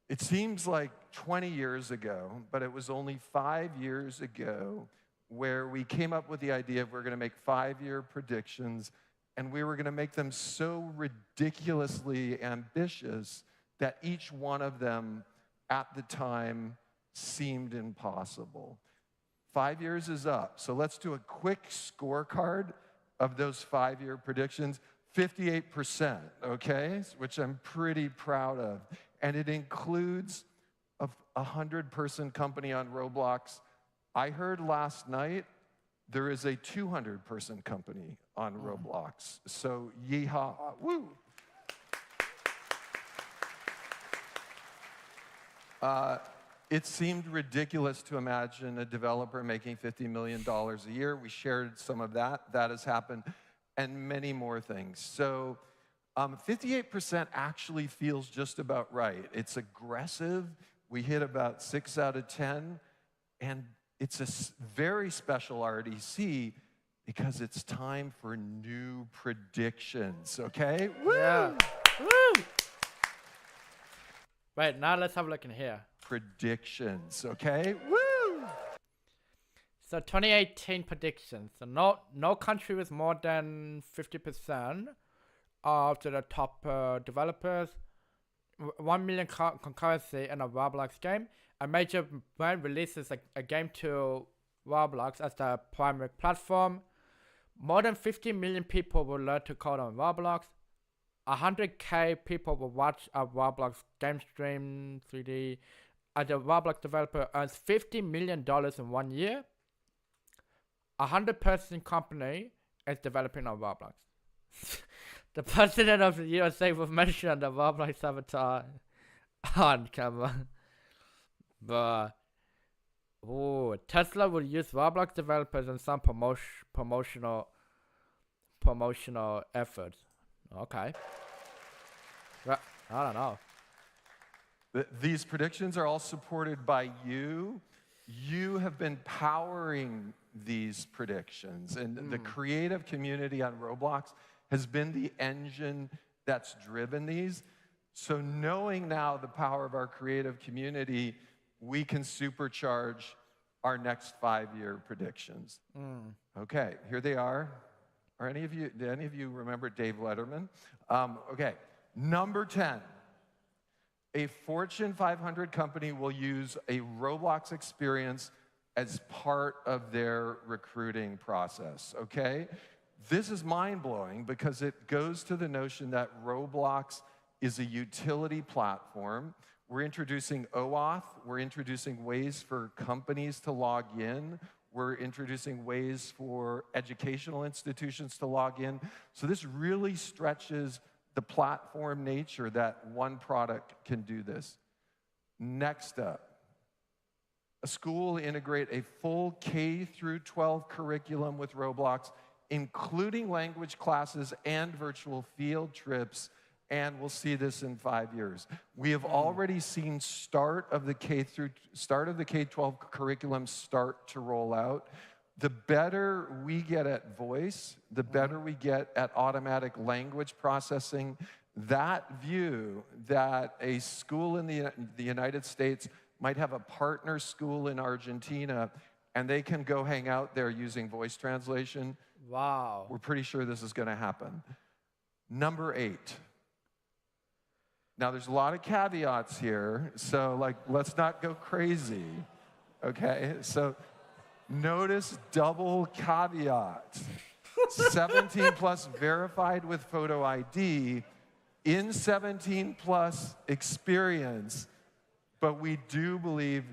it seems like 20 years ago, but it was only 5 years ago where we came up with the idea of we're going to make 5-year predictions, and we were going to make them so ridiculously ambitious that each one of them at the time seemed impossible. 5 years is up, so let's do a quick scorecard of those 5-year predictions. 58%, okay, which I'm pretty proud of. And it includes a 100-person company on Roblox. I heard last night there is a 200-person company on Roblox. So yeehaw, woo! It seemed ridiculous to imagine a developer making $50 million a year. We shared some of that. That has happened, and many more things. So 58% actually feels just about right. It's aggressive. We hit about 6 out of 10, and it's a very special RDC because it's time for new predictions, okay? Woo! Yeah. Woo! Right, now let's have a look in here. Predictions, okay? Woo! So 2018 predictions. So no country with more than 50% of the top developers. 1 million concurrency in a Roblox game. A major brand releases a game to Roblox as the primary platform. More than 50 million people will learn to code on Roblox. 100K people will watch a Roblox game stream 3D. The Roblox developer earns $50 million in 1 year. 100-person company is developing on Roblox. The president of the USA was mentioned on the Roblox avatar on camera. But Tesla will use Roblox developers in some promotional efforts. Okay. Well, I don't know. These predictions are all supported by you. You have been powering these predictions, and the creative community on Roblox has been the engine that's driven these. So knowing now the power of our creative community, we can supercharge our next 5-year predictions. Okay, here they are. Do any of you remember Dave Letterman? Okay, number 10. A Fortune 500 company will use a Roblox experience as part of their recruiting process, okay? This is mind-blowing because it goes to the notion that Roblox is a utility platform. We're introducing OAuth. We're introducing ways for companies to log in. We're introducing ways for educational institutions to log in. So this really stretches the platform nature that one product can do this. Next up, a school will integrate a full K through 12 curriculum with Roblox, including language classes and virtual field trips, and we'll see this in 5 years. We have already seen start of the K-12 curriculum start to roll out. The better we get at voice, the better we get at automatic language processing. That view that a school in the United States might have a partner school in Argentina and they can go hang out there using voice translation. Wow. We're pretty sure this is going to happen. Number 8. Now, there's a lot of caveats here, so let's not go crazy, okay? So notice double caveat. 17 plus verified with photo ID in 17 plus experience, but we do believe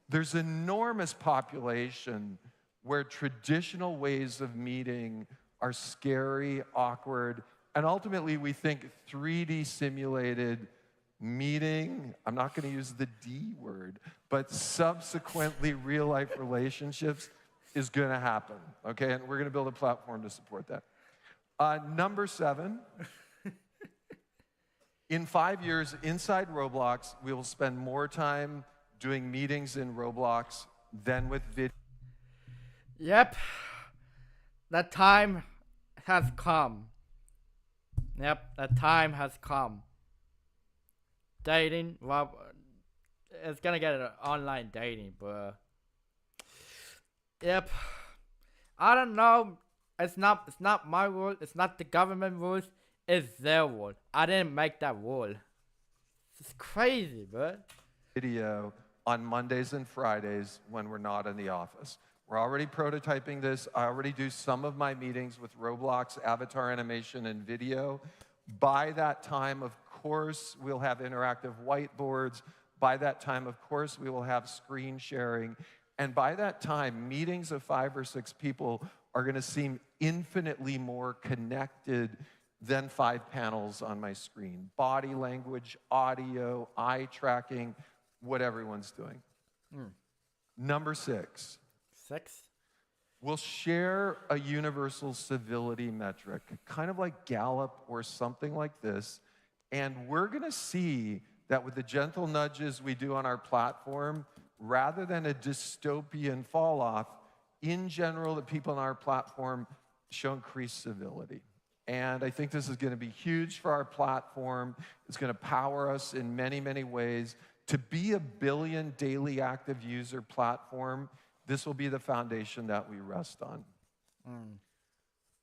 there's enormous population where traditional ways of meeting are scary, awkward, and ultimately we think 3D simulated meeting, I'm not going to use the D word, but subsequently real-life relationships is going to happen, okay? And we're going to build a platform to support that. Number 7, in 5 years, inside Roblox, we will spend more time doing meetings in Roblox than with video. Yep, that time has come. Yep, that time has come. Dating, well, it's gonna get an online dating, but yep, I don't know. It's not my rule. It's not the government rules. It's their rule. I didn't make that rule, It's crazy, bro. Video on Mondays and Fridays when we're not in the office. We're already prototyping this. I already do some of my meetings with Roblox, avatar animation, and video. By that time, of course, we'll have interactive whiteboards. By that time, of course, we will have screen sharing. And by that time, meetings of 5 or 6 people are going to seem infinitely more connected than 5 panels on my screen. Body language, audio, eye tracking, what everyone's doing. Number 6. 6? We'll share a universal civility metric, kind of like Gallup or something like this. And we're going to see that with the gentle nudges we do on our platform, rather than a dystopian fall off, in general, the people on our platform show increased civility. And I think this is going to be huge for our platform. It's going to power us in many, many ways. To be a billion daily active user platform, this will be the foundation that we rest on.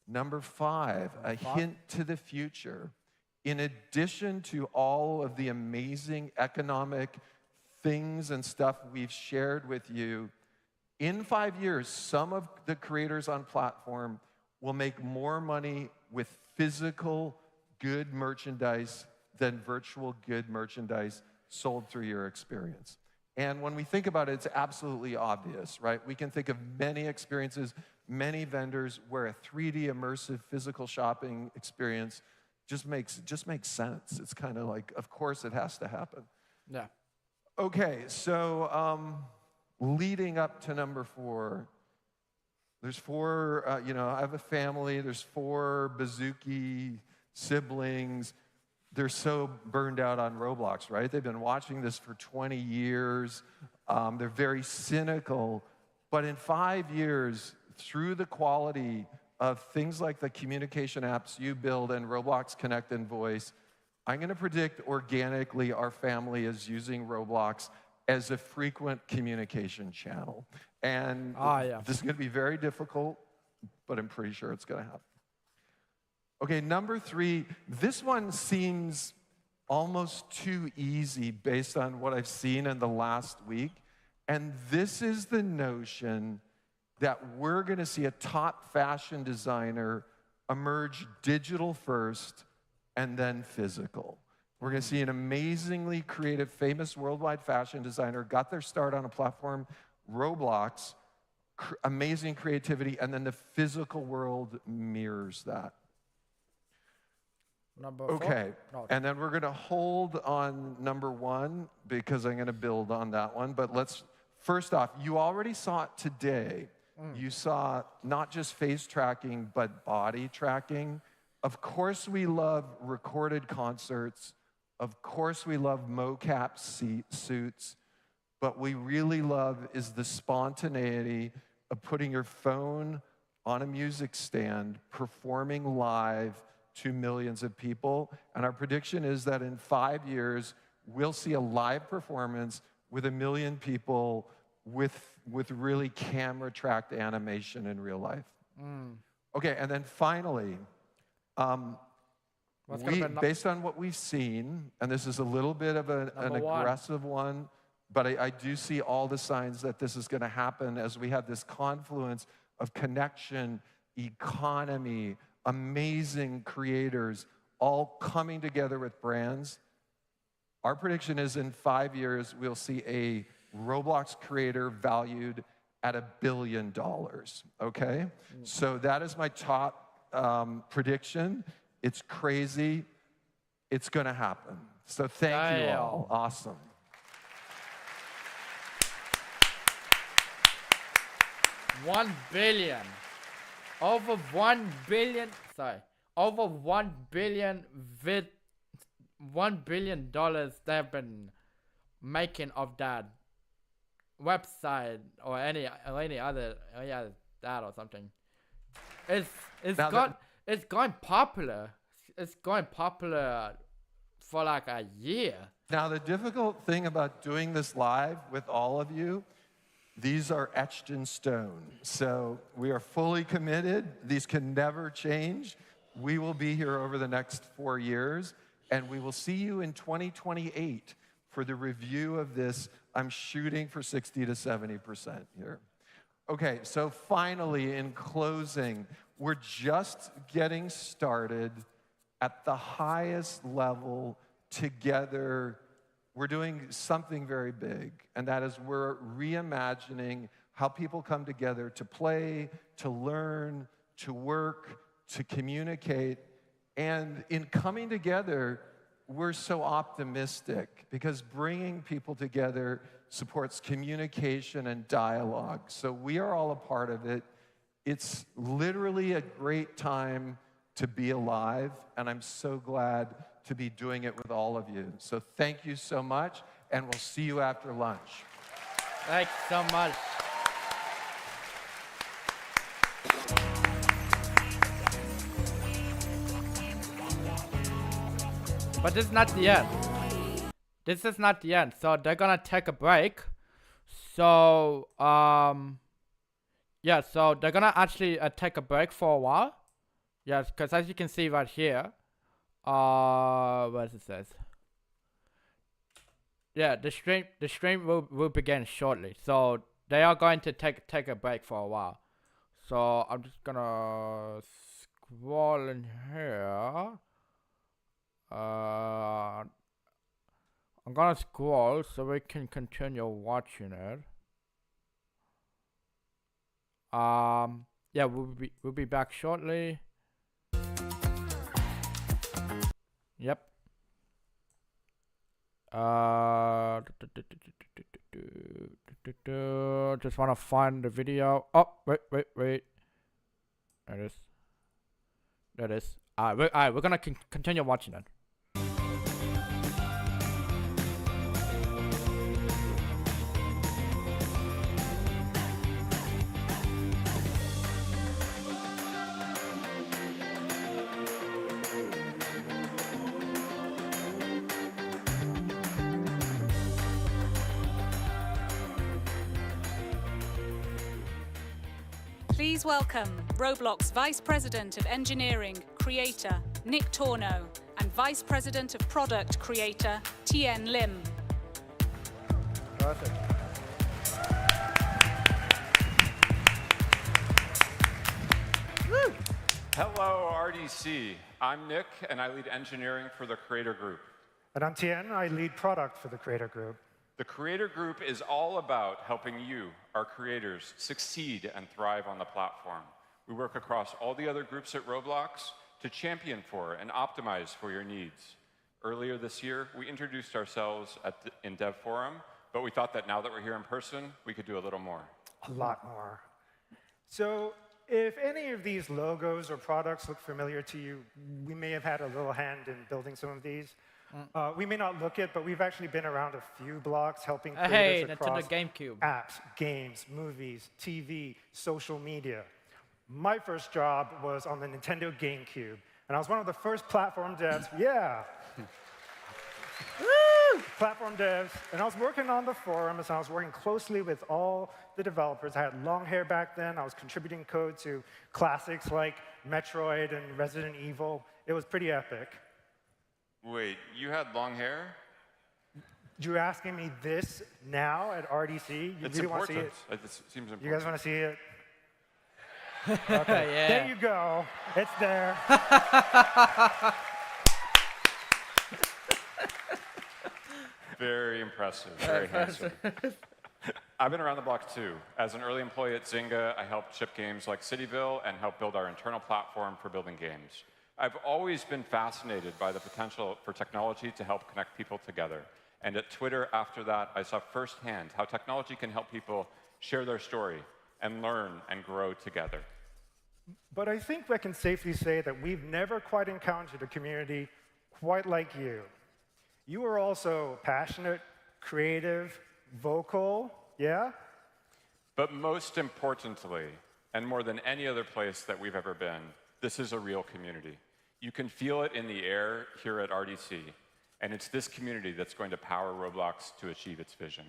Number 5, a hint to the future. In addition to all of the amazing economic things and stuff we've shared with you, in 5 years, some of the creators on platform will make more money with physical good merchandise than virtual good merchandise sold through your experience. And when we think about it, it's absolutely obvious, right? We can think of many experiences, many vendors where a 3D immersive physical shopping experience just makes sense. It's kind of like, of course it has to happen. Yeah. Okay, so leading up to number 4, there's 4, I have a family, there's 4 Bazooki siblings. They're so burned out on Roblox, right? They've been watching this for 20 years. They're very cynical. But in 5 years, through the quality of things like the communication apps you build and Roblox Connect and Voice, I'm going to predict organically our family is using Roblox as a frequent communication channel. And this is going to be very difficult, but I'm pretty sure it's going to happen. Okay, number 3, this one seems almost too easy based on what I've seen in the last week. And this is the notion that we're going to see a top fashion designer emerge digital first and then physical. We're going to see an amazingly creative, famous worldwide fashion designer, got their start on a platform, Roblox, amazing creativity, and then the physical world mirrors that. Number 4? Okay, and then we're going to hold on number 1 because I'm going to build on that one. But let's, first off, you already saw it today. You saw not just face tracking, but body tracking. Of course, we love recorded concerts. Of course, we love mocap suits. But we really love is the spontaneity of putting your phone on a music stand, performing live to millions of people. And our prediction is that in 5 years, we'll see a live performance with 1 million people with really camera-tracked animation in real life. Okay, and then finally, based on what we've seen, and this is a little bit of an aggressive one, but I do see all the signs that this is going to happen as we have this confluence of connection, economy, amazing creators, all coming together with brands. Our prediction is in 5 years, we'll see a Roblox creator valued at $1 billion, okay? So that is my top prediction. It's crazy. It's going to happen. So thank you all. Awesome. $1 billion. Over 1 billion. Sorry. Over 1 billion $1 billion they've been making of that website or any other that or something. It's going popular. It's going popular for like a year. Now the difficult thing about doing this live with all of you, these are etched in stone. So we are fully committed. These can never change. We will be here over the next 4 years. And we will see you in 2028 for the review of this. I'm shooting for 60 to 70% here. Okay, so finally, in closing, we're just getting started at the highest level together. We're doing something very big, and that is we're reimagining how people come together to play, to learn, to work, to communicate. And in coming together, we're so optimistic because bringing people together supports communication and dialogue. So we are all a part of it. It's literally a great time to be alive, and I'm so glad to be doing it with all of you. So thank you so much, and we'll see you after lunch. Thanks so much. But this is not the end. This is not the end. So they're gonna take a break. So yeah, so they're gonna actually take a break for a while. Yes, because as you can see right here, what it says. Yeah, the stream will begin shortly. So they are going to take a break for a while. So I'm just gonna scroll in here. I'm gonna scroll so we can continue watching it. Yeah, we'll be back shortly. Yep. Just wanna find the video. Oh, wait. There it is. There it is. Alright, we're gonna continue watching it. Please welcome Roblox Vice President of Engineering, Creator, Nick Torno, and Vice President of Product Creator, Tien Lim. Perfect. Woo! Hello, RDC. I'm Nick, and I lead engineering for the Creator Group. And I'm Tien. I lead product for the Creator Group. The Creator Group is all about helping you, our creators, succeed and thrive on the platform. We work across all the other groups at Roblox to champion for and optimize for your needs. Earlier this year, we introduced ourselves in Dev Forum, but we thought that now that we're here in person, we could do a little more. A lot more. So if any of these logos or products look familiar to you, we may have had a little hand in building some of these. We may not look it, but we've actually been around a few blocks helping creators across to the GameCube. Apps, games, movies, TV, social media. My first job was on the Nintendo GameCube, and I was one of the first platform devs. Yeah. Platform devs, and I was working on the forums, and I was working closely with all the developers. I had long hair back then. I was contributing code to classics like Metroid and Resident Evil. It was pretty epic. Wait, you had long hair? You're asking me this now at RDC? You It's really want to see important. it? It seems important. You guys want to see it? Okay, Yeah. There you go. It's there. Very impressive, very handsome. I've been around the block too. As an early employee at Zynga, I helped ship games like Cityville and helped build our internal platform for building games. I've always been fascinated by the potential for technology to help connect people together. And at Twitter after that, I saw firsthand how technology can help people share their story and learn and grow together. But I think I can safely say that we've never quite encountered a community quite like you. You are also passionate, creative, vocal, yeah? But most importantly, and more than any other place that we've ever been, this is a real community. You can feel it in the air here at RDC, and it's this community that's going to power Roblox to achieve its vision.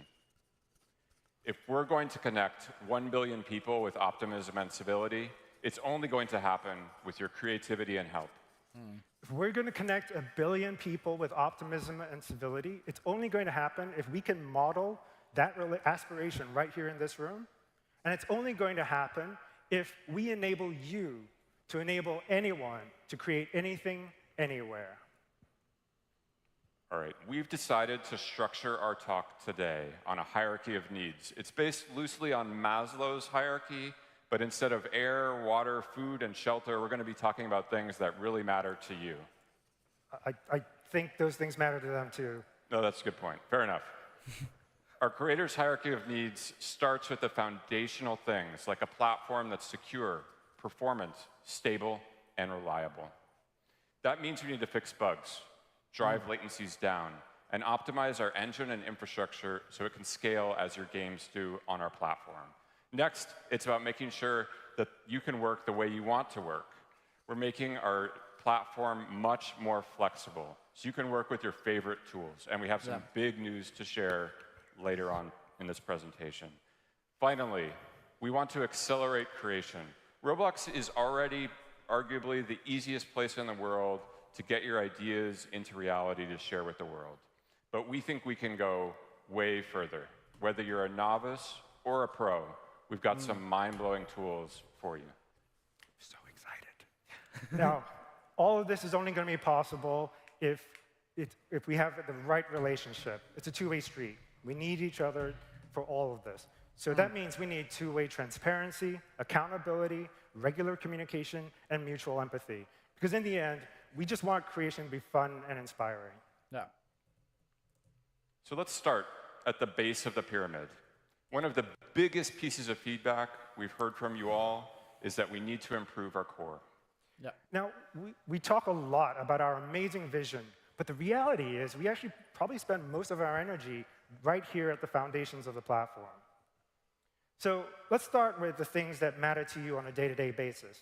If we're going to connect 1 billion people with optimism and civility, it's only going to happen with your creativity and help. If we're going to connect 1 billion people with optimism and civility, it's only going to happen if we can model that aspiration right here in this room. And it's only going to happen if we enable you to enable anyone to create anything, anywhere. All right, we've decided to structure our talk today on a hierarchy of needs. It's based loosely on Maslow's hierarchy, but instead of air, water, food, and shelter, we're going to be talking about things that really matter to you. I think those things matter to them, too. No, that's a good point. Fair enough. Our creator's hierarchy of needs starts with the foundational things, like a platform that's secure, performant, stable, and reliable. That means we need to fix bugs, drive latencies down, and optimize our engine and infrastructure so it can scale as your games do on our platform. Next, it's about making sure that you can work the way you want to work. We're making our platform much more flexible, so you can work with your favorite tools. And we have some big news to share later on in this presentation. Finally, we want to accelerate creation. Roblox is already arguably the easiest place in the world to get your ideas into reality to share with the world. But we think we can go way further. Whether you're a novice or a pro, we've got some mind-blowing tools for you. So excited. Now, all of this is only going to be possible if we have the right relationship. It's a two-way street. We need each other for all of this. So that means we need two-way transparency, accountability, regular communication, and mutual empathy. Because in the end, we just want creation to be fun and inspiring. Yeah. So let's start at the base of the pyramid. One of the biggest pieces of feedback we've heard from you all is that we need to improve our core. Yeah. Now, we talk a lot about our amazing vision, but the reality is we actually probably spend most of our energy right here at the foundations of the platform. So let's start with the things that matter to you on a day-to-day basis,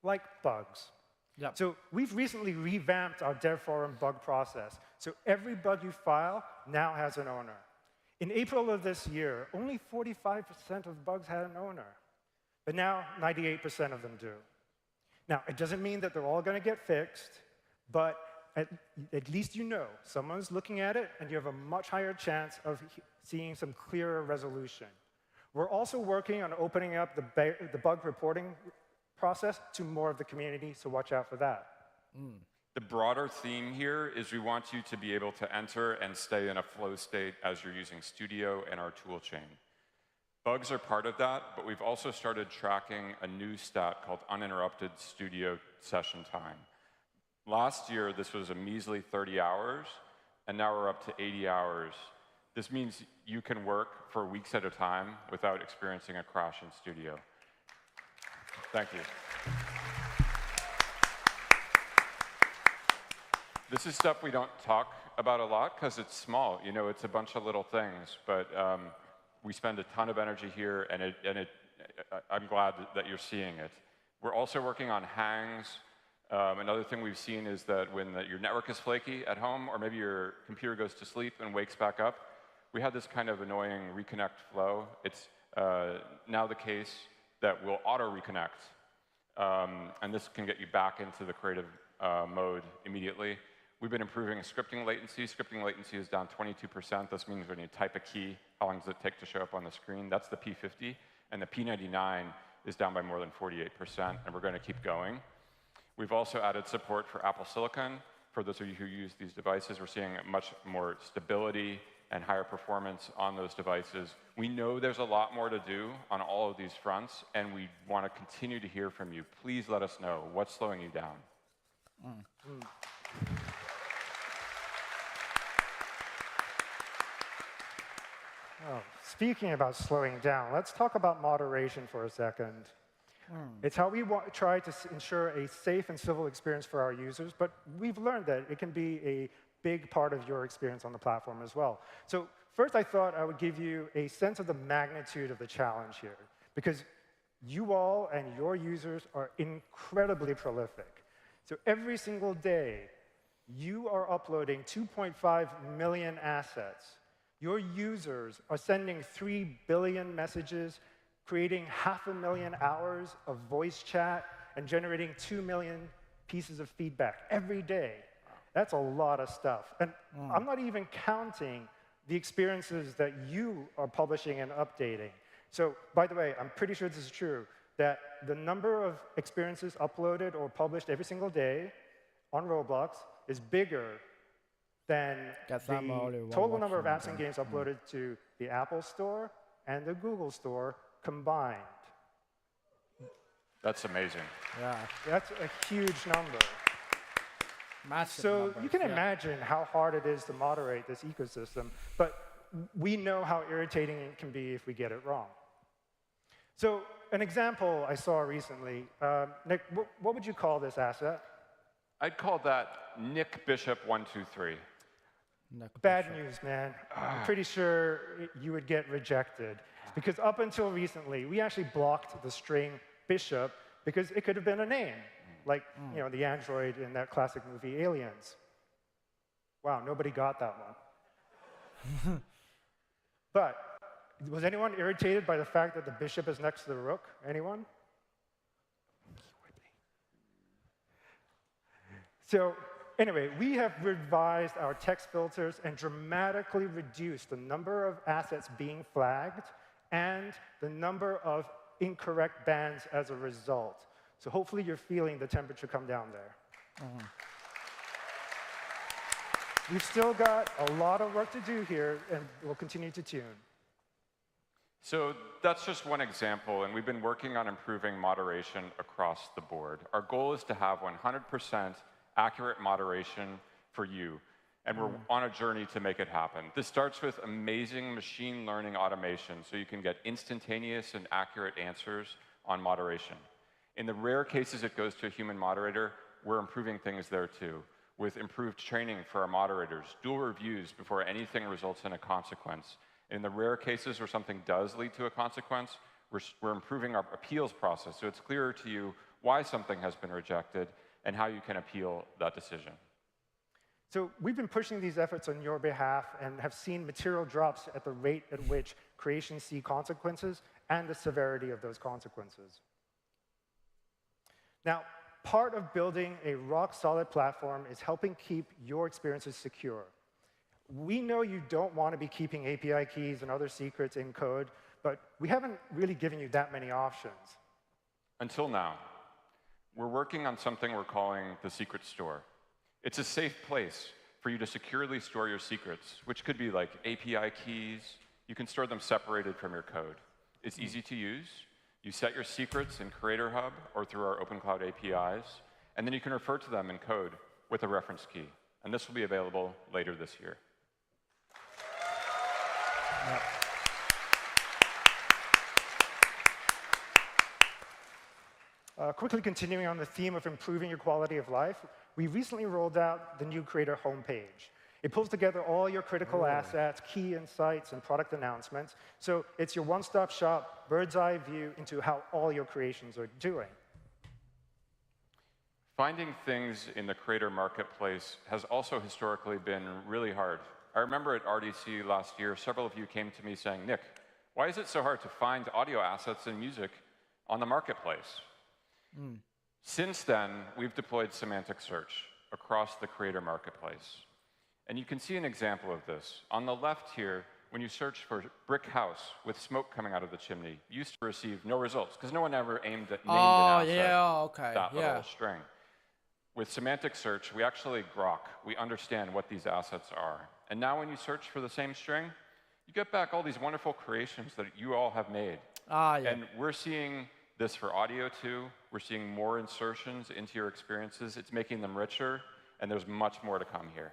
like bugs. Yep. So we've recently revamped our dev forum bug process. So every bug you file now has an owner. In April of this year, only 45% of bugs had an owner. But now 98% of them do. Now, it doesn't mean that they're all going to get fixed, but at least you know someone's looking at it, and you have a much higher chance of seeing some clearer resolution. We're also working on opening up the bug reporting process to more of the community, so watch out for that. The broader theme here is we want you to be able to enter and stay in a flow state as you're using Studio and our tool chain. Bugs are part of that, but we've also started tracking a new stat called uninterrupted Studio session time. Last year, this was a measly 30 hours, and now we're up to 80 hours. This means you can work for weeks at a time without experiencing a crash in Studio. Thank you. This is stuff we don't talk about a lot because it's small. You know, it's a bunch of little things, but we spend a ton of energy here, and I'm glad that you're seeing it. We're also working on hangs. Another thing we've seen is that when your network is flaky at home, or maybe your computer goes to sleep and wakes back up, we had this kind of annoying reconnect flow. It's now the case that we'll auto-reconnect, and this can get you back into the creative mode immediately. We've been improving scripting latency. Scripting latency is down 22%. This means when you type a key, how long does it take to show up on the screen? That's the P50. And the P99 is down by more than 48%, and we're going to keep going. We've also added support for Apple Silicon. For those of you who use these devices, we're seeing much more stability and higher performance on those devices. We know there's a lot more to do on all of these fronts, and we want to continue to hear from you. Please let us know what's slowing you down. Oh, speaking about slowing down, let's talk about moderation for a second. It's how we try to ensure a safe and civil experience for our users, but we've learned that it can be a big part of your experience on the platform as well. So first, I thought I would give you a sense of the magnitude of the challenge here, because you all and your users are incredibly prolific. So every single day, you are uploading 2.5 million assets. Your users are sending 3 billion messages, creating 500,000 hours of voice chat, and generating 2 million pieces of feedback every day. That's a lot of stuff. And I'm not even counting the experiences that you are publishing and updating. So, by the way, I'm pretty sure this is true, that the number of experiences uploaded or published every single day on Roblox is bigger than the total number of apps and games uploaded to the Apple Store and the Google Store combined. That's amazing. Yeah. That's a huge number. Massive So numbers, you can yeah. imagine how hard it is to moderate this ecosystem, but we know how irritating it can be if we get it wrong. So an example I saw recently, Nick, what would you call this asset? I'd call that Nick Bishop 123. Bad news, man. I'm pretty sure you would get rejected. Because up until recently, we actually blocked the string Bishop because it could have been a name, like you know, the android in that classic movie Aliens. Wow, nobody got that one. But was anyone irritated by the fact that the bishop is next to the rook? Anyone? So anyway, we have revised our text filters and dramatically reduced the number of assets being flagged and the number of incorrect bans as a result. So hopefully you're feeling the temperature come down there. We've still got a lot of work to do here, and we'll continue to tune. So that's just one example, and we've been working on improving moderation across the board. Our goal is to have 100% accurate moderation for you, and we're on a journey to make it happen. This starts with amazing machine learning automation, so you can get instantaneous and accurate answers on moderation. In the rare cases it goes to a human moderator, we're improving things there too, with improved training for our moderators, dual reviews before anything results in a consequence. In the rare cases where something does lead to a consequence, we're improving our appeals process, so it's clearer to you why something has been rejected and how you can appeal that decision. So we've been pushing these efforts on your behalf and have seen material drops at the rate at which creations see consequences and the severity of those consequences. Now, part of building a rock-solid platform is helping keep your experiences secure. We know you don't want to be keeping API keys and other secrets in code, but we haven't really given you that many options. Until now. We're working on something we're calling the secret store. It's a safe place for you to securely store your secrets, which could be like API keys. You can store them separated from your code. It's easy to use. You set your secrets in Creator Hub or through our Open Cloud APIs, and then you can refer to them in code with a reference key. And this will be available later this year. Quickly continuing on the theme of improving your quality of life, we recently rolled out the new Creator homepage. It pulls together all your critical assets, key insights, and product announcements. So it's your one-stop shop, bird's-eye view into how all your creations are doing. Finding things in the Creator Marketplace has also historically been really hard. I remember at RDC last year, several of you came to me saying, Nick, why is it so hard to find audio assets and music on the marketplace? Since then, we've deployed semantic search across the Creator Marketplace. And you can see an example of this. On the left here, when you search for brick house with smoke coming out of the chimney, you used to receive no results, because no one ever named an asset, that little string. With semantic search, we actually grok. We understand what these assets are. And now when you search for the same string, you get back all these wonderful creations that you all have made. And we're seeing this for audio too. We're seeing more insertions into your experiences. It's making them richer, and there's much more to come here.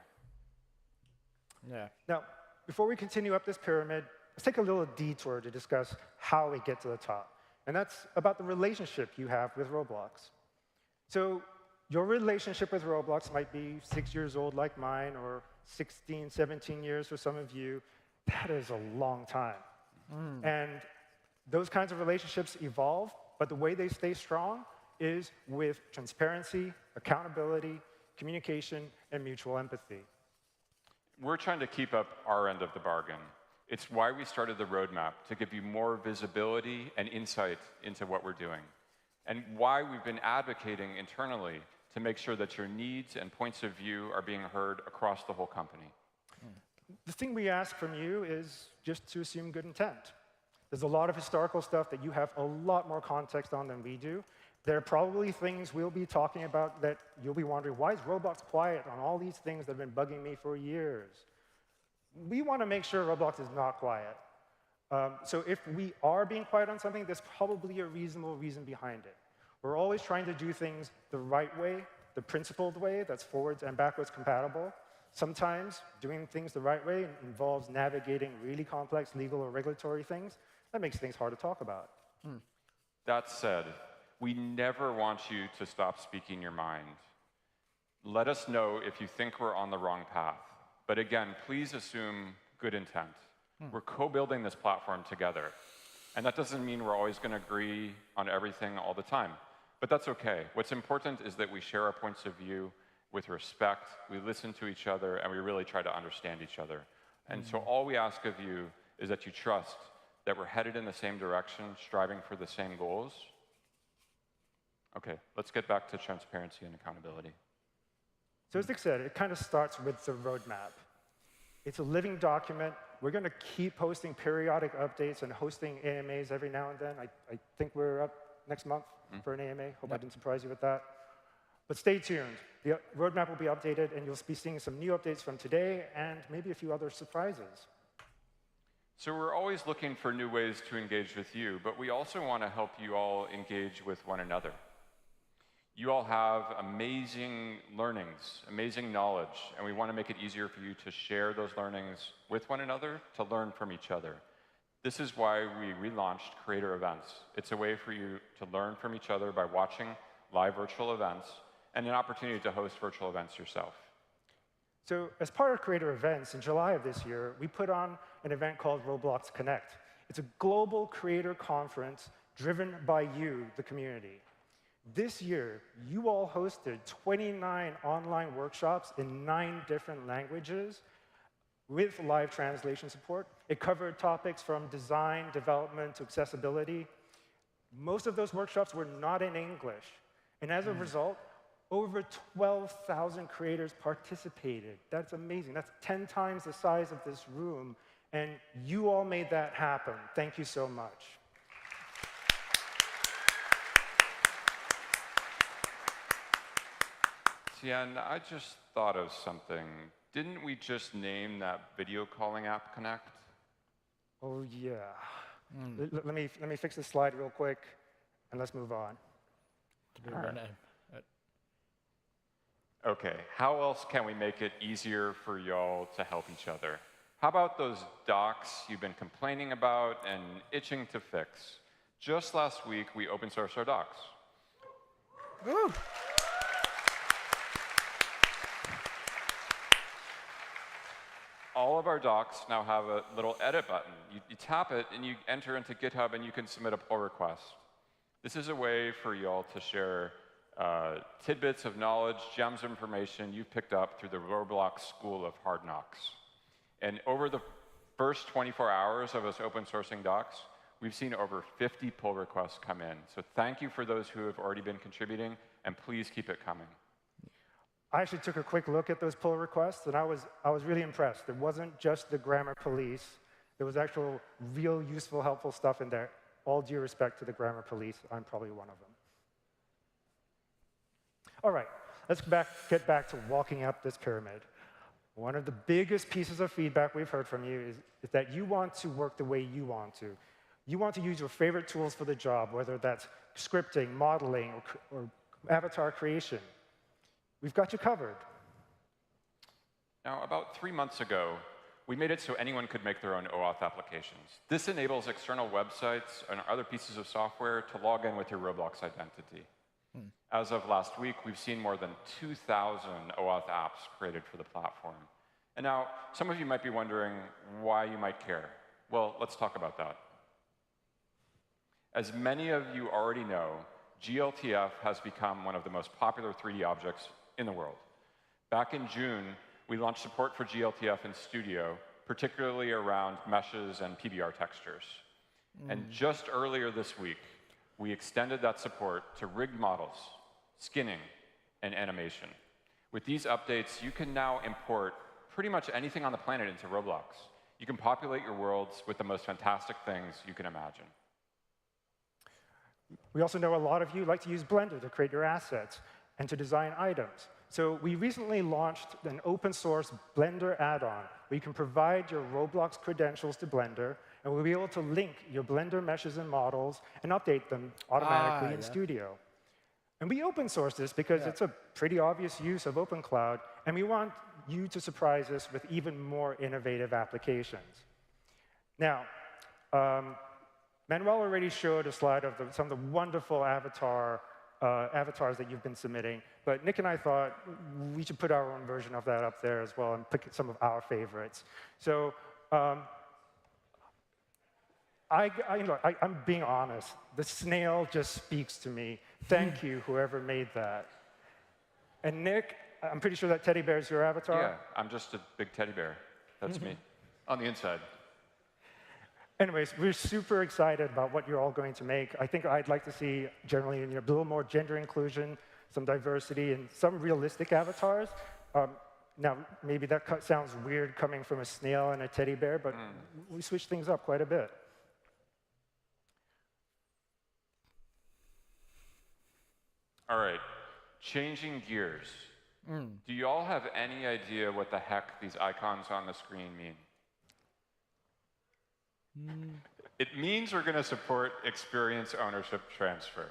Now, before we continue up this pyramid, let's take a little detour to discuss how we get to the top. And that's about the relationship you have with Roblox. So your relationship with Roblox might be 6 years old like mine, or 16, 17 years for some of you. That is a long time. And those kinds of relationships evolve, but the way they stay strong is with transparency, accountability, communication, and mutual empathy. We're trying to keep up our end of the bargain. It's why we started the roadmap, to give you more visibility and insight into what we're doing, and why we've been advocating internally to make sure that your needs and points of view are being heard across the whole company. The thing we ask from you is just to assume good intent. There's a lot of historical stuff that you have a lot more context on than we do. There are probably things we'll be talking about that you'll be wondering, why is Roblox quiet on all these things that have been bugging me for years? We want to make sure Roblox is not quiet. So if we are being quiet on something, there's probably a reasonable reason behind it. We're always trying to do things the right way, the principled way that's forwards and backwards compatible. Sometimes doing things the right way involves navigating really complex legal or regulatory things. That makes things hard to talk about. That said, we never want you to stop speaking your mind. Let us know if you think we're on the wrong path. But again, please assume good intent. We're co-building this platform together. And that doesn't mean we're always going to agree on everything all the time. But that's OK. What's important is that we share our points of view with respect, we listen to each other, and we really try to understand each other. And so all we ask of you is that you trust that we're headed in the same direction, striving for the same goals. OK, let's get back to transparency and accountability. So as Nick said, it kind of starts with the roadmap. It's a living document. We're going to keep posting periodic updates and hosting AMAs every now and then. I think we're up next month for an AMA. Hope I didn't surprise you with that. But stay tuned. The roadmap will be updated, and you'll be seeing some new updates from today and maybe a few other surprises. So we're always looking for new ways to engage with you, but we also want to help you all engage with one another. You all have amazing learnings, amazing knowledge, and we want to make it easier for you to share those learnings with one another, to learn from each other. This is why we relaunched Creator Events. It's a way for you to learn from each other by watching live virtual events and an opportunity to host virtual events yourself. So as part of Creator Events, in July of this year, we put on an event called Roblox Connect. It's a global creator conference driven by you, the community. This year, you all hosted 29 online workshops in 9 different languages with live translation support. It covered topics from design, development, to accessibility. Most of those workshops were not in English. And as a result, over 12,000 creators participated. That's amazing. That's 10 times the size of this room. And you all made that happen. Thank you so much. Tian, I just thought of something. Didn't we just name that video calling app Connect? Oh, yeah. Let me fix this slide real quick, and let's move on. OK, how else can we make it easier for y'all to help each other? How about those docs you've been complaining about and itching to fix? Just last week, we open sourced our docs. Ooh. All of our docs now have a little edit button. You tap it, and you enter into GitHub, and you can submit a pull request. This is a way for y'all to share tidbits of knowledge, gems of information you've picked up through the Roblox School of Hard Knocks. And over the first 24 hours of us open sourcing docs, we've seen over 50 pull requests come in. So thank you for those who have already been contributing, and please keep it coming. I actually took a quick look at those pull requests, and I was really impressed. It wasn't just the grammar police. There was actual, real, useful, helpful stuff in there. All due respect to the grammar police, I'm probably one of them. All right, let's get back to walking up this pyramid. One of the biggest pieces of feedback we've heard from you is that you want to work the way you want to. You want to use your favorite tools for the job, whether that's scripting, modeling, or avatar creation. We've got you covered. Now, about 3 months ago, we made it so anyone could make their own OAuth applications. This enables external websites and other pieces of software to log in with your Roblox identity. As of last week, we've seen more than 2,000 OAuth apps created for the platform. And now, some of you might be wondering why you might care. Well, let's talk about that. As many of you already know, GLTF has become one of the most popular 3D objects in the world. Back in June, we launched support for GLTF in Studio, particularly around meshes and PBR textures. And just earlier this week, we extended that support to rigged models, skinning, and animation. With these updates, you can now import pretty much anything on the planet into Roblox. You can populate your worlds with the most fantastic things you can imagine. We also know a lot of you like to use Blender to create your assets and to design items. So we recently launched an open source Blender add-on where you can provide your Roblox credentials to Blender, and we'll be able to link your Blender meshes and models and update them automatically in Studio. And we open source this because it's a pretty obvious use of OpenCloud, and we want you to surprise us with even more innovative applications. Now, Manuel already showed a slide of some of the wonderful avatars that you've been submitting, but Nick and I thought we should put our own version of that up there as well and pick some of our favorites. So I'm being honest. The snail just speaks to me. Thank you, whoever made that. And Nick, I'm pretty sure that teddy bear is your avatar? Yeah, I'm just a big teddy bear. That's me, on the inside. Anyways, we're super excited about what you're all going to make. I think I'd like to see generally a little more gender inclusion, some diversity, and some realistic avatars. Now, maybe that sounds weird coming from a snail and a teddy bear, but we switched things up quite a bit. All right, changing gears. Do you all have any idea what the heck these icons on the screen mean? It means we're going to support experience ownership transfer.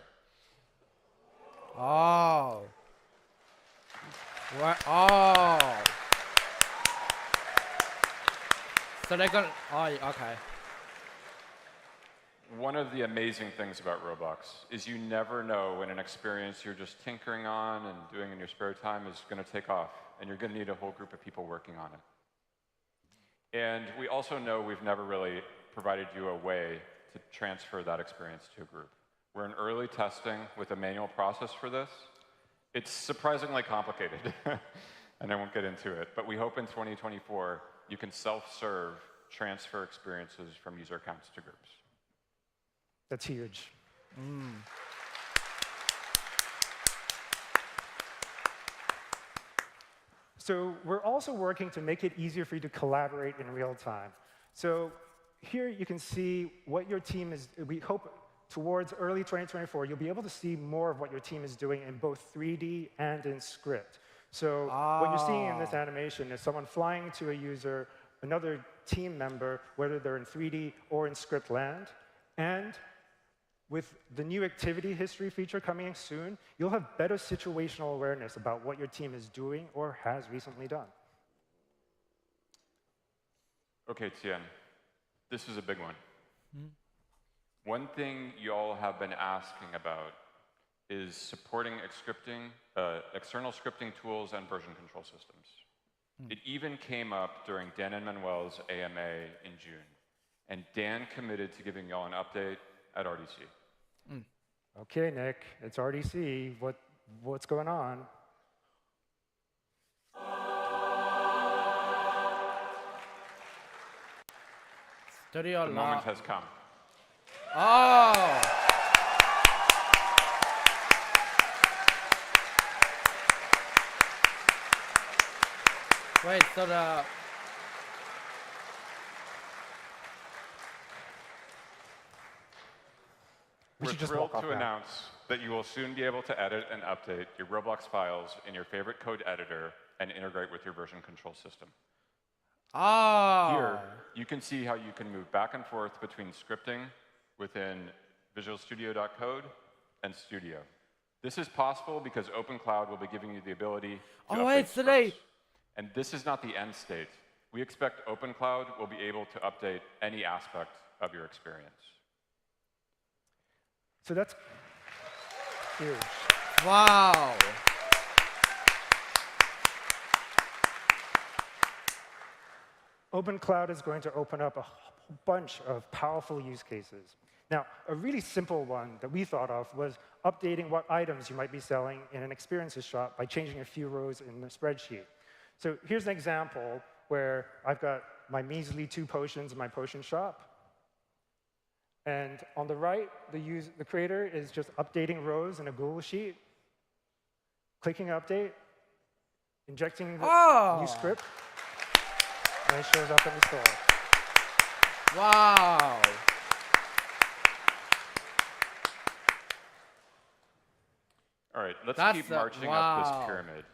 Oh. What? Oh. So they're going to... Oh, okay. One of the amazing things about Roblox is you never know when an experience you're just tinkering on and doing in your spare time is going to take off, and you're going to need a whole group of people working on it. And we also know we've never really provided you a way to transfer that experience to a group. We're in early testing with a manual process for this. It's surprisingly complicated, and I won't get into it, but we hope in 2024 you can self-serve transfer experiences from user accounts to groups. That's huge. So we're also working to make it easier for you to collaborate in real time. So here you can see what your team is, we hope towards early 2024, you'll be able to see more of what your team is doing in both 3D and in script. So what you're seeing in this animation is someone flying to a user, another team member, whether they're in 3D or in script land, and with the new activity history feature coming in soon, you'll have better situational awareness about what your team is doing or has recently done. Okay, Tien, this is a big one. One thing you all have been asking about is supporting external scripting tools and version control systems. It even came up during Dan and Manuel's AMA in June, and Dan committed to giving y'all an update at RDC. Okay, Nick, it's RDC. What's going on? Studio the moment has come. Oh! Wait, so the... We're thrilled to announce that you will soon be able to edit and update your Roblox files in your favorite code editor and integrate with your version control system. Here, you can see how you can move back and forth between scripting within Visual Studio.code and Studio. This is possible because OpenCloud will be giving you the ability to update scripts. And this is not the end state. We expect OpenCloud will be able to update any aspect of your experience. So that's huge. Wow. OpenCloud is going to open up a whole bunch of powerful use cases. Now, a really simple one that we thought of was updating what items you might be selling in an experiences shop by changing a few rows in the spreadsheet. So here's an example where I've got my measly 2 potions in my potion shop. And on the right, the creator is just updating rows in a Google Sheet. clicking update, injecting the new script, and it shows up in the store. Wow. All right, let's That's keep marching up this pyramid.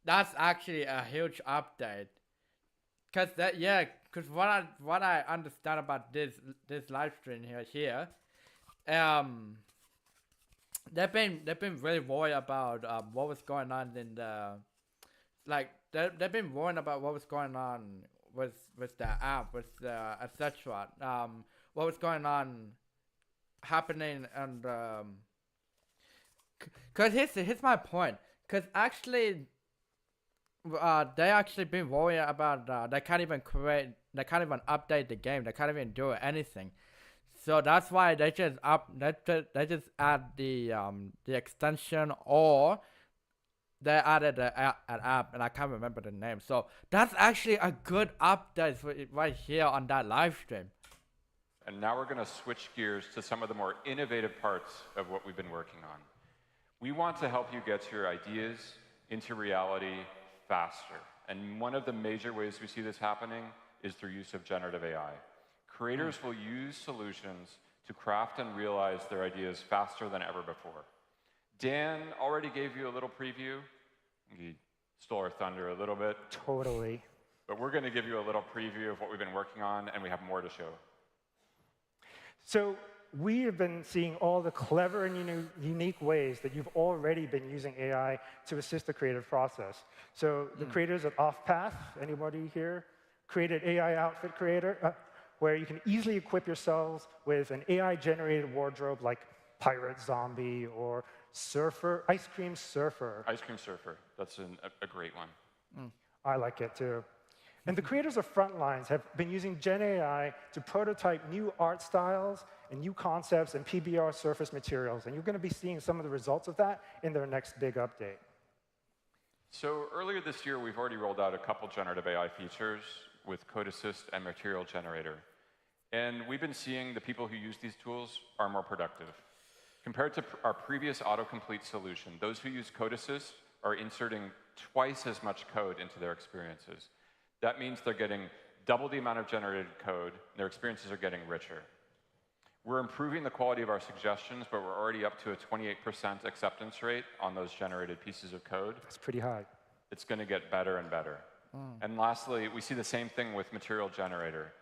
That's actually a huge update. Cause what I understand about this live stream here, they've been really worried about what was going on in the, like they've been worried about what was going on with the app, with the etc. What was going on happening, and cause here's my point. Cause actually, they actually been worried about they can't even update the game. They can't even do anything. So that's why they just add the extension, or they added an app, and I can't remember the name. So that's actually a good update for it right here on that live stream. And now we're going to switch gears to some of the more innovative parts of what we've been working on. We want to help you get your ideas into reality faster. And one of the major ways we see this happening is through use of generative AI. Creators will use solutions to craft and realize their ideas faster than ever before. Dan already gave you a little preview. He stole our thunder a little bit. Totally. But we're going to give you a little preview of what we've been working on, and we have more to show. So we have been seeing all the clever and unique ways that you've already been using AI to assist the creative process. So the creators at OffPath, anybody here, created AI Outfit Creator, where you can easily equip yourselves with an AI-generated wardrobe like Pirate Zombie or Surfer, Ice Cream Surfer. Ice Cream Surfer, that's a great one. I like it too. And the creators of Frontlines have been using Gen AI to prototype new art styles and new concepts and PBR surface materials. And you're going to be seeing some of the results of that in their next big update. So earlier this year, we've already rolled out a couple generative AI features with Code Assist and Material Generator. And we've been seeing the people who use these tools are more productive. Compared to our previous autocomplete solution, those who use Code Assist are inserting twice as much code into their experiences. That means they're getting double the amount of generated code, and their experiences are getting richer. We're improving the quality of our suggestions, but we're already up to a 28% acceptance rate on those generated pieces of code. That's pretty high. It's going to get better and better. And lastly, we see the same thing with Material Generator.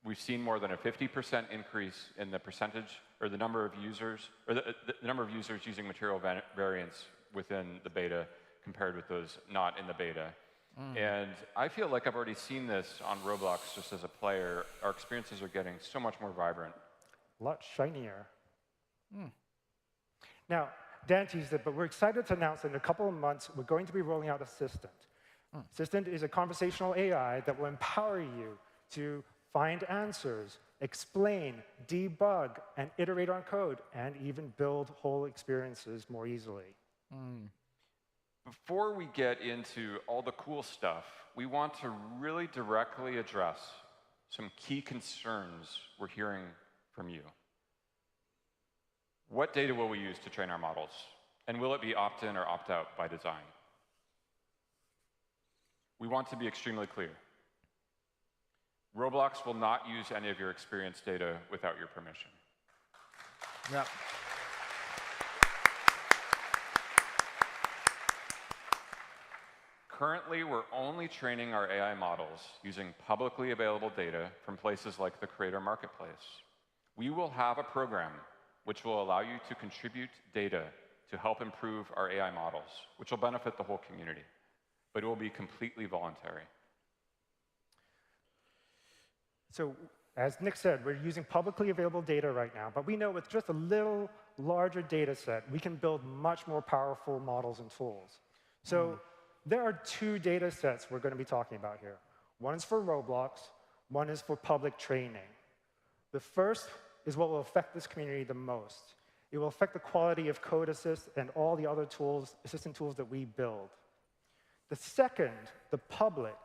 We've seen more than a 50% increase in the percentage, or the number of users, or the number of users using material variants within the beta compared with those not in the beta. And I feel like I've already seen this on Roblox just as a player. Our experiences are getting so much more vibrant. A lot shinier. Now, Dan teased it, but we're excited to announce that in a couple of months, we're going to be rolling out Assistant. Assistant is a conversational AI that will empower you to find answers, explain, debug, and iterate on code, and even build whole experiences more easily. Before we get into all the cool stuff, we want to really directly address some key concerns we're hearing from you. What data will we use to train our models? And will it be opt-in or opt-out by design? We want to be extremely clear. Roblox will not use any of your experience data without your permission. Yep. Currently, we're only training our AI models using publicly available data from places like the Creator Marketplace. We will have a program which will allow you to contribute data to help improve our AI models, which will benefit the whole community, but it will be completely voluntary. So as Nick said, we're using publicly available data right now, but we know with just a little larger data set, we can build much more powerful models and tools. So there are two data sets we're going to be talking about here. One is for Roblox, one is for public training. The first is what will affect this community the most. It will affect the quality of Code Assist and all the other tools, assistant tools that we build. The second, the public,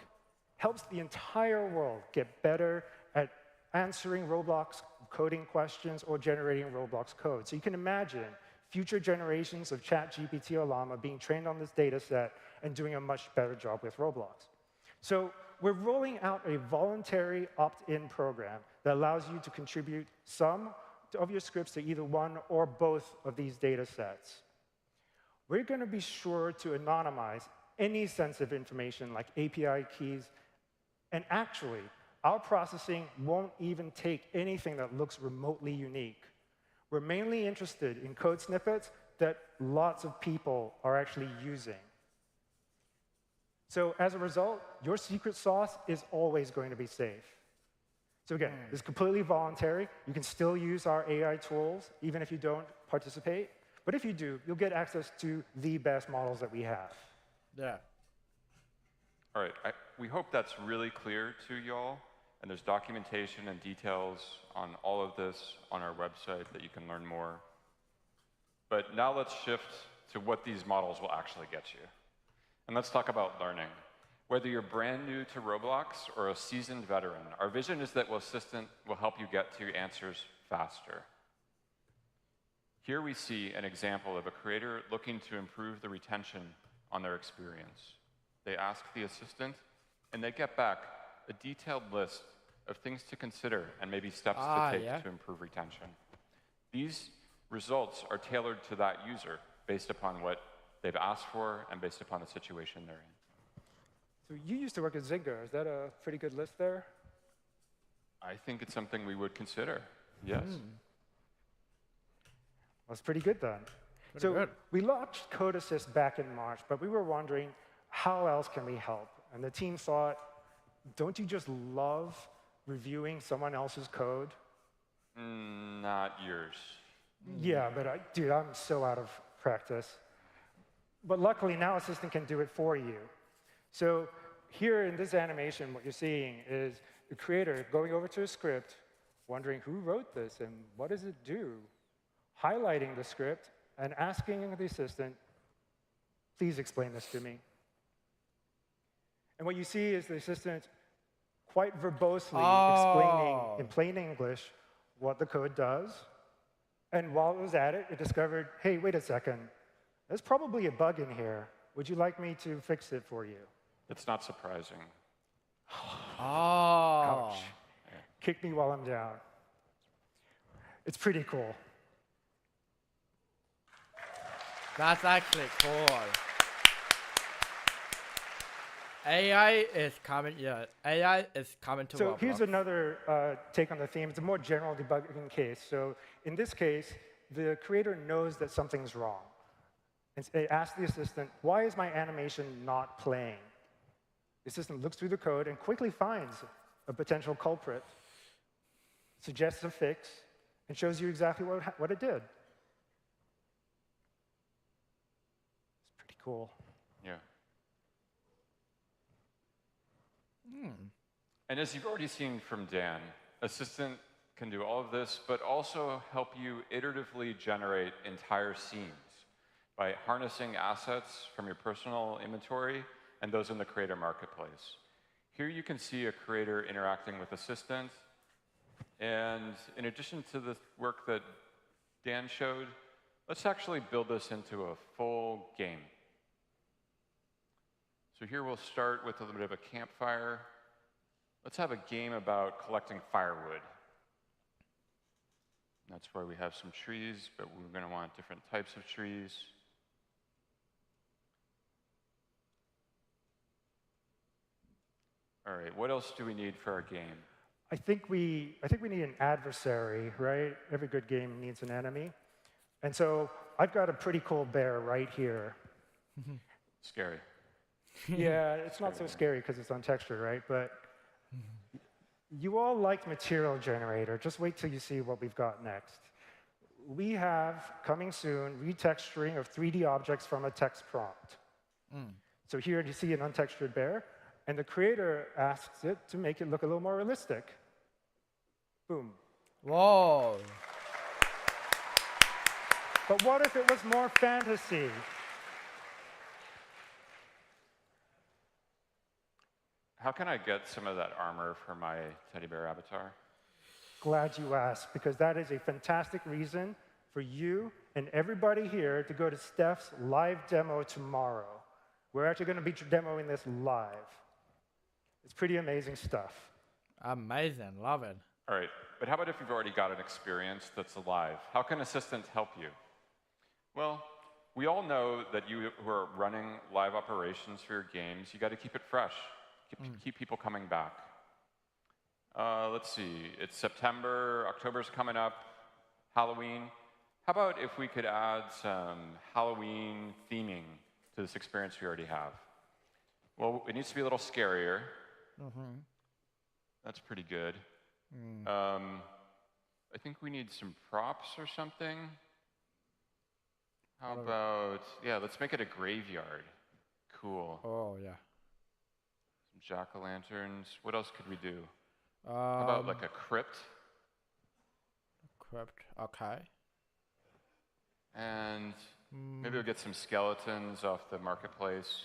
helps the entire world get better at answering Roblox coding questions or generating Roblox code. So you can imagine future generations of ChatGPT or Llama being trained on this data set and doing a much better job with Roblox. So we're rolling out a voluntary opt-in program that allows you to contribute some of your scripts to either one or both of these data sets. We're going to be sure to anonymize any sensitive information like API keys. And actually, our processing won't even take anything that looks remotely unique. We're mainly interested in code snippets that lots of people are actually using. So as a result, your secret sauce is always going to be safe. So again, it's completely voluntary. You can still use our AI tools, even if you don't participate. But if you do, you'll get access to the best models that we have. Yeah. All right, we hope that's really clear to y'all. And there's documentation and details on all of this on our website that you can learn more. But now let's shift to what these models will actually get you. And let's talk about learning. Whether you're brand new to Roblox or a seasoned veteran, our vision is that Assistant will help you get to answers faster. Here we see an example of a creator looking to improve the retention on their experience. They ask the assistant, and they get back a detailed list of things to consider and maybe steps to take to improve retention. These results are tailored to that user based upon what they've asked for and based upon the situation they're in. So you used to work at Zynga. Is that a pretty good list there? I think it's something we would consider, yes. That's pretty good then. Pretty good. We launched Code Assist back in March, but we were wondering, how else can we help? And the team thought, don't you just love reviewing someone else's code? Not yours. Yeah, but dude, I'm so out of practice. But luckily, now Assistant can do it for you. So here in this animation, what you're seeing is the creator going over to a script, wondering who wrote this and what does it do, highlighting the script and asking the assistant, please explain this to me. And what you see is the assistant quite verbosely explaining in plain English what the code does. And while it was at it, it discovered, hey, wait a second, there's probably a bug in here. Would you like me to fix it for you? It's not surprising. Ouch. Kick me while I'm down. It's pretty cool. That's actually cool. AI is coming, AI is coming to Roblox. So here's another take on the theme. It's a more general debugging case. So in this case, the creator knows that something's wrong. And it asks the assistant, why is my animation not playing? The assistant looks through the code and quickly finds a potential culprit, suggests a fix, and shows you exactly what it did. It's pretty cool. Yeah. And as you've already seen from Dan, Assistant can do all of this, but also help you iteratively generate entire scenes by harnessing assets from your personal inventory and those in the creator marketplace. Here you can see a creator interacting with Assistant. And in addition to the work that Dan showed, let's actually build this into a full game. So here we'll start with a little bit of a campfire. Let's have a game about collecting firewood. That's where we have some trees, but we're going to want different types of trees. All right, what else do we need for our game? I think we need an adversary, right? Every good game needs an enemy. And so I've got a pretty cool bear right here. Scary. Yeah, it's not so scary because it's on texture, right? But you all liked Material Generator. Just wait till you see what we've got next. We have, coming soon, retexturing of 3D objects from a text prompt. So here you see an untextured bear, and the creator asks it to make it look a little more realistic. Boom. Whoa. But what if it was more fantasy? How can I get some of that armor for my teddy bear avatar? Glad you asked, because that is a fantastic reason for you and everybody here to go to Steph's live demo tomorrow. We're actually going to be demoing this live. It's pretty amazing stuff. Amazing, love it. All right, but how about if you've already got an experience that's alive? How can Assistant help you? Well, we all know that you who are running live operations for your games, you got to keep it fresh, keep people coming back. Let's see, it's September, October's coming up, Halloween. How about if we could add some Halloween theming to this experience we already have? Well, it needs to be a little scarier. That's pretty good. I think we need some props or something. How about, yeah, let's make it a graveyard. Cool. Oh, yeah. Some jack-o'-lanterns. What else could we do? How about like a crypt? Crypt, okay. And maybe we'll get some skeletons off the marketplace.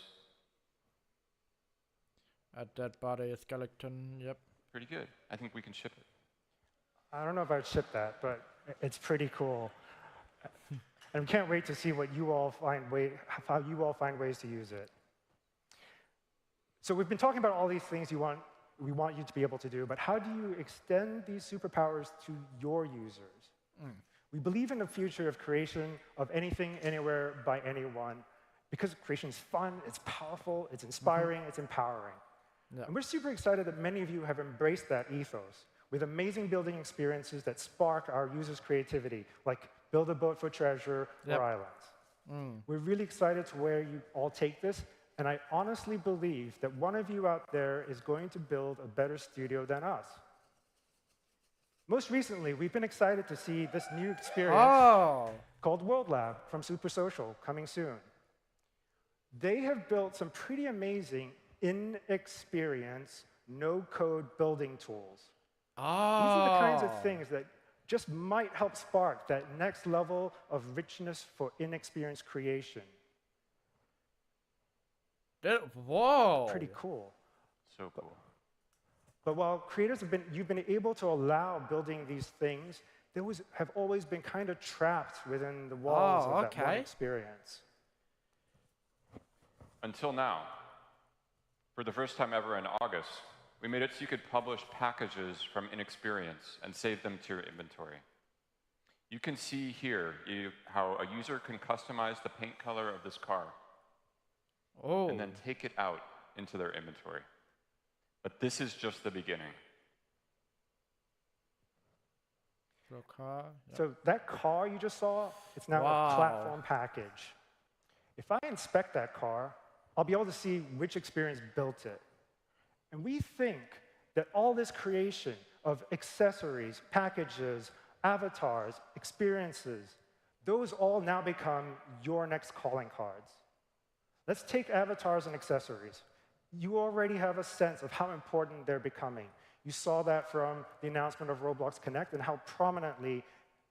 A dead body, a skeleton, yep. Pretty good. I think we can ship it. I don't know if I'd ship that, but it's pretty cool. And we can't wait to see what you all how you all find ways to use it. So we've been talking about all these things we want you to be able to do, but how do you extend these superpowers to your users? We believe in the future of creation of anything, anywhere, by anyone, because creation is fun, it's powerful, it's inspiring, it's empowering. Yeah. And we're super excited that many of you have embraced that ethos with amazing building experiences that spark our users' creativity, like build a boat for treasure or islands. We're really excited to where you all take this, and I honestly believe that one of you out there is going to build a better studio than us. Most recently, we've been excited to see this new experience called World Lab from Super Social coming soon. They have built some pretty amazing in-experience, no-code building tools. These are the kinds of things that just might help spark that next level of richness for in-experience creation. Whoa! Pretty cool. So cool. But while creators you've been able to allow building these things, have always been kind of trapped within the walls of that one experience. Until now. For the first time ever in August, we made it so you could publish packages from Inexperience and save them to your inventory. You can see here how a user can customize the paint color of this car. And then take it out into their inventory. But this is just the beginning. So that car you just saw, it's now a platform package. If I inspect that car, I'll be able to see which experience built it. And we think that all this creation of accessories, packages, avatars, experiences, those all now become your next calling cards. Let's take avatars and accessories. You already have a sense of how important they're becoming. You saw that from the announcement of Roblox Connect and how prominently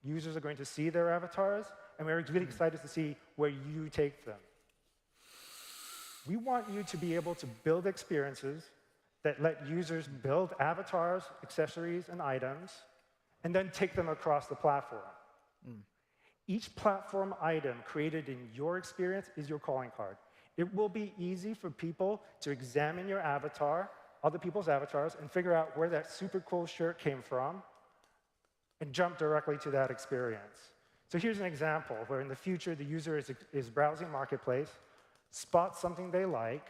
users are going to see their avatars, and we're really excited to see where you take them. We want you to be able to build experiences that let users build avatars, accessories, and items, and then take them across the platform. Each platform item created in your experience is your calling card. It will be easy for people to examine your avatar, other people's avatars, and figure out where that super cool shirt came from, and jump directly to that experience. So here's an example where in the future the user is browsing Marketplace, spots something they like,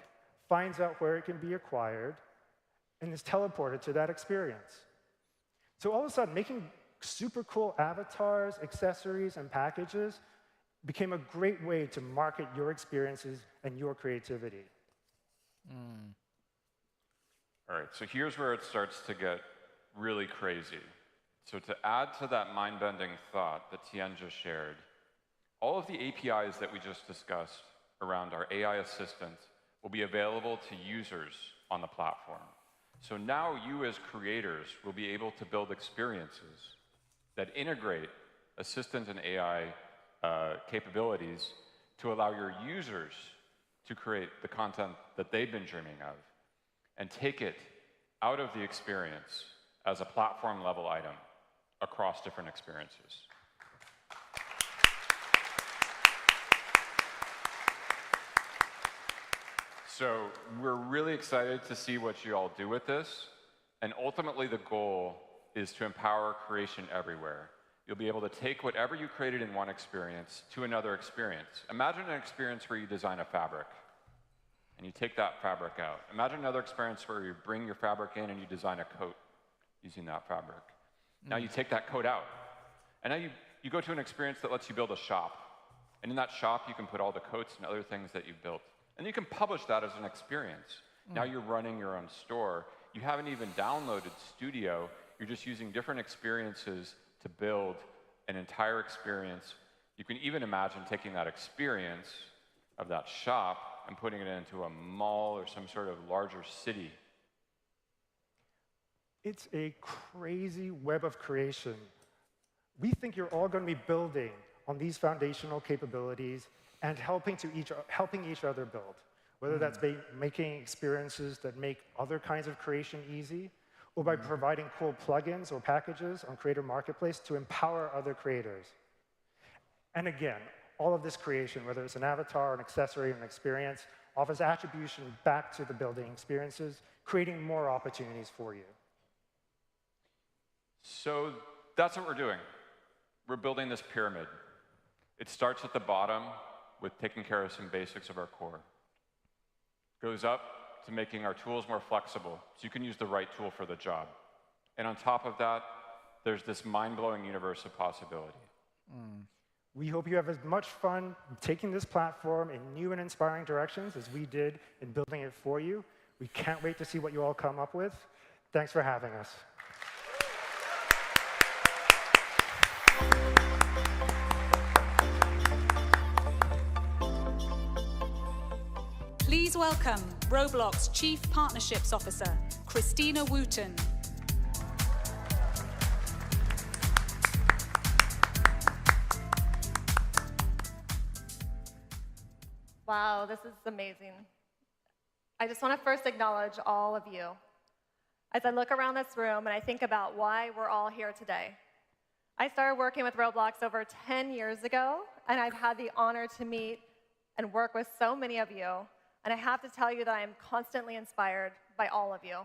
finds out where it can be acquired, and is teleported to that experience. So all of a sudden, making super cool avatars, accessories, and packages became a great way to market your experiences and your creativity. All right, so here's where it starts to get really crazy. So to add to that mind-bending thought that Tien just shared, all of the APIs that we just discussed around our AI assistant will be available to users on the platform. So now you as creators will be able to build experiences that integrate assistant and AI capabilities to allow your users to create the content that they've been dreaming of and take it out of the experience as a platform level item across different experiences. So we're really excited to see what you all do with this. And ultimately, the goal is to empower creation everywhere. You'll be able to take whatever you created in one experience to another experience. Imagine an experience where you design a fabric, and you take that fabric out. Imagine another experience where you bring your fabric in and you design a coat using that fabric. Now you take that coat out, and now you go to an experience that lets you build a shop. And in that shop, you can put all the coats and other things that you've built. And you can publish that as an experience. Now you're running your own store. You haven't even downloaded Studio. You're just using different experiences to build an entire experience. You can even imagine taking that experience of that shop and putting it into a mall or some sort of larger city. It's a crazy web of creation. We think you're all going to be building on these foundational capabilities and helping each other build, whether that's making experiences that make other kinds of creation easy, or by providing cool plugins or packages on Creator Marketplace to empower other creators. And again, all of this creation, whether it's an avatar, an accessory, an experience, offers attribution back to the building experiences, creating more opportunities for you. So that's what we're doing. We're building this pyramid. It starts at the bottom with taking care of some basics of our core. Goes up to making our tools more flexible, so you can use the right tool for the job. And on top of that, there's this mind-blowing universe of possibility. We hope you have as much fun taking this platform in new and inspiring directions as we did in building it for you. We can't wait to see what you all come up with. Thanks for having us. Please welcome Roblox Chief Partnerships Officer, Christina Wooten. Wow, this is amazing. I just want to first acknowledge all of you. As I look around this room and I think about why we're all here today. I started working with Roblox over 10 years ago, and I've had the honor to meet and work with so many of you. And I have to tell you that I am constantly inspired by all of you.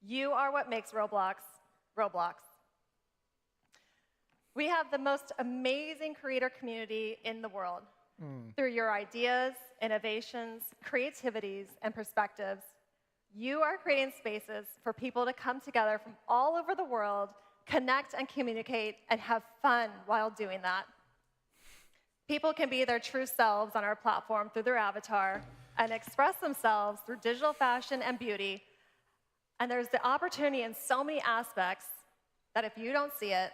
You are what makes Roblox, Roblox. We have the most amazing creator community in the world. Through your ideas, innovations, creativities, and perspectives, you are creating spaces for people to come together from all over the world, connect and communicate, and have fun while doing that. People can be their true selves on our platform through their avatar and express themselves through digital fashion and beauty. And there's the opportunity in so many aspects that if you don't see it,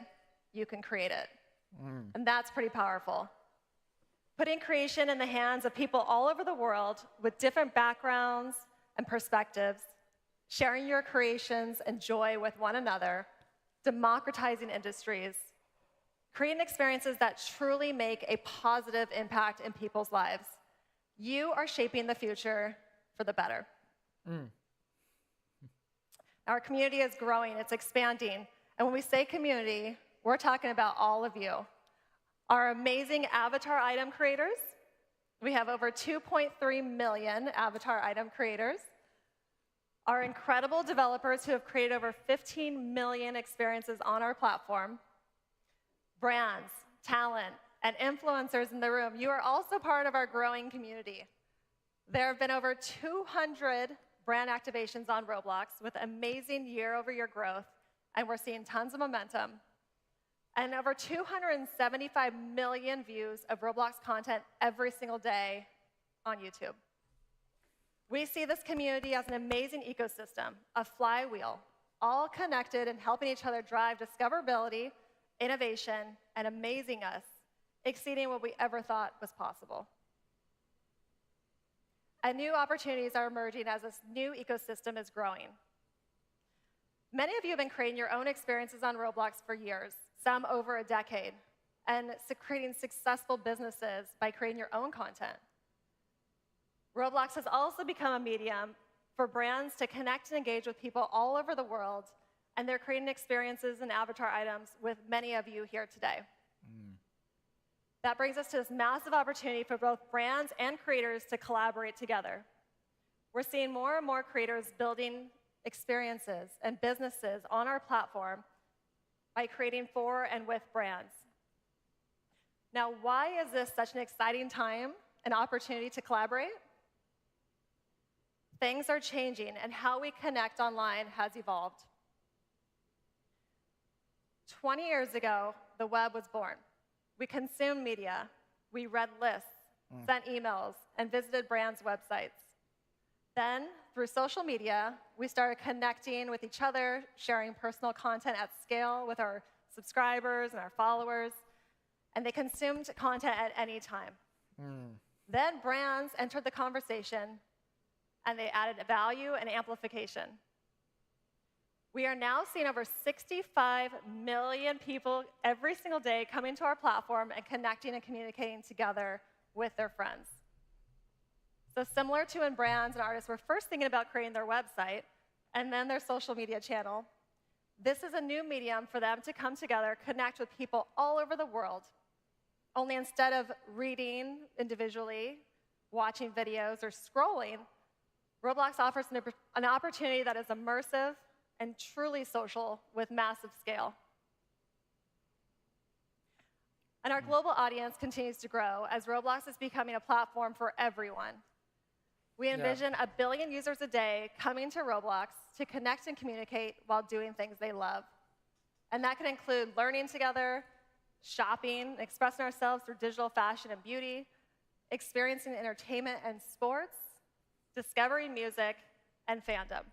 you can create it. And that's pretty powerful. Putting creation in the hands of people all over the world with different backgrounds and perspectives, sharing your creations and joy with one another, democratizing industries, creating experiences that truly make a positive impact in people's lives. You are shaping the future for the better. Our community is growing, it's expanding. And when we say community, we're talking about all of you. Our amazing avatar item creators. We have over 2.3 million avatar item creators. Our incredible developers who have created over 15 million experiences on our platform. Brands, talent, and influencers in the room. You are also part of our growing community. There have been over 200 brand activations on Roblox with amazing year-over-year growth, and we're seeing tons of momentum. And over 275 million views of Roblox content every single day on YouTube. We see this community as an amazing ecosystem, a flywheel, all connected and helping each other drive discoverability, innovation, and amazing us, exceeding what we ever thought was possible. And new opportunities are emerging as this new ecosystem is growing. Many of you have been creating your own experiences on Roblox for years, some over a decade, and creating successful businesses by creating your own content. Roblox has also become a medium for brands to connect and engage with people all over the world, and they're creating experiences and avatar items with many of you here today. That brings us to this massive opportunity for both brands and creators to collaborate together. We're seeing more and more creators building experiences and businesses on our platform by creating for and with brands. Now, why is this such an exciting time, an opportunity to collaborate? Things are changing, and how we connect online has evolved. 20 years ago, the web was born. We consumed media, we read lists, sent emails, and visited brands' websites. Then, through social media, we started connecting with each other, sharing personal content at scale with our subscribers and our followers, and they consumed content at any time. Then brands entered the conversation, and they added value and amplification. We are now seeing over 65 million people every single day coming to our platform and connecting and communicating together with their friends. So similar to when brands and artists were first thinking about creating their website and then their social media channel, this is a new medium for them to come together, connect with people all over the world. Only instead of reading individually, watching videos, or scrolling, Roblox offers an opportunity that is immersive and truly social with massive scale. And our global audience continues to grow as Roblox is becoming a platform for everyone. We envision 1 billion users a day coming to Roblox to connect and communicate while doing things they love. And that can include learning together, shopping, expressing ourselves through digital fashion and beauty, experiencing entertainment and sports, discovering music, and fandom.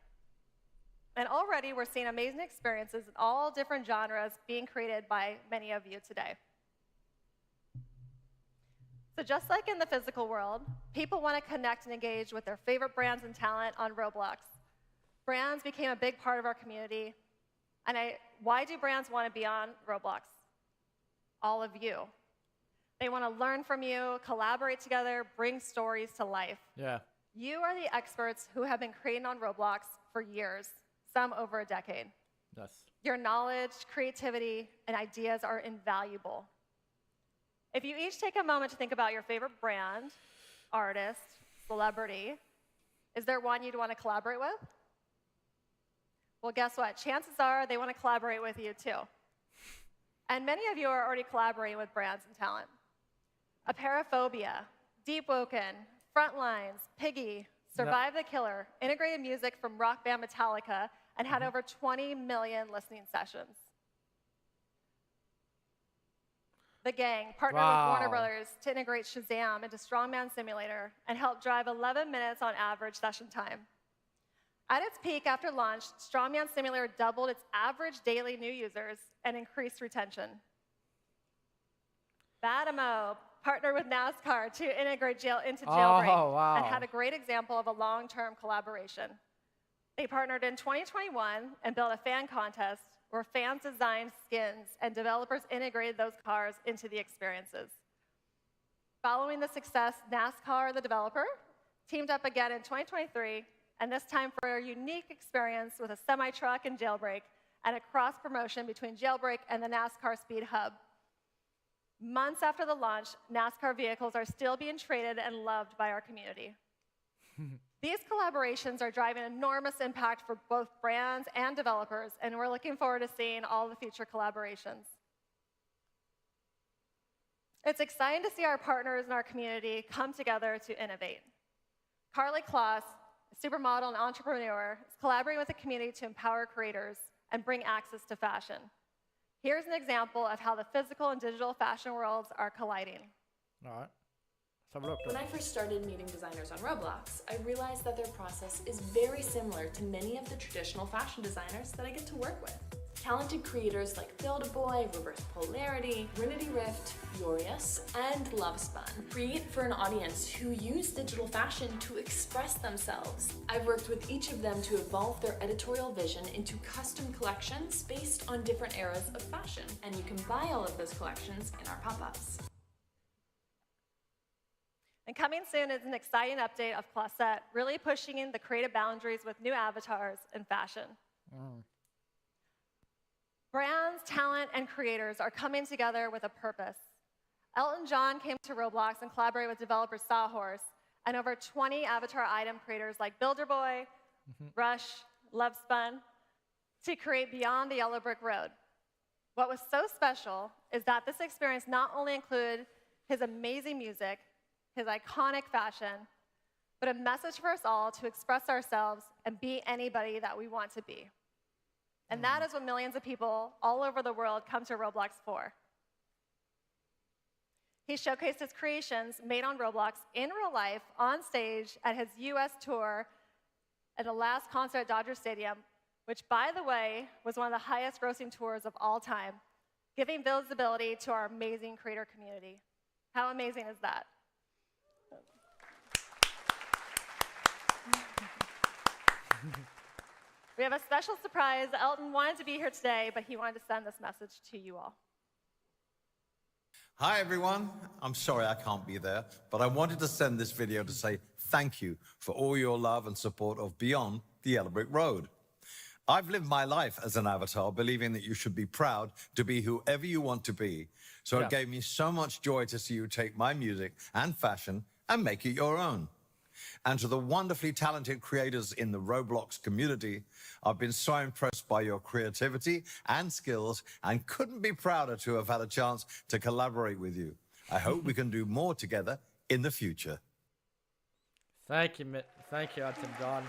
And already we're seeing amazing experiences in all different genres being created by many of you today. So just like in the physical world, people want to connect and engage with their favorite brands and talent on Roblox. Brands became a big part of our community. And why do brands want to be on Roblox? All of you. They want to learn from you, collaborate together, bring stories to life. Yeah. You are the experts who have been creating on Roblox for years, some over a decade. Yes. Your knowledge, creativity, and ideas are invaluable. If you each take a moment to think about your favorite brand, artist, celebrity, is there one you'd want to collaborate with? Well, guess what? Chances are they want to collaborate with you too. And many of you are already collaborating with brands and talent. Apeirophobia, Deep Woken, Frontlines, Piggy, Survive the Killer, integrated music from rock band Metallica, and had over 20 million listening sessions. The Gang partnered with Warner Brothers to integrate Shazam into Strongman Simulator and help drive 11 minutes on average session time. At its peak after launch, Strongman Simulator doubled its average daily new users and increased retention. Batimo partnered with NASCAR to integrate into Jailbreak and had a great example of a long-term collaboration. They partnered in 2021 and built a fan contest where fans designed skins and developers integrated those cars into the experiences. Following the success, NASCAR, the developer, teamed up again in 2023, and this time for a unique experience with a semi-truck in Jailbreak and a cross-promotion between Jailbreak and the NASCAR Speed Hub. Months after the launch, NASCAR vehicles are still being traded and loved by our community. These collaborations are driving enormous impact for both brands and developers, and we're looking forward to seeing all the future collaborations. It's exciting to see our partners in our community come together to innovate. Carly Kloss, a supermodel and entrepreneur, is collaborating with the community to empower creators and bring access to fashion. Here's an example of how the physical and digital fashion worlds are colliding. All right. Let's have a look. When I first started meeting designers on Roblox, I realized that their process is very similar to many of the traditional fashion designers that I get to work with. Talented creators like Build-A-Boy, Reverse Polarity, Trinity Rift, Furious, and Lovespun create for an audience who use digital fashion to express themselves. I've worked with each of them to evolve their editorial vision into custom collections based on different eras of fashion, and you can buy all of those collections in our pop-ups. And coming soon is an exciting update of Closet, really pushing the creative boundaries with new avatars in fashion. Brands, talent, and creators are coming together with a purpose. Elton John came to Roblox and collaborated with developer Sawhorse, and over 20 avatar item creators like Builderboy, Rush, Lovespun, to create Beyond the Yellow Brick Road. What was so special is that this experience not only included his amazing music, his iconic fashion, but a message for us all to express ourselves and be anybody that we want to be. And that is what millions of people all over the world come to Roblox for. He showcased his creations made on Roblox in real life on stage at his US tour at the last concert at Dodger Stadium, which, by the way, was one of the highest grossing tours of all time, giving visibility to our amazing creator community. How amazing is that? We have a special surprise. Elton wanted to be here today, but he wanted to send this message to you all. Hi, everyone. I'm sorry I can't be there, but I wanted to send this video to say thank you for all your love and support of Beyond the Yellow Brick Road. I've lived my life as an avatar, believing that you should be proud to be whoever you want to be. So it gave me so much joy to see you take my music and fashion and make it your own. And to the wonderfully talented creators in the Roblox community, I've been so impressed by your creativity and skills and couldn't be prouder to have had a chance to collaborate with you. I hope we can do more together in the future. Thank you, Elton John.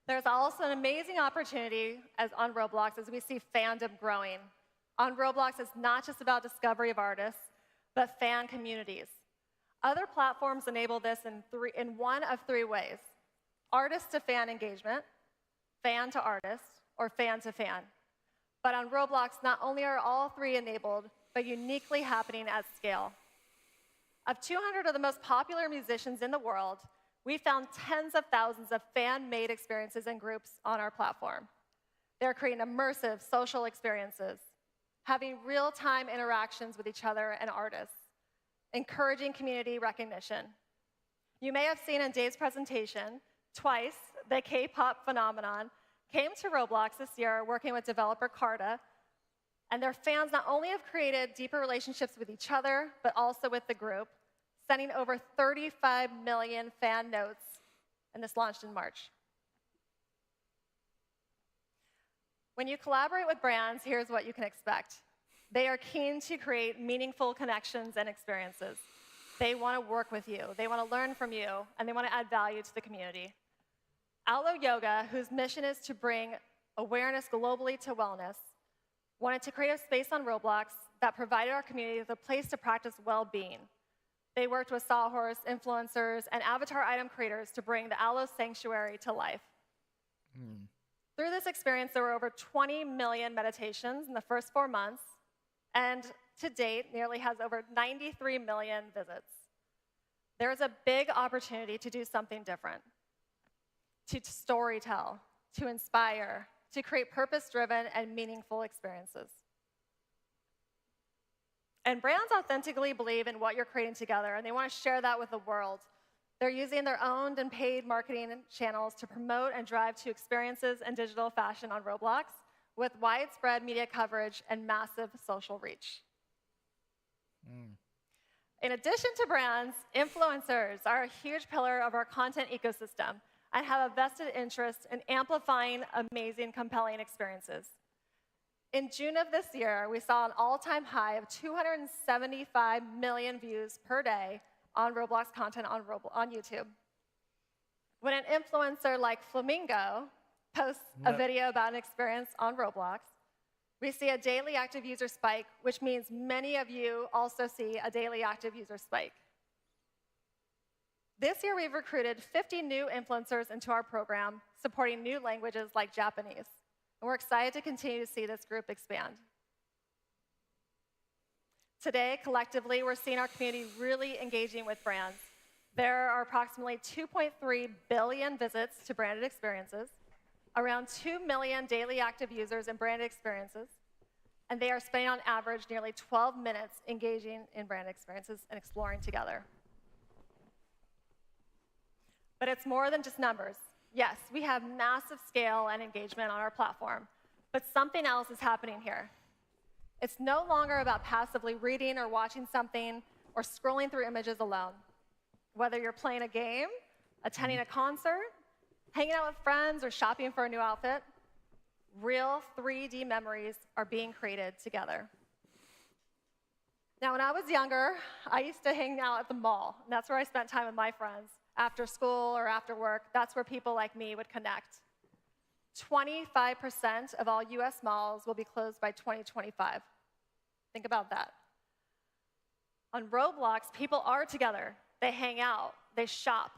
There's also an amazing opportunity on Roblox as we see fandom growing. On Roblox, it's not just about discovery of artists, but fan communities. Other platforms enable this in one of three ways: artist to fan engagement, fan to artist, or fan to fan. But on Roblox, not only are all three enabled, but uniquely happening at scale. Of 200 of the most popular musicians in the world, we found tens of thousands of fan-made experiences and groups on our platform. They're creating immersive social experiences, having real-time interactions with each other and artists, encouraging community recognition. You may have seen in Dave's presentation, Twice, the K-pop phenomenon, came to Roblox this year working with developer Carta, and their fans not only have created deeper relationships with each other, but also with the group, sending over 35 million fan notes, and this launched in March. When you collaborate with brands, here's what you can expect. They are keen to create meaningful connections and experiences. They want to work with you, they want to learn from you, and they want to add value to the community. Alo Yoga, whose mission is to bring awareness globally to wellness, wanted to create a space on Roblox that provided our community with a place to practice well-being. They worked with Sawhorse, influencers, and avatar item creators to bring the Alo Sanctuary to life. Through this experience, there were over 20 million meditations in the first 4 months, and to date, nearly has over 93 million visits. There is a big opportunity to do something different, to storytell, to inspire, to create purpose-driven and meaningful experiences. And brands authentically believe in what you're creating together, and they want to share that with the world. They're using their owned and paid marketing channels to promote and drive to experiences and digital fashion on Roblox with widespread media coverage and massive social reach. In addition to brands, influencers are a huge pillar of our content ecosystem and have a vested interest in amplifying amazing, compelling experiences. In June of this year, we saw an all-time high of 275 million views per day on Roblox content on YouTube. When an influencer like Flamingo posts a video about an experience on Roblox, we see a daily active user spike, which means many of you also see a daily active user spike. This year, we've recruited 50 new influencers into our program, supporting new languages like Japanese. And we're excited to continue to see this group expand. Today, collectively, we're seeing our community really engaging with brands. There are approximately 2.3 billion visits to branded experiences, around 2 million daily active users in branded experiences, and they are spending on average nearly 12 minutes engaging in branded experiences and exploring together. But it's more than just numbers. Yes, we have massive scale and engagement on our platform, but something else is happening here. It's no longer about passively reading or watching something or scrolling through images alone. Whether you're playing a game, attending a concert, hanging out with friends, or shopping for a new outfit, real 3D memories are being created together. Now, when I was younger, I used to hang out at the mall, and that's where I spent time with my friends. After school or after work, that's where people like me would connect. 25% of all US malls will be closed by 2025. Think about that. On Roblox, people are together. They hang out, they shop,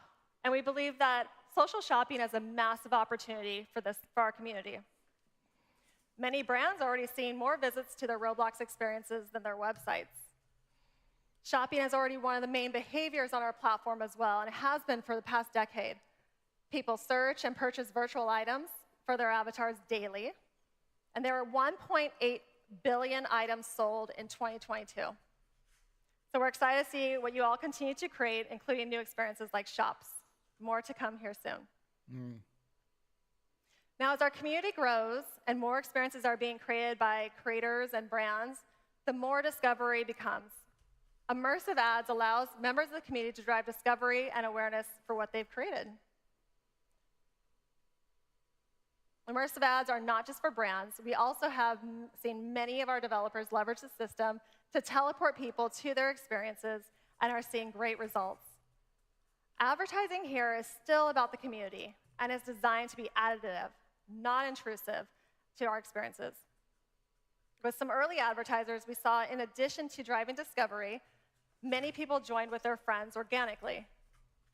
and we believe that social shopping is a massive opportunity for our community. Many brands are already seeing more visits to their Roblox experiences than their websites. Shopping is already one of the main behaviors on our platform as well, and it has been for the past decade. People search and purchase virtual items for their avatars daily, and there were 1.8 billion items sold in 2022. So we're excited to see what you all continue to create, including new experiences like shops. More to come here soon. Now, as our community grows and more experiences are being created by creators and brands, the more discovery becomes. Immersive ads allows members of the community to drive discovery and awareness for what they've created. Immersive ads are not just for brands. We also have seen many of our developers leverage the system to teleport people to their experiences and are seeing great results. Advertising here is still about the community and is designed to be additive, not intrusive, to our experiences. With some early advertisers, we saw, in addition to driving discovery, many people joined with their friends organically.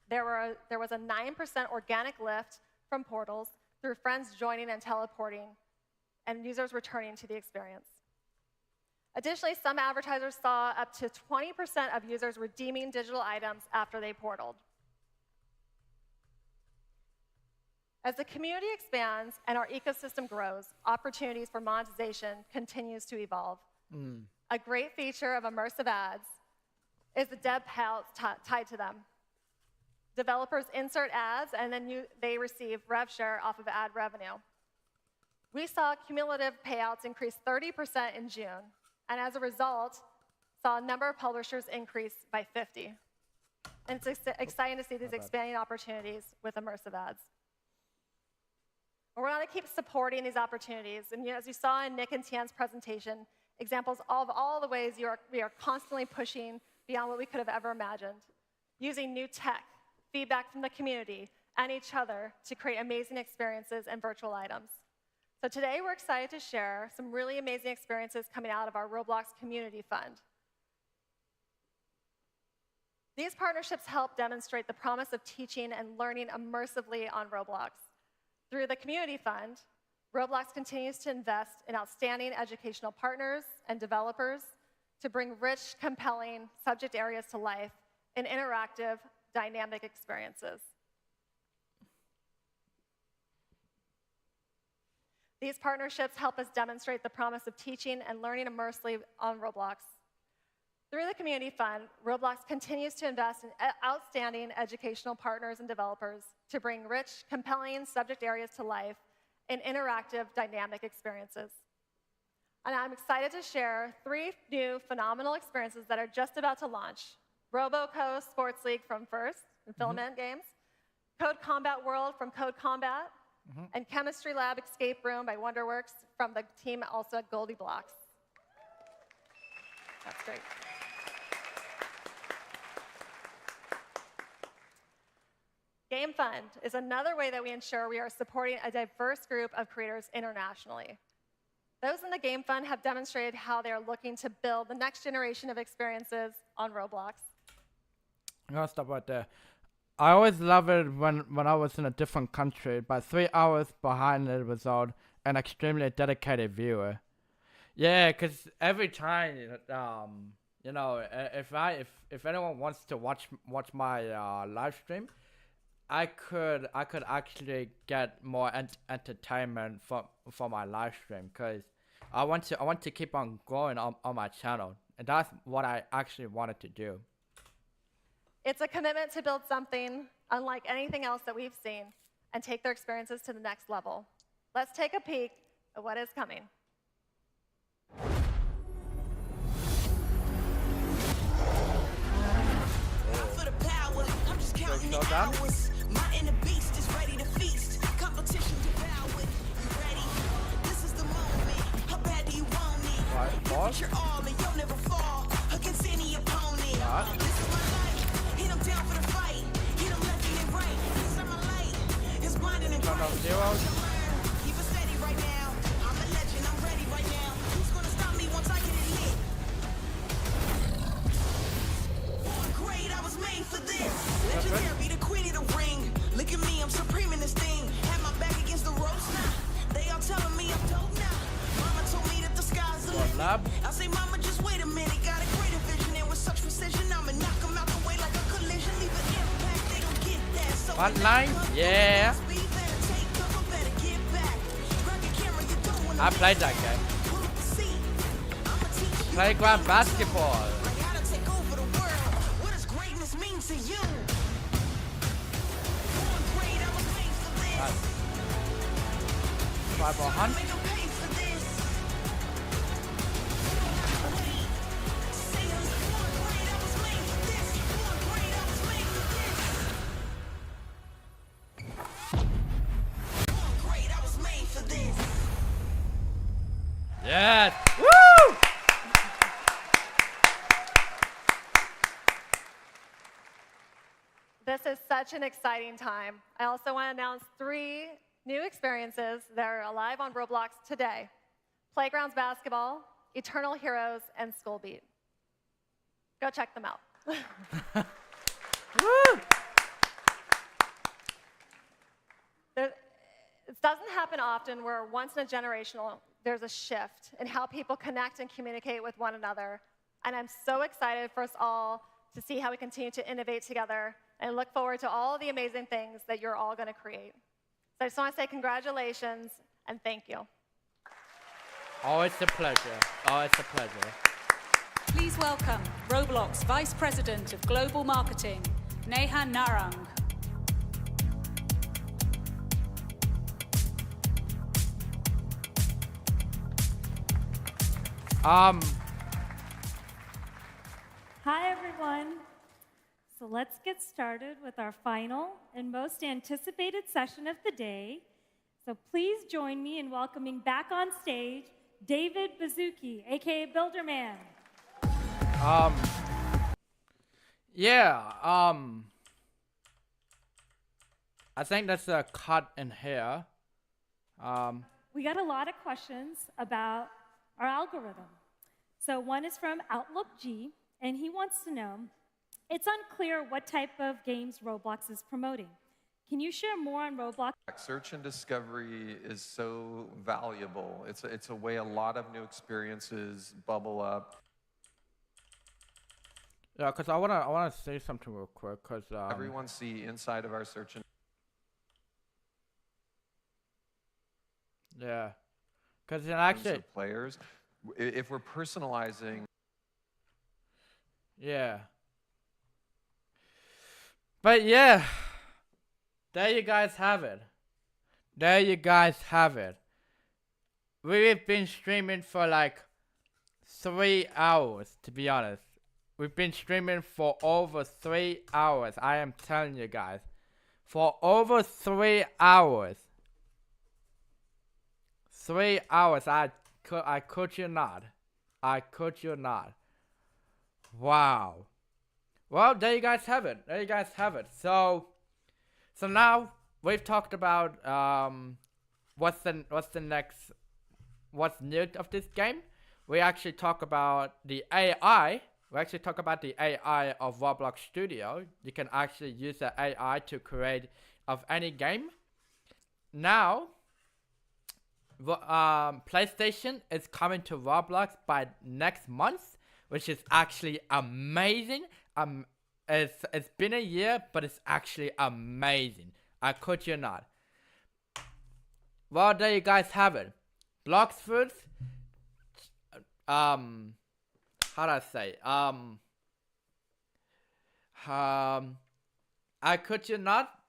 There was a 9% organic lift from portals through friends joining and teleporting, and users returning to the experience. Additionally, some advertisers saw up to 20% of users redeeming digital items after they portaled. As the community expands and our ecosystem grows, opportunities for monetization continues to evolve. A great feature of immersive ads is the dev payouts tied to them. Developers insert ads, and then they receive rev share off of ad revenue. We saw cumulative payouts increase 30% in June, and as a result, saw a number of publishers increase by 50. And it's exciting to see these expanding opportunities with immersive ads. We're going to keep supporting these opportunities. And as you saw in Nick and Tian's presentation, examples of all the ways we are constantly pushing beyond what we could have ever imagined, using new tech, feedback from the community, and each other to create amazing experiences and virtual items. So today, we're excited to share some really amazing experiences coming out of our Roblox Community Fund. These partnerships help demonstrate the promise of teaching and learning immersively on Roblox. Through the Community Fund, Roblox continues to invest in outstanding educational partners and developers to bring rich, compelling subject areas to life in interactive, dynamic experiences. These partnerships help us demonstrate the promise of teaching and learning immersively on Roblox. Through the Community Fund, Roblox continues to invest in outstanding educational partners and developers to bring rich, compelling subject areas to life in interactive, dynamic experiences. And I'm excited to share 3 new phenomenal experiences that are just about to launch. RoboCo Sports League from First and Filament Games, Code Combat World from Code Combat, and Chemistry Lab Escape Room by Wonderworks from the team also at Goldie Blocks. That's great. Game Fund is another way that we ensure we are supporting a diverse group of creators internationally. Those in the Game Fund have demonstrated how they are looking to build the next generation of experiences on Roblox. I'm gonna stop right there. I always love it when I was in a different country, but 3 hours behind the result, an extremely dedicated viewer. Yeah, because every time, you know, if anyone wants to watch my live stream, I could actually get more entertainment from my live stream, because I want to keep on growing on my channel, and that's what I actually wanted to do. It's a commitment to build something unlike anything else that we've seen and take their experiences to the next level. Let's take a peek at what is coming. So done. My inner beast is ready to feast. Competition devoured. You ready? This is the moment. How bad do you want it? Right, pause. You're all and you'll never fall against any opponent. Right. This is my life. Hit 'em down for the fight. Hit 'em left and right. This is my light. It's blinding and Turn bright. off zeros. Keep it steady right now. I'm a legend. I'm ready right now. Who's gonna stop me once I get it lit? Born great. I was made for this. Legendary, the queen of the ring. Look at me. I'm supreme in this thing. Had my back against the ropes now. They all telling me I'm dope now. Mama told me that the sky's the limit. I say, Mama, just wait a minute. Got a greater vision, and with such precision, I'ma knock 'em out the way like a collision. Leave an impact. They don't get that. So One line, yeah. I played that game. Playground basketball. What does greatness mean to you? Nice. 5 more hunt. Yes! Woo! This is such an exciting time. I also want to announce 3 new experiences that are alive on Roblox today. Playgrounds Basketball, Eternal Heroes, and School Beat. Go check them out. Woo! It doesn't happen often where once in a generational, there's a shift in how people connect and communicate with one another. And I'm so excited for us all to see how we continue to innovate together and look forward to all the amazing things that you're all going to create. So I just want to say congratulations and thank you. Always a pleasure. Always a pleasure. Please welcome Roblox Vice President of Global Marketing, Neha Narang. Hi, everyone. So let's get started with our final and most anticipated session of the day. So please join me in welcoming back on stage David Bazuki, aka Builderman. I think that's a cut in here. We got a lot of questions about our algorithm. So one is from Outlook G, and he wants to know, it's unclear what type of games Roblox is promoting. Can you share more on Roblox? Search and discovery is so valuable. It's a way a lot of new experiences bubble up. Yeah, because I wanna say something real quick. Because everyone see inside of our search and yeah, because it actually players, if we're personalizing. Yeah. But yeah, there you guys have it. There you guys have it. We've been streaming for like 3 hours, to be honest. We've been streaming for over 3 hours. I am telling you guys. For over 3 hours. 3 hours. I could you not. I could you not. Wow. Well, there you guys have it. There you guys have it. So now we've talked about what's new of this game. We actually talk about the AI. We actually talk about the AI of Roblox Studio. You can actually use the AI to create of any game. Now, PlayStation is coming to Roblox by next month, which is actually amazing. It's been a year, but it's actually amazing. I could you not. Well, there you guys have it. Bloxford. How do I say? I could you not.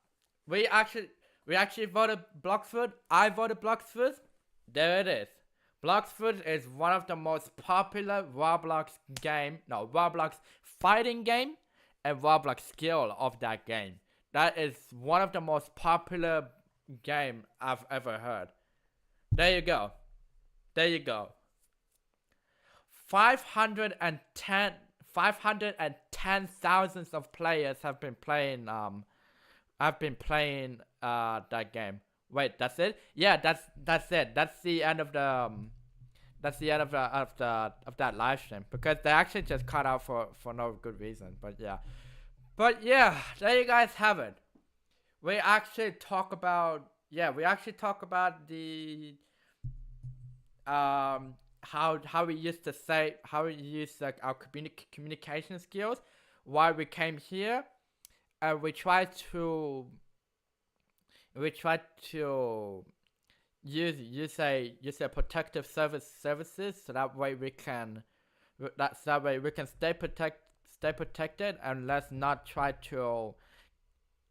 We actually voted Bloxford. I voted Bloxford. There it is. Bloxford is one of the most popular Roblox fighting game and Roblox skill of that game. That is one of the most popular game I've ever heard. There you go. There you go. 510,000 of players have been playing that game. Wait, that's it? Yeah, that's it. That's the end of the that's the end of that live stream, because they actually just cut out for no good reason. But yeah, there you guys have it. We actually talk about the how we used to say, how we use like our communication skills, why we came here, and we try to use a protective services, so that way we can stay protected, and let's not try to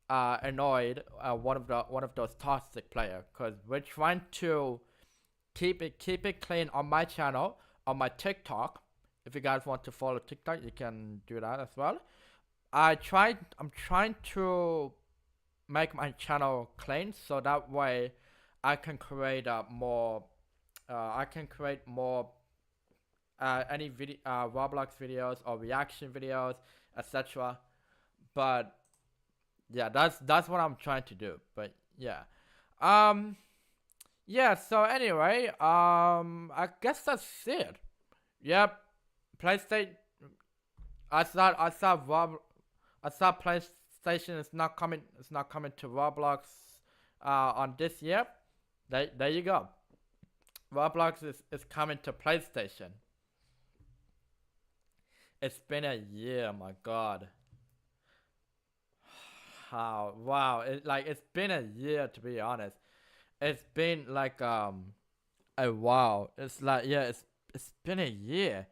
annoy one of those toxic players, because we're trying to keep it clean on my channel, on my TikTok. If you guys want to follow TikTok, you can do that as well. I'm trying to make my channel clean, so that way I can create more any video Roblox videos or reaction videos, etc. But yeah, that's what I'm trying to do. But yeah, yeah. So anyway, I guess that's it. Yep, PlayStation. I thought PlayStation is not coming. It's not coming to Roblox on this year. There you go. Roblox is coming to PlayStation. It's been a year, my god. How wow! It's been a year, to be honest. It's been like a wow. It's like, yeah, it's been a year.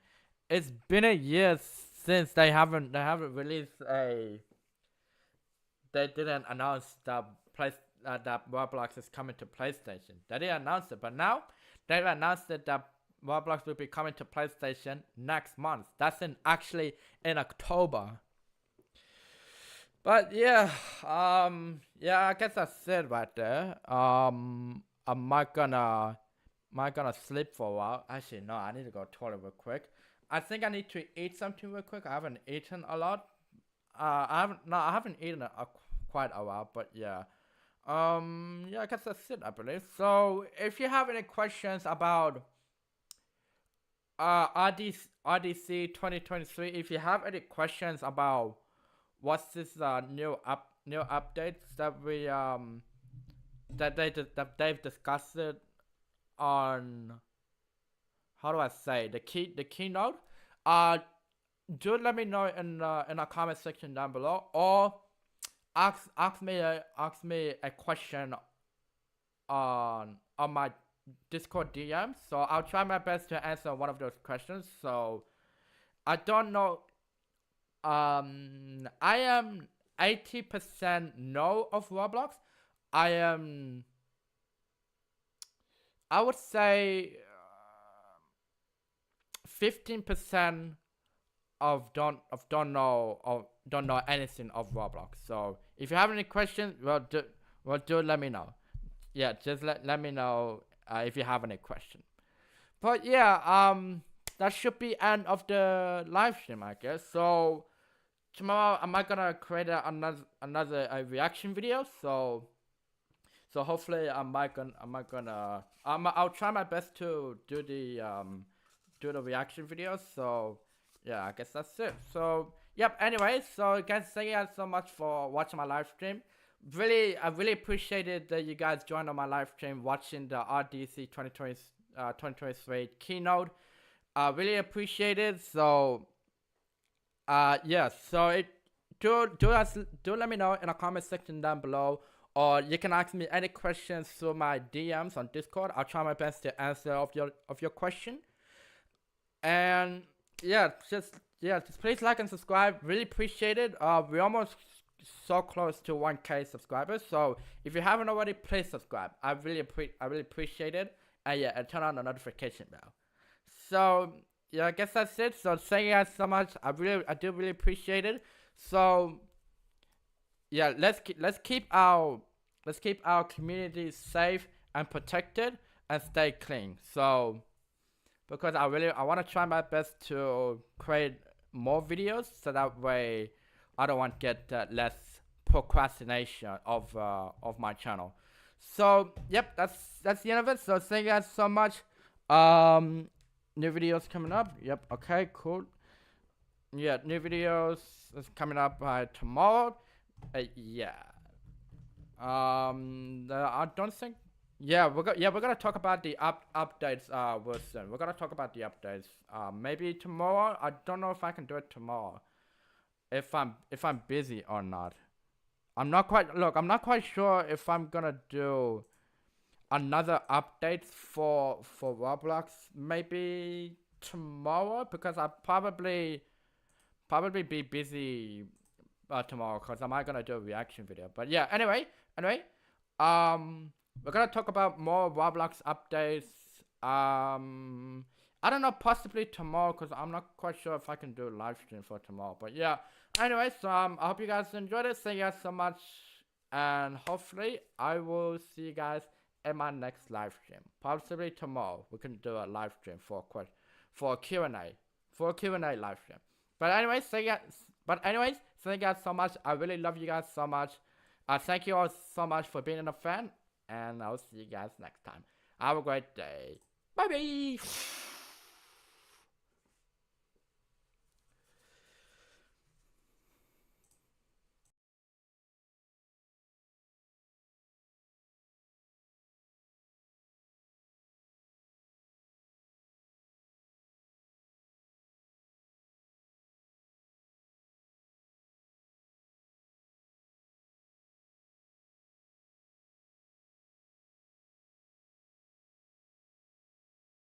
It's been a year since they haven't released a. They didn't announce that that Roblox is coming to PlayStation. They didn't announce it, but now they've announced that Roblox will be coming to PlayStation next month. That's actually in October. But yeah, I guess that's it right there. Am I gonna sleep for a while? Actually, no, I need to go to the toilet real quick. I think I need to eat something real quick. I haven't eaten a lot. I haven't eaten quite a while, but yeah. Yeah, I guess that's it, I believe. So if you have any questions about RDC 2023, if you have any questions about what's this new updates that we that they've discussed it on, how do I say, the keynote, do let me know in the comment section down below, or ask me a question on my Discord DM. So I'll try my best to answer one of those questions. So I don't know. I am 80% no of Roblox. I would say 15% of don't know anything of Roblox. So if you have any questions, do let me know. Yeah, just let me know if you have any question. But yeah, that should be end of the live stream, I guess. So tomorrow am I gonna create another reaction video? So hopefully I'll try my best to do the reaction videos. So yeah, I guess that's it. So yep. Anyway, so guys, thank you guys so much for watching my live stream. I really appreciated that you guys joined on my live stream watching the RDC 2023 keynote. Really appreciate it. So yeah, so do let me know in the comment section down below, or you can ask me any questions through my DMs on Discord. I'll try my best to answer of your question. And yeah, just please like and subscribe. Really appreciate it. We're almost so close to 1K subscribers. So if you haven't already, please subscribe. I really appreciate it. And yeah, and turn on the notification bell. So yeah, I guess that's it. So thank you guys so much. I do really appreciate it. So yeah, let's keep our community safe and protected and stay clean. So because I want to try my best to create more videos so that way I don't want to get less procrastination of my channel. So yep, that's the end of it. So thank you guys so much. New videos coming up. Yep. Okay. Cool. Yeah, new videos is coming up tomorrow. Yeah. I don't think. Yeah, we're gonna talk about the updates. Wilson. We're gonna talk about the updates. Maybe tomorrow. I don't know if I can do it tomorrow. If I'm busy or not. I'm not quite sure if I'm gonna do another update for Roblox maybe tomorrow, because I probably be busy tomorrow because I'm not gonna do a reaction video. But yeah, anyway, we're gonna talk about more Roblox updates. I don't know, possibly tomorrow because I'm not quite sure if I can do a live stream for tomorrow. But yeah, anyway, so I hope you guys enjoyed it. Thank you guys so much, and hopefully I will see you guys in my next live stream. Possibly tomorrow we can do a live stream for a Q&A live stream. But anyways, thank you guys so much. I really love you guys so much. Thank you all so much for being a fan, and I'll see you guys next time. Have a great day. Bye bye.